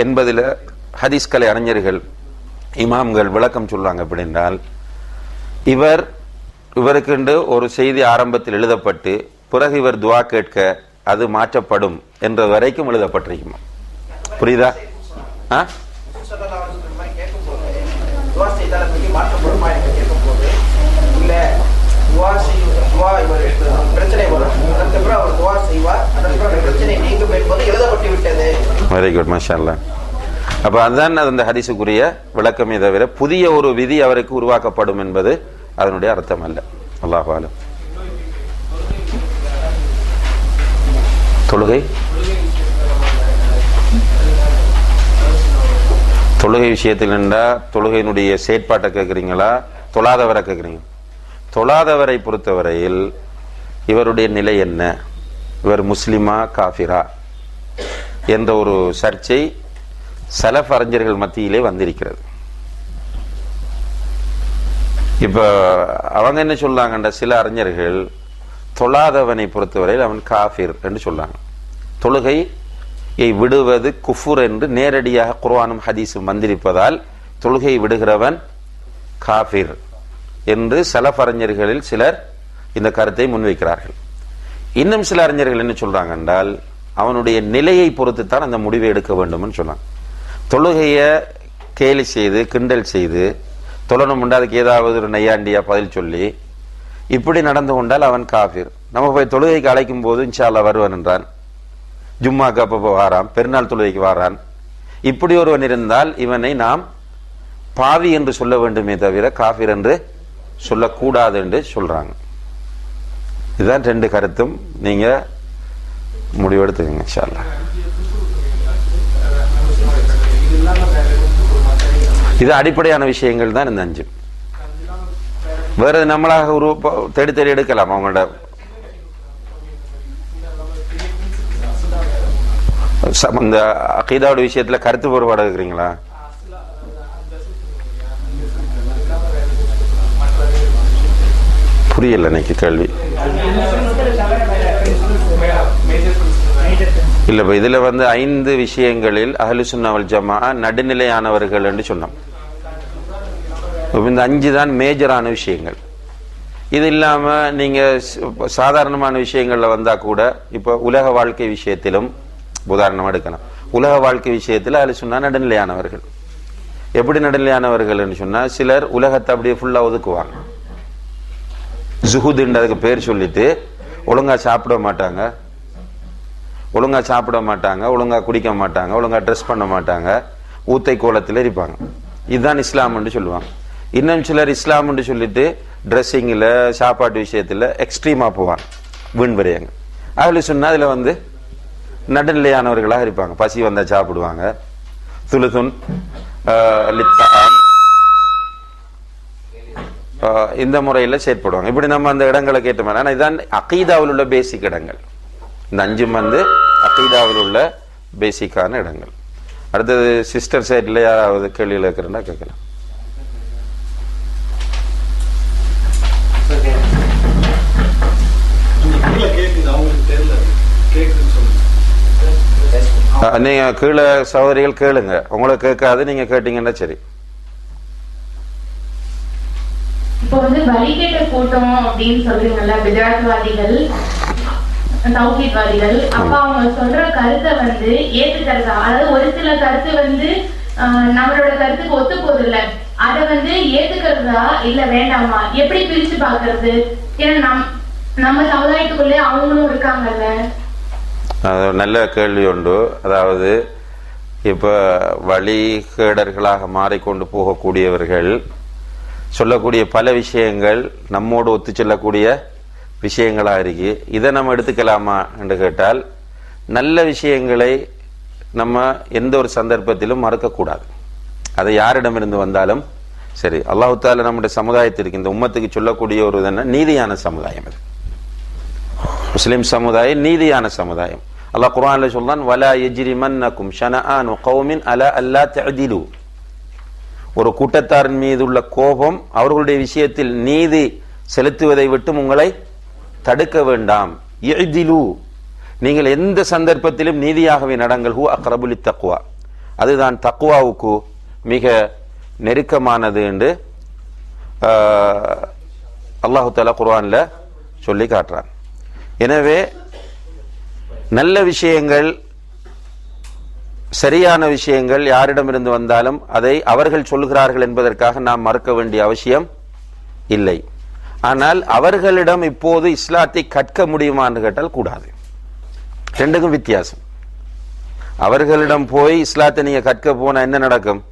என்பதில் ஹதீஸ் கலை அறிஞர்கள் இமாம்கள் விளக்கம் சொல்றாங்க. எப்படி என்றால் இவருக்கு ஒரு செய்தி ஆரம்பத்தில் எழுதப்பட்டு பிறகு இவர் துஆ கேட்க அது மாற்றப்படும் என்ற வரைக்கும் எழுதப்பட்டிருக்குமா? புரியுதா? வெரி குட், மாஷா அல்லாஹ். அப்ப அதுதான் அந்த ஹதீஸுக்குரிய விளக்கமே தவிர புதிய ஒரு விதி அவருக்கு உருவாக்கப்படும் என்பது அதனுடைய அர்த்தம் அல்ல. அல்லாஹு அலம். தொழுகை விஷயத்தில் என்றா தொழுகையினுடைய செயற்பாட்டை கேட்குறீங்களா, தொழாதவரை கேட்குறீங்க? தொழாதவரை பொறுத்தவரையில் இவருடைய நிலை என்ன, இவர் முஸ்லிமா காஃபிரா என்ற ஒரு சர்ச்சை சலஃப் அறிஞர்கள் மத்தியிலே வந்திருக்கிறது. இப்ப அவங்க என்ன சொல்றாங்கன்ற சில அறிஞர்கள் தொழாதவனை பொறுத்தவரையில் அவன் காஃபிர் என்று சொல்றாங்க. தொழுகையை விடுவது குஃபுர் என்று நேரடியாக குர்ஆனும் ஹதீஸும் வந்திருப்பதால் தொழுகை விடுகிறவன் காஃபிர் என்று சலஃப் அறிஞர்களில் சிலர் இந்த கருத்தை முன்வைக்கிறார்கள். இன்னும் சில அறிஞர்கள் என்ன சொல்றாங்க என்றால், அவனுடைய நிலையை பொறுத்து தான் அந்த முடிவை எடுக்க வேண்டும் சொன்னாங்க. தொழுகைய கேலி செய்து கிண்டல் செய்து தொழணும் உண்டு, அதுக்கு ஏதாவது ஒரு நையாண்டியா பதில் சொல்லி இப்படி நடந்து கொண்டால் அவன் காஃபிர். நம்ம போய் தொழுகைக்கு அழைக்கும் போது இன்ஷா அல்லாஹ் வருவான் என்றான், ஜும்மாக்கு அப்பப்போ வாரான், பெருநாள் தொழுகைக்கு வாரான், இப்படி ஒருவன் இருந்தால் இவனை நாம் பாவி என்று சொல்ல வேண்டுமே தவிர காஃபிர் என்று சொல்லக்கூடாது என்று சொல்றாங்க. இதுதான் ரெண்டு கருத்தும், நீங்க முடிவெடுத்துக்கங்க இன்ஷா அல்லாஹ். இது அடிப்படையான விஷயங்கள் தான் இந்த 5. வேற நம்மளாக ஒரு தேடி தேடி எடுக்கலாம். அவங்களோட இந்த அகீதாவோட விஷயத்துல கருத்து வேறுபாடு இருக்கிறீங்களா? புரியல எனக்கு கேள்வி. இல்ல, இப்ப இதுல 5 விஷயங்களில் அஹ்லு சுன்னா வல் ஜமாஅ நடுநிலையானவர்கள் என்று சொன்னோம். இந்த 5 தான் மேஜரான விஷயங்கள். இது இல்லாம நீங்க சாதாரணமான விஷயங்கள்ல வந்தா கூட, இப்ப உலக வாழ்க்கை விஷயத்திலும் உதாரணம் எடுக்கலாம். உலக வாழ்க்கை விஷயத்துல அஹ்லு சுன்னா நடுநிலையானவர்கள். எப்படி நடுநிலையானவர்கள் சொன்னா, சிலர் உலகத்தை அப்படியே ஃபுல்லா ஒதுக்குவாங்க. ஜுஹுதுன்றதுக்கு பேர் சொல்லிட்டு ஒழுங்கா சாப்பிட மாட்டாங்க, ஒழுங்கா குடிக்க மாட்டாங்க, ஒழுங்கா ட்ரெஸ் பண்ண மாட்டாங்க, ஊத்தை கோலத்தில் இருப்பாங்க. இதுதான் இஸ்லாம் என்று சொல்லுவாங்க. இன்னும் சிலர் இஸ்லாம் என்று சொல்லிட்டு ட்ரெஸ்ஸிங்கில் சாப்பாட்டு விஷயத்தில் எக்ஸ்ட்ரீமா போவாங்க, வீண் வரையாங்க. அஹ்லு சுன்னா அதில் நடுநிலையானவர்களாக இருப்பாங்க. பசி வந்தா சாப்பிடுவாங்க, துலுதுன் இந்த முறையில் செயற்படுவாங்க. இப்படி நம்ம அந்த இடங்களை கேட்டோம். ஆனால் இதுதான் அகீதாவில் உள்ள பேசிக் இடங்கள். இந்த 5 அகீதாவில் உள்ள பேசிக்கான இடங்கள். அடுத்தது சிஸ்டர் சைட்ல யாராவது கேள்வியில் இருக்கிறா கேட்கலாம். நீங்க கீழே சகோதரிகள் கேளுங்க, உங்களுக்கு கேட்காது, நீங்க கேட்டீங்கன்னா சரி. இப்போ வழிகேட்ட கூட்டம் அப்படின்னு சொல்றீங்கல்ல, பிதாத்வாதிகள், தௌஹீத்வாதிகள், அப்ப அவங்க சொல்ற கருத்தை ஏத்துக்கிறதா? அதாவது ஒரு சில கருத்து நம்மளோட கருத்துக்கு ஒத்து போகுது இல்ல, அதை ஏத்துக்கிறதா இல்ல வேண்டாமா, எப்படி பிரிச்சு பாக்குறது? ஏன்னா நம்ம சமுதாயத்துக்குள்ளே அவங்களும் இருக்காங்கல்ல. நல்ல கேள்வி உண்டு. அதாவது இப்ப வழிகேடர்களாக மாறிக்கொண்டு போகக்கூடியவர்கள் சொல்லக்கூடிய பல விஷயங்கள் நம்மோடு ஒத்து செல்லக்கூடிய விஷயங்களா இருக்கு. இதை நம்ம எடுத்துக்கலாமா என்று கேட்டால், நல்ல விஷயங்களை நம்ம எந்த ஒரு சந்தர்ப்பத்திலும் மறக்கக்கூடாது. அதை யாரிடமிருந்து வந்தாலும் சரி. அல்லாஹ் தஆலா நம்முடைய சமுதாயத்திற்கு, இந்த உம்மத்துக்கு சொல்லக்கூடிய ஒரு நீதியான சமுதாயம். அது முஸ்லிம் சமுதாயம் நீதியான சமுதாயம். அல்லாஹ் குர்ஆன்ல சொல்றான், வலா யஜ்ரிமன்னகும் ஷனஆனு கௌமின் அலா அல்லா தஅதிலு. ஒரு கூட்டத்தாரின் மீது உள்ள கோபம் அவர்களுடைய விஷயத்தில் நீதி செலுத்துவதை விட்டு உங்களை தடுக்க வேண்டாம். இஅதிலு, நீங்கள் எந்த சந்தர்ப்பத்திலும் நீதியாகவே நடங்கள். ஹு அக்ரபு லித்தக்வா, அதுதான் தக்வாவுக்கு மிக நெருக்கமானது என்று அல்லாஹு தஆலா குர்ஆன்ல சொல்லி காட்டுறான். எனவே நல்ல விஷயங்கள், சரியான விஷயங்கள் யாரிடமிருந்து வந்தாலும் அதை அவர்கள் சொல்கிறார்கள் என்பதற்காக நாம் மறக்க வேண்டிய அவசியம் இல்லை. ஆனால் அவர்களிடம் இப்போது இஸ்லாத்தை கற்க முடியுமா என்று கேட்டால் கூடாது. ரெண்டுக்கும் வித்தியாசம். அவர்களிடம் போய் இஸ்லாத்தை நீங்க கற்க போனா என்ன நடக்கும்?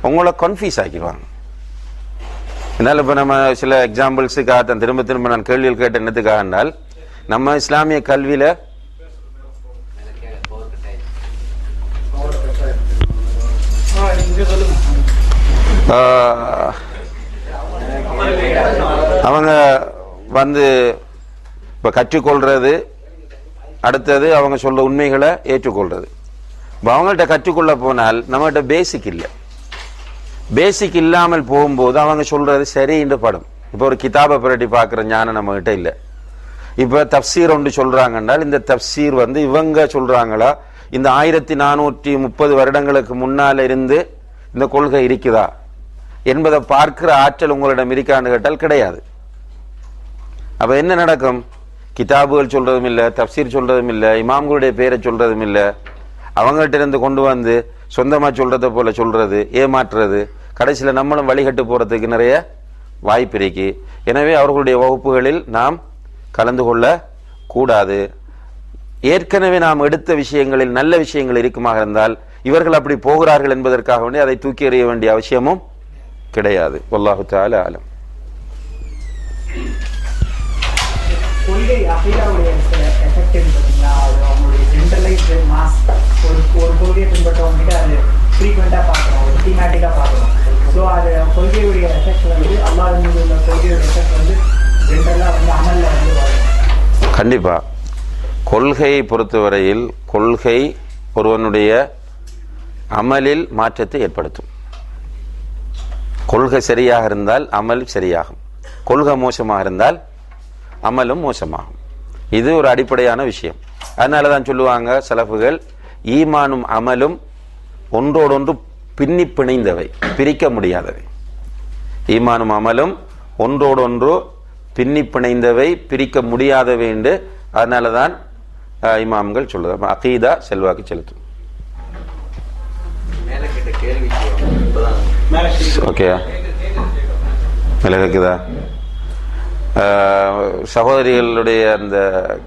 உங்களை கன்ஃபியூஸ் ஆக்கிடுவாங்க. என்னால் இப்ப நம்ம சில எக்ஸாம்பிள்ஸுக்காக திரும்ப திரும்ப நான் கேள்விகள் கேட்ட என்னத்துக்காக என்றால், நம்ம இஸ்லாமிய கல்வியில அவங்க இப்ப கற்றுக்கொள்றது, அடுத்தது அவங்க சொல்ற உண்மைகளை ஏற்றுக்கொள்றது. அவங்கள்ட்ட கற்றுக்கொள்ள போனால் நம்மகிட்ட பேசிக் இல்லை. பேசிக் இல்லாமல் போகும்போது அவங்க சொல்றது சரி என்று படும். இப்ப ஒரு கிதாபை புரட்டி பார்க்கிற ஞானம் நம்ம கிட்ட இல்லை. இப்ப தப்சீர் ஒன்று சொல்றாங்கன்னால், இந்த தப்சீர் இவங்க சொல்றாங்களா, இந்த 1430 வருடங்களுக்கு முன்னால இருந்து இந்த கொள்கை இருக்குதா என்பதை பார்க்கிற ஆற்றல் உங்களிடம் இருக்கான்னு கேட்டால் கிடையாது. அப்ப என்ன நடக்கும்? கிதாபுகள் சொல்றதும் இல்லை, தப்சீர் சொல்றதும் இல்லை, இமாம்களுடைய பேரை சொல்றதும் இல்லை, அவங்கள்ட்ட இருந்து கொண்டு வந்து சொந்தமா சொல்றதை போல சொல்றது, ஏமாற்றுறது, கடைசியில நம்மளும் வழிகட்டு போறதுக்கு நிறைய வாய்ப்பு இருக்கு. எனவே அவர்களுடைய வகுப்புகளில் நாம் கலந்து கொள்ள கூடாது. ஏற்கனவே நாம் எடுத்த விஷயங்களில் நல்ல விஷயங்கள் இருக்குமாக இருந்தால் இவர்கள் அப்படி போகிறார்கள் என்பதற்காக வேண்டி அதை தூக்கி எறிய வேண்டிய அவசியமும் கிடையாது. வல்லாஹு தஆலா அலம். கொள்கை அகீதாவுடைய எஃபெக்ட் பார்த்தீங்களா, அது அவங்களுடைய ஜென்ரலைஸ்ட் மாஸ் ஒரு கொள்கையை பின்பற்றவங்க அது ஃப்ரீக்வெண்ட்டாக பார்க்குறோம், ஒரு தீமேட்டிக்காக பார்க்குறோம். ஸோ அது கொள்கையுடைய எஃபெக்ட் வந்து அல்லாஹ் மீது உள்ள கொள்கையோட எஃபெக்ட் வந்து ஜென்ரலாக வந்து அமலில் வந்து வரும். கண்டிப்பாக கொள்கையை பொறுத்தவரையில் கொள்கை ஒருவனுடைய அமலில் மாற்றத்தை ஏற்படுத்தும். கொள்கை சரியாக இருந்தால் அமல் சரியாகும், கொள்கை மோசமாக இருந்தால் அமலும் மோசமாகும். இது ஒரு அடிப்படையான விஷயம். அதனால தான் சொல்லுவாங்க சலஃபுகள், ஈமானும் அமலும் ஒன்றோடொன்று பின்னி பிணைந்தவை, பிரிக்க முடியாதவை. ஈமானும் அமலும் ஒன்றோடொன்று பின்னி பிணைந்தவை, பிரிக்க முடியாதவை என்று அதனால தான் இமாம்கள் சொல்லுது. அகீதா செல்வாக்கு செலுத்தும். ஓகே, மேலே இருக்குதா? சகோதரிகளுடைய அந்த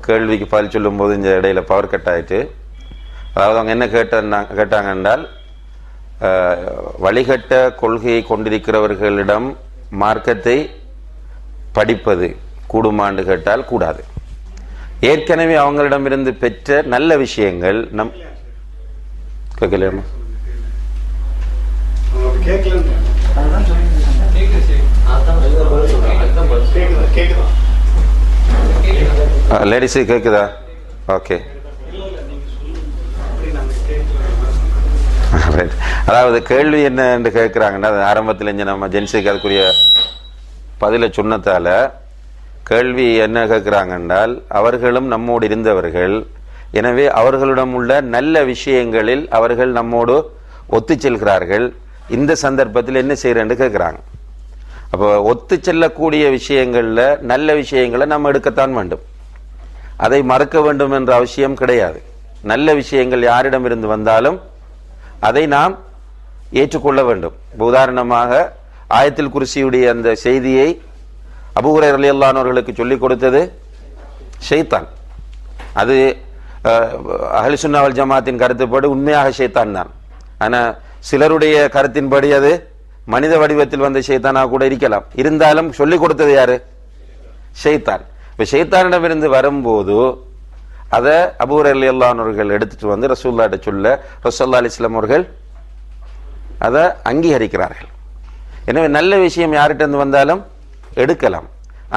கேள்விக்கு பதில் சொல்லும் போது இந்த இடையில பவர் கட் ஆயிட்டு, அதாவது அவங்க என்ன கேட்டாங்க என்றால், வழிகட்ட கொள்கையை கொண்டிருக்கிறவர்களிடம் மார்க்கத்தை படிப்பது கூடுமான்னு கேட்டால் கூடாது. ஏற்கனவே அவங்களிடமிருந்து பெற்ற நல்ல விஷயங்கள் நம் கேட்கலாமா? லேடிஸு கேக்குதா? ஓகே. அதாவது கேள்வி என்ன என்று கேட்கிறாங்கன்னா, ஆரம்பத்தில் நம்ம ஜென்ஸுக்கு அதுக்குரிய பதில சொன்னதால கேள்வி என்ன கேட்கிறாங்க என்றால், அவர்களும் நம்மோடு இருந்தவர்கள், எனவே அவர்களிடம் உள்ள நல்ல விஷயங்களில் அவர்கள் நம்மோடு ஒத்து செல்கிறார்கள், இந்த சந்தர்ப்பத்தில் என்ன செய்யறேன்னு கேட்கிறாங்க. அப்போ ஒத்து செல்லக்கூடிய விஷயங்கள்ல நல்ல விஷயங்களை நம்ம எடுக்கத்தான் வேண்டும், அதை மறக்க வேண்டும் என்ற அவசியம் கிடையாது. நல்ல விஷயங்கள் யாரிடம் இருந்து வந்தாலும் அதை நாம் ஏற்றுக்கொள்ள வேண்டும். உதாரணமாக ஆயத்தில் குர்சியுடைய அந்த செய்தியை அபூ ஹுரைரா ரலியல்லாஹு அன்ஹு அவர்களுக்கு சொல்லிக் கொடுத்தது ஷைத்தான். அது அஹ்லுஸ் சுன்னah வல் ஜமாஅத்தின் கருத்துப்படி உண்மையாக ஷைத்தான் தான். ஆனால் சிலருடைய கருத்தின்படி அது மனித வடிவத்தில் வந்த ஷைத்தானாக கூட இருக்கலாம். இருந்தாலும் சொல்லிக் கொடுத்தது யாரு? ஷைத்தான். இப்போ ஷைத்தானிடமிருந்து வரும்போது அதை அபூ ஹுரைரா ரலியல்லாஹு அன்ஹு அவர்கள் எடுத்துட்டு வந்து ரசூலுல்லாஹ்ட்ட சொல்ல, ரசூலுல்லாஹி அலைஹி வஸல்லம் அவர்கள் அதை அங்கீகரிக்கிறார்கள். எனவே நல்ல விஷயம் யார்கிட்ட இருந்து வந்தாலும் எடுக்கலாம்,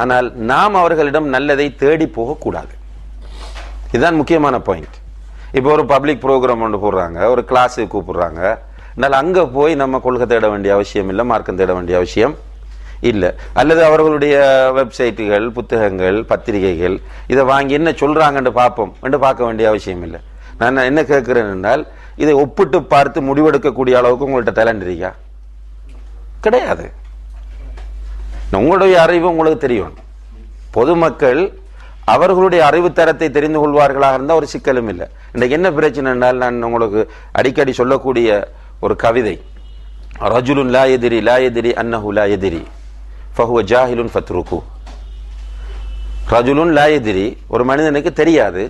ஆனால் நாம் அவர்களிடம் நல்லதை தேடி போகக்கூடாது. இதுதான் முக்கியமான பாயிண்ட். இப்போ ஒரு பப்ளிக் ப்ரோக்ராம் ஒன்று போடுறாங்க, ஒரு கிளாஸுக்கு கூப்பிடுறாங்க, அதனால் அங்கே போய் நம்ம கொள்கை தேட வேண்டிய அவசியம் இல்லை, மார்க்கம் தேட வேண்டிய அவசியம் இல்லை. அல்லது அவர்களுடைய வெப்சைட்டுகள், புத்தகங்கள், பத்திரிகைகள் இதை வாங்கி என்ன சொல்றாங்கன்னு பார்ப்போம் என்று பார்க்க வேண்டிய அவசியம் இல்லை. நான் என்ன கேட்கிறேன் என்றால், இதை ஒப்பிட்டு பார்த்து முடிவெடுக்கக்கூடிய அளவுக்கு உங்கள்கிட்ட டேலண்ட் இருக்கா? கிடையாது. உங்களுடைய அறிவு உங்களுக்கு தெரியும். பொதுமக்கள் அவர்களுடைய அறிவு தரத்தை தெரிந்து கொள்வார்களாக இருந்தால் ஒரு சிக்கலும் இல்லை. இன்றைக்கு என்ன பிரச்சனை என்றால், நான் உங்களுக்கு அடிக்கடி சொல்லக்கூடிய ஒரு கவிதை, ரஜுலுன் லா யதிரி லா யதிரி அன்னஹு லா யதிரி ஃபஹுவ ஜாஹிலுன் ஃபத்ருகு. ரஜுலுன் லா யதிரி, ஒரு மனிதனுக்கு தெரியாது,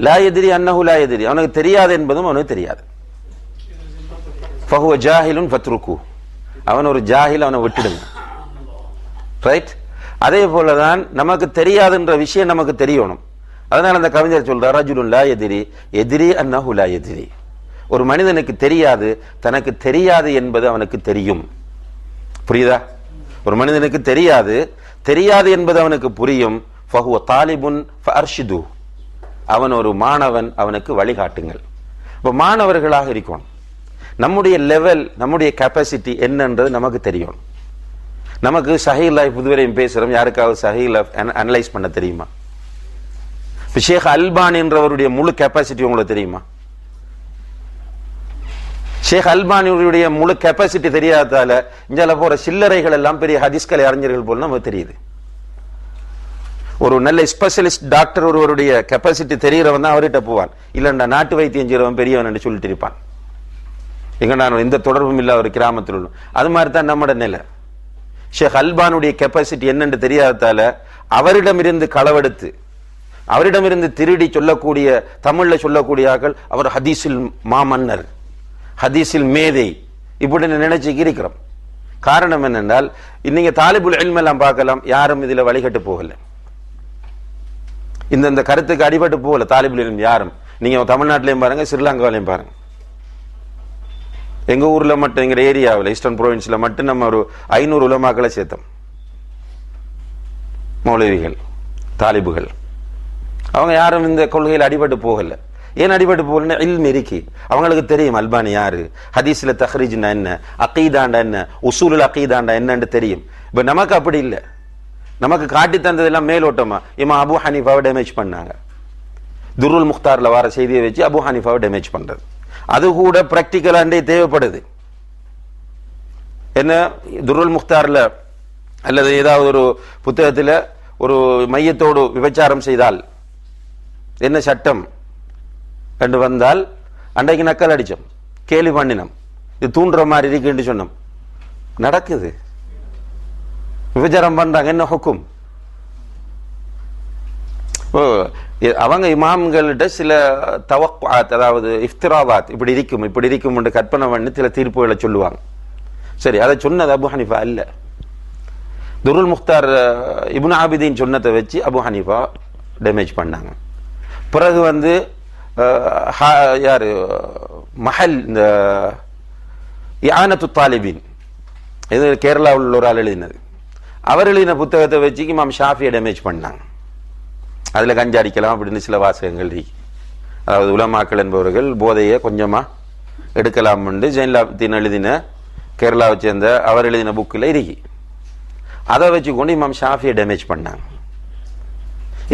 லா யதிரி அன்னஹு லா யதிரி, அவனுக்கு தெரியாது என்பதும் அவனுக்கு தெரியாது. ஃபஹுவ ஜாஹிலுன் ஃபத்ருகு, அவன் ஒரு ஜாஹில், அவனை விட்டுடுங்க. ரைட்? அதே போலதான் நமக்கு தெரியாதுன்ற விஷயம் நமக்கு தெரியணும். அதனால அந்த கவிஞர் சொல்றார், ரஜுலுன் லா யதிரி யதிரி அன்னஹு லா யதிரி. ஒரு மனிதனுக்கு தெரியாது, தனக்கு தெரியாது என்பது அவனுக்கு தெரியும். புரியுதா? ஒரு மனிதனுக்கு தெரியாது, தெரியாது என்பது அவனுக்கு புரியும். ஃபஹுவ தாலிபுன் ஃபஅர்ஷிது, அவன் ஒரு மாணவன், அவனுக்கு வழிகாட்டுங்கள். இப்போ மாணவர்களாக இருக்கணும். நம்முடைய லெவல், நம்முடைய கெப்பாசிட்டி என்னன்றது நமக்கு தெரியும். நமக்கு சஹீஹ் லைஃப் இதுவரையும் பேசுறோம், யாருக்காவது சஹீஹ் லைஃப் அனலைஸ் பண்ண தெரியுமா? ஷேக் அல்பானி என்றவருடைய முழு கெப்பாசிட்டி உங்களுக்கு தெரியுமா? ஷேக் அல்பானியுடைய முழு கெப்பாசிட்டி தெரியாததால இஞ்சால போற சில்லறைகள் எல்லாம் பெரிய ஹதீஸ்கலை அறிஞர்கள் போல நமக்கு தெரியுது. ஒரு நல்ல ஸ்பெஷலிஸ்ட் டாக்டர் ஒருவருடைய கெப்பாசிட்டி தெரிகிறவன் தான் அவர்கிட்ட போவான். இல்லைண்டா நாட்டு வைத்தியம் செய்கிறவன் பெரியவன் என்று சொல்லிட்டு இருப்பான். எங்க நான் எந்த தொடர்பும் இல்ல ஒரு கிராமத்தில் உள்ள. அது மாதிரி தான் நம்மட நிலை. ஷேக் அல்பானுடைய கெப்பாசிட்டி என்னன்னு தெரியாததால அவரிடமிருந்து களவெடுத்து அவரிடமிருந்து திருடி சொல்லக்கூடிய தமிழ்ல சொல்லக்கூடிய ஆக்கள் அவர் ஹதீஸில் மாமன்னர், ஹதீஸில் மேதை இப்படி நினைச்சு இருக்கிறோம். காரணம் என்னென்றால் இன்னைக்கு தாலிபுல் இல்ம் எல்லாம் பார்க்கலாம், யாரும் இதுல வழிகட்டு போகல, இந்த கருத்துக்கு அடிபட்டு போகல தாலிபுல் இல்ம் யாரும். நீங்க தமிழ்நாட்டிலையும் பாருங்க, ஸ்ரீலங்காவிலையும் பாருங்க. எங்க ஊர்ல மட்டும் எங்க ஏரியாவில் ஈஸ்டர்ன் ப்ரோவின்ஸ்ல மட்டும் நம்ம ஒரு 500 உலமாக்களை சேர்த்தோம். மௌலவிகள் தாலிபுகள் அவங்க யாரும் இந்த கொள்கையில் அடிபட்டு போகல. ஏன் அடிபட்டு போகலன்னா இல்ம் இருக்கி, அவங்களுக்கு தெரியும் அல்பானி யாரு, ஹதீஸ்ல தஹ்ரீஜ்னா என்ன, அகீதாண்டா என்ன, உசூலுல் அகீதாண்டா என்னன்னு தெரியும். இப்ப நமக்கு அப்படி இல்லை. நமக்கு காட்டி தந்ததெல்லாம் மேலோட்டமா இமாம் அபு ஹனீஃபாவை டேமேஜ் பண்ணாங்க. துருல் முக்தார்ல வர செய்தியை வச்சு அபு ஹனீஃபாவை டேமேஜ் பண்றது அது கூட பிராக்டிக்கலாண்டே தேவைப்படுது. என்ன துருல் முக்தார்ல அல்லது ஏதாவது ஒரு புத்தகத்துல ஒரு மையத்தோடு விபச்சாரம் செய்தால் என்ன சட்டம் என்று வந்தால் அன்றைக்கு நக்கல் அடிச்சோம், கேலி பண்ணினோம், இது தூண்டுற மாதிரி இருக்குன்னு சொன்னோம். நடக்குது, விபச்சாரம் பண்றாங்க, என்ன ஹுக்கும்? அவங்க இமாம்கள்கிட்ட சில தவக்வாத், அதாவது இஃப்திராவாத், இப்படி இருக்கும் என்று கற்பனை பண்ணி சில தீர்ப்புகளை சொல்லுவாங்க. சரி, அதை சொன்னது அபு ஹனீஃபா இல்ல. துருல் முக்தார் இப்னு ஆபிதீன் சொன்னதை வச்சு அபு ஹனீஃபா டேமேஜ் பண்ணாங்க. பிறகு யாரு மஹல் இந்த இஆனத்து தாலிபின், இது கேரளாவில் உள்ள ஒரு ஆள் எழுதினது, அவர் எழுதின புத்தகத்தை வச்சு இமாம் ஷாஃபியை டேமேஜ் பண்ணாங்க. அதுல கஞ்சாடிக்கலாம் அப்படின்னு சில வாசகங்கள் இருக்கு. அதாவது உலமாக்கள் என்பவர்கள் போதையை கொஞ்சமா எடுக்கலாம் என்று ஜெயின்லாப்தீன் எழுதின கேரளாவை சேர்ந்த அவர் எழுதின புக்கில் இருக்கு. அதை வச்சுக்கொண்டு இமாம் ஷாஃபியை டேமேஜ் பண்ணாங்க.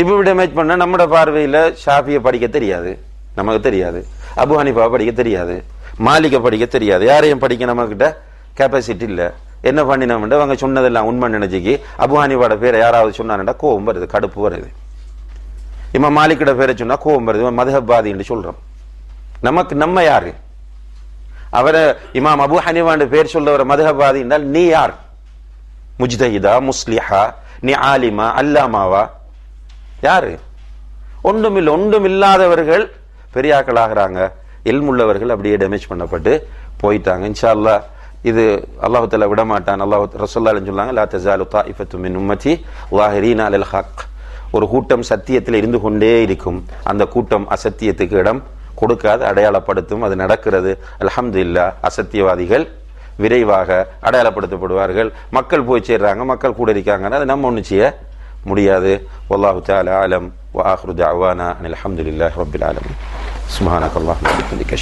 இப்ப டேமேஜ் பண்ண நம்மட பார்வையில ஷாஃபியை படிக்க தெரியாது, நமக்கு தெரியாது. அபு ஹனீஃபா படிக்க தெரியாது, மாலிகை படிக்க தெரியாது, யாரையும் படிக்க நம்ம கிட்ட கெப்பாசிட்டி இல்ல. என்ன பண்ணினோம்னா அவங்க சொன்னதெல்லாம் உண்மை நினைச்சுக்கி அபு ஹனீஃபாவோட பேரை யாராவது சொன்னான்டா கோபம் வருது, கடுப்பு வருது. இமாம் மாலிகோட பேரை சொன்னா கோபம் வருது, மதுஹப்பாதி என்று சொல்றோம். நமக்கு நம்ம யாரு? அவரை இமாம் அபு ஹனீஃபான்னு பேர் சொல்றவரை மதுஹப்பாதி என்றால் நீ யார்? முஜ்தஹிதா, முஸ்லிஹா, நீ ஆலிமா, அல்லாமாவா? யாரு? ஒன்றுமில்லாதவர்கள் பெரியாக்கள் ஆகிறாங்க. இல்முள்ளவர்கள் அப்படியே டேமேஜ் பண்ணப்பட்டு போயிட்டாங்க. இன்ஷா அல்லாஹ் இது அல்லாஹ் தஆலா விட மாட்டான். அல்லாஹ் ரசூலுல்லாஹி சொன்னாங்க, லா தஸாலு தாயிஃபத்து மின் உம்மதி ஸாஹிரீன அலல் ஹக். ஒரு கூட்டம் சத்தியத்தில் இருந்து கொண்டே இருக்கும், அந்த கூட்டம் அசத்தியத்துக்கு இடம் கொடுக்காது, அடையாளப்படுத்தும். அது நடக்கிறது. அல்ஹம்துலில்லாஹ். அசத்தியவாதிகள் விரைவாக அடையாளப்படுத்தப்படுவார்கள். மக்கள் போய் சேர்றாங்க, மக்கள் கூட இருக்காங்கன்னா அது நம்ம ஒண்ணு செய்ய முடியாது. வல்லாஹு தஆலா அலம் வ ஆகிரு தஅவானா அனில் ஹம்துலில்லாஹி ரப்பில் ஆலமீன். சுப்ஹானக்கல்லாஹு வ பிஹம்திக.